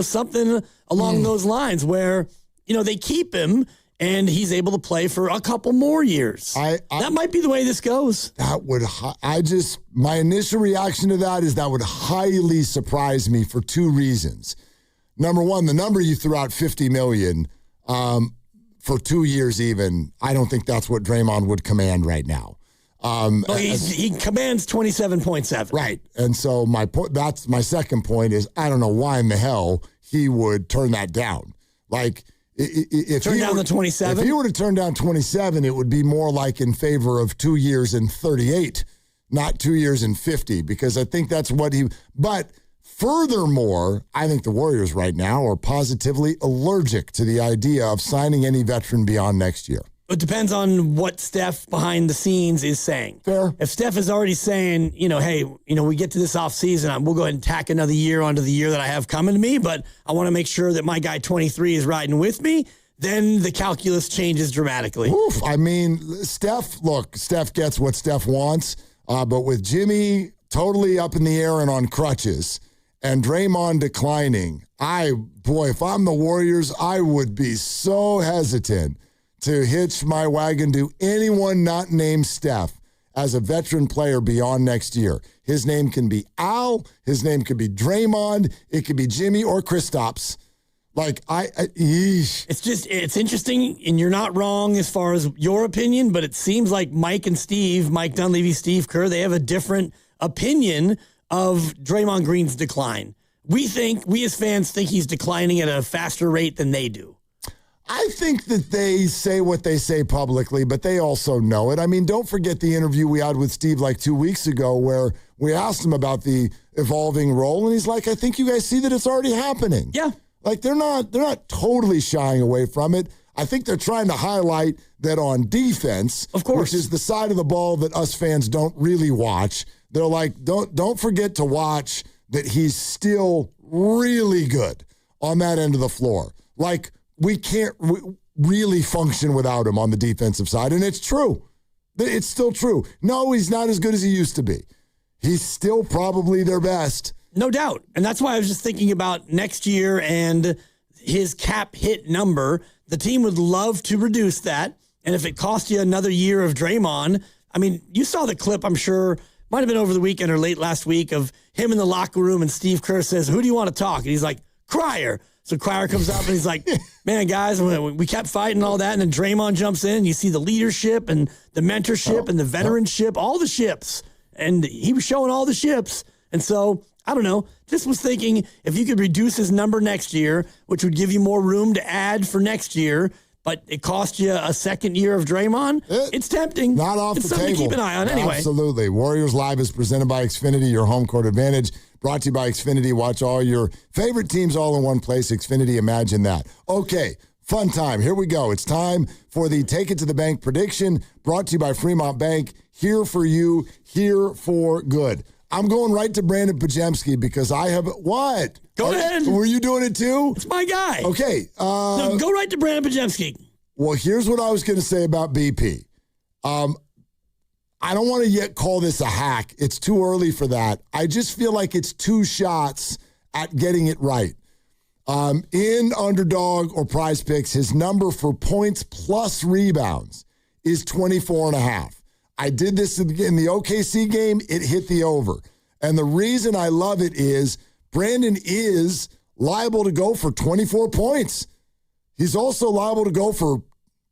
something along those lines, where they keep him and he's able to play for a couple more years. That might be the way this goes. That would my initial reaction to that is that would highly surprise me for 2 reasons. Number one, the number you threw out, $50 million. For 2 years even, I don't think that's what Draymond would command right now. He commands 27.7. Right. And so that's my second point is I don't know why in the hell he would turn that down. Like, if turn down the 27? If he were to turn down 27, it would be more like in favor of 2 years and 38, not 2 years and 50, because I think that's what but furthermore, I think the Warriors right now are positively allergic to the idea of signing any veteran beyond next year. It depends on what Steph behind the scenes is saying. Fair. If Steph is already saying, hey, we get to this offseason, we'll go ahead and tack another year onto the year that I have coming to me, but I want to make sure that my guy 23 is riding with me, then the calculus changes dramatically. Oof. I mean, Steph gets what Steph wants, but with Jimmy totally up in the air and on crutches and Draymond declining, if I'm the Warriors, I would be so hesitant to hitch my wagon to anyone not named Steph as a veteran player beyond next year. His name can be Al. His name could be Draymond. It could be Jimmy or Kristaps. It's interesting, and you're not wrong as far as your opinion, but it seems like Mike Dunleavy, Steve Kerr, they have a different opinion of Draymond Green's decline. We as fans think he's declining at a faster rate than they do. I think that they say what they say publicly, but they also know it. I mean, don't forget the interview we had with Steve like 2 weeks ago where we asked him about the evolving role, and he's like, I think you guys see that it's already happening. Yeah. Like, they're not totally shying away from it. I think they're trying to highlight that on defense, of course, which is the side of the ball that us fans don't really watch. They're like, don't forget to watch that he's still really good on that end of the floor. Like, we can't really function without him on the defensive side, and it's true. It's still true. No, he's not as good as he used to be. He's still probably their best. No doubt. And that's why I was just thinking about next year and his cap hit number. The team would love to reduce that. And if it cost you another year of Draymond, I mean, you saw the clip, I'm sure, might have been over the weekend or late last week, of him in the locker room, and Steve Kerr says, who do you want to talk? And he's like, Cryer. So Cryer comes up and he's like, man, guys, we kept fighting all that. And then Draymond jumps in. You see the leadership and the mentorship and the veteranship, all the ships. And he was showing all the ships. And so, I don't know, just was thinking if you could reduce his number next year, which would give you more room to add for next year, but it cost you a second year of Draymond, it's tempting. Not off the table. It's something to keep an eye on anyway. Absolutely. Warriors Live is presented by Xfinity, your home court advantage. Brought to you by Xfinity. Watch all your favorite teams all in one place. Xfinity, imagine that. Okay, fun time. Here we go. It's time for the Take It to the Bank prediction, brought to you by Fremont Bank. Here for you, here for good. I'm going right to Brandon Podziemski because I have what? Go ahead. Were you doing it too? It's my guy. Okay. No, go right to Brandon Podziemski. Well, here's what I was going to say about BP. I don't want to yet call this a hack. It's too early for that. I just feel like it's two shots at getting it right. In Underdog or Prize Picks, his number for points plus rebounds is 24.5. I did this in the OKC game. It hit the over. And the reason I love it is Brandon is liable to go for 24 points. He's also liable to go for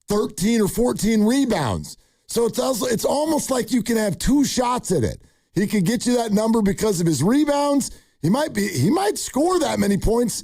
13 or 14 rebounds. So it's almost like you can have two shots at it. He could get you that number because of his rebounds. He might score that many points.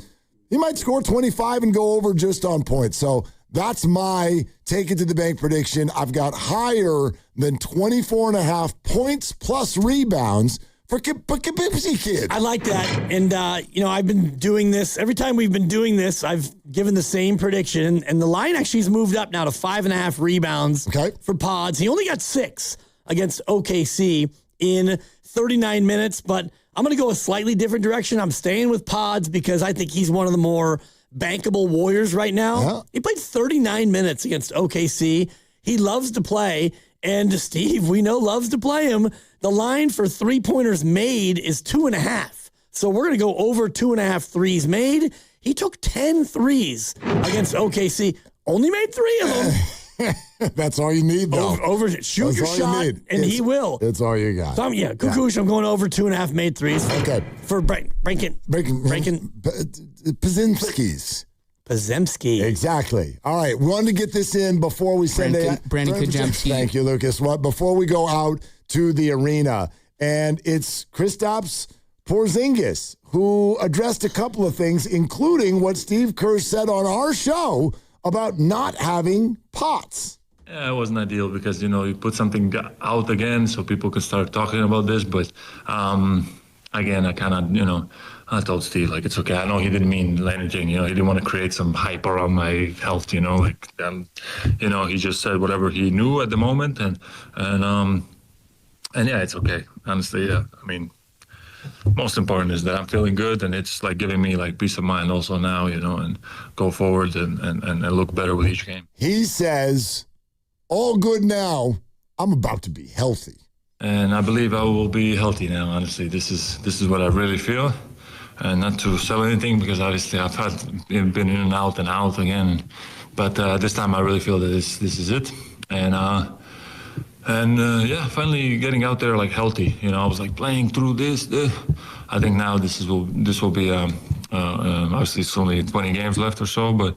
He might score 25 and go over just on points. So that's my Take It to the Bank prediction. I've got higher than 24.5 points plus rebounds for Poughkeepsie Kid. I like that. And, I've been doing this. Every time we've been doing this, I've given the same prediction. And the line actually has moved up now to 5.5 rebounds for Pods. He only got 6 against OKC in 39 minutes. But I'm going to go a slightly different direction. I'm staying with Pods because I think he's one of the more bankable Warriors right now. Yeah. He played 39 minutes against OKC. He loves to play. And Steve, we know, loves to play him. The line for three-pointers made is 2.5. So we're going to go over 2.5 threes made. He took 10 threes against OKC. Only made 3 of them. That's all you need, though. Shoot your shot, and he will. It's all you got. So, Kukush, I'm going over 2.5 made threes. Okay. For breaking Podziemski. Exactly. All right. We wanted to get this in before we send Brandon Podziemski. Thank you, Lucas. Before we go out to the arena, and it's Kristaps Porzingis, who addressed a couple of things, including what Steve Kerr said on our show about not having pots. Yeah, it wasn't ideal because, you put something out again so people could start talking about this. But, again, I cannot, I told Steve, like, it's okay. I know he didn't mean anything, he didn't want to create some hype around my health, he just said whatever he knew at the moment. And yeah, it's okay. Honestly, yeah. I mean, most important is that I'm feeling good, and it's like giving me like peace of mind also now, and go forward and look better with each game. He says, all good now. I'm about to be healthy. And I believe I will be healthy now, honestly. This is what I really feel. And not to sell anything, because obviously I've been in and out again. But this time I really feel that this is it. And yeah, finally getting out there like healthy. I was like playing through this. I think now this will be obviously it's only 20 games left or so, but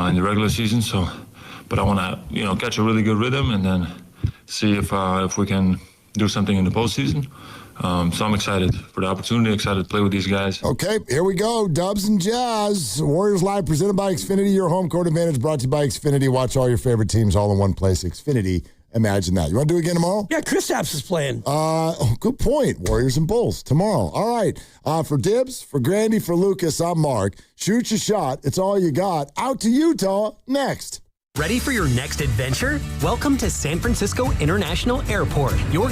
in the regular season. So, but I want to catch a really good rhythm and then see if we can do something in the postseason. So I'm excited for the opportunity, excited to play with these guys. Okay, here we go. Dubs and Jazz. Warriors Live presented by Xfinity. Your home court advantage brought to you by Xfinity. Watch all your favorite teams all in one place. Xfinity. Imagine that. You want to do it again tomorrow? Yeah, Kristaps is playing. Good point. Warriors and Bulls tomorrow. All right. For Dibs, for Grandy, for Lucas, I'm Mark. Shoot your shot. It's all you got. Out to Utah next. Ready for your next adventure? Welcome to San Francisco International Airport. Your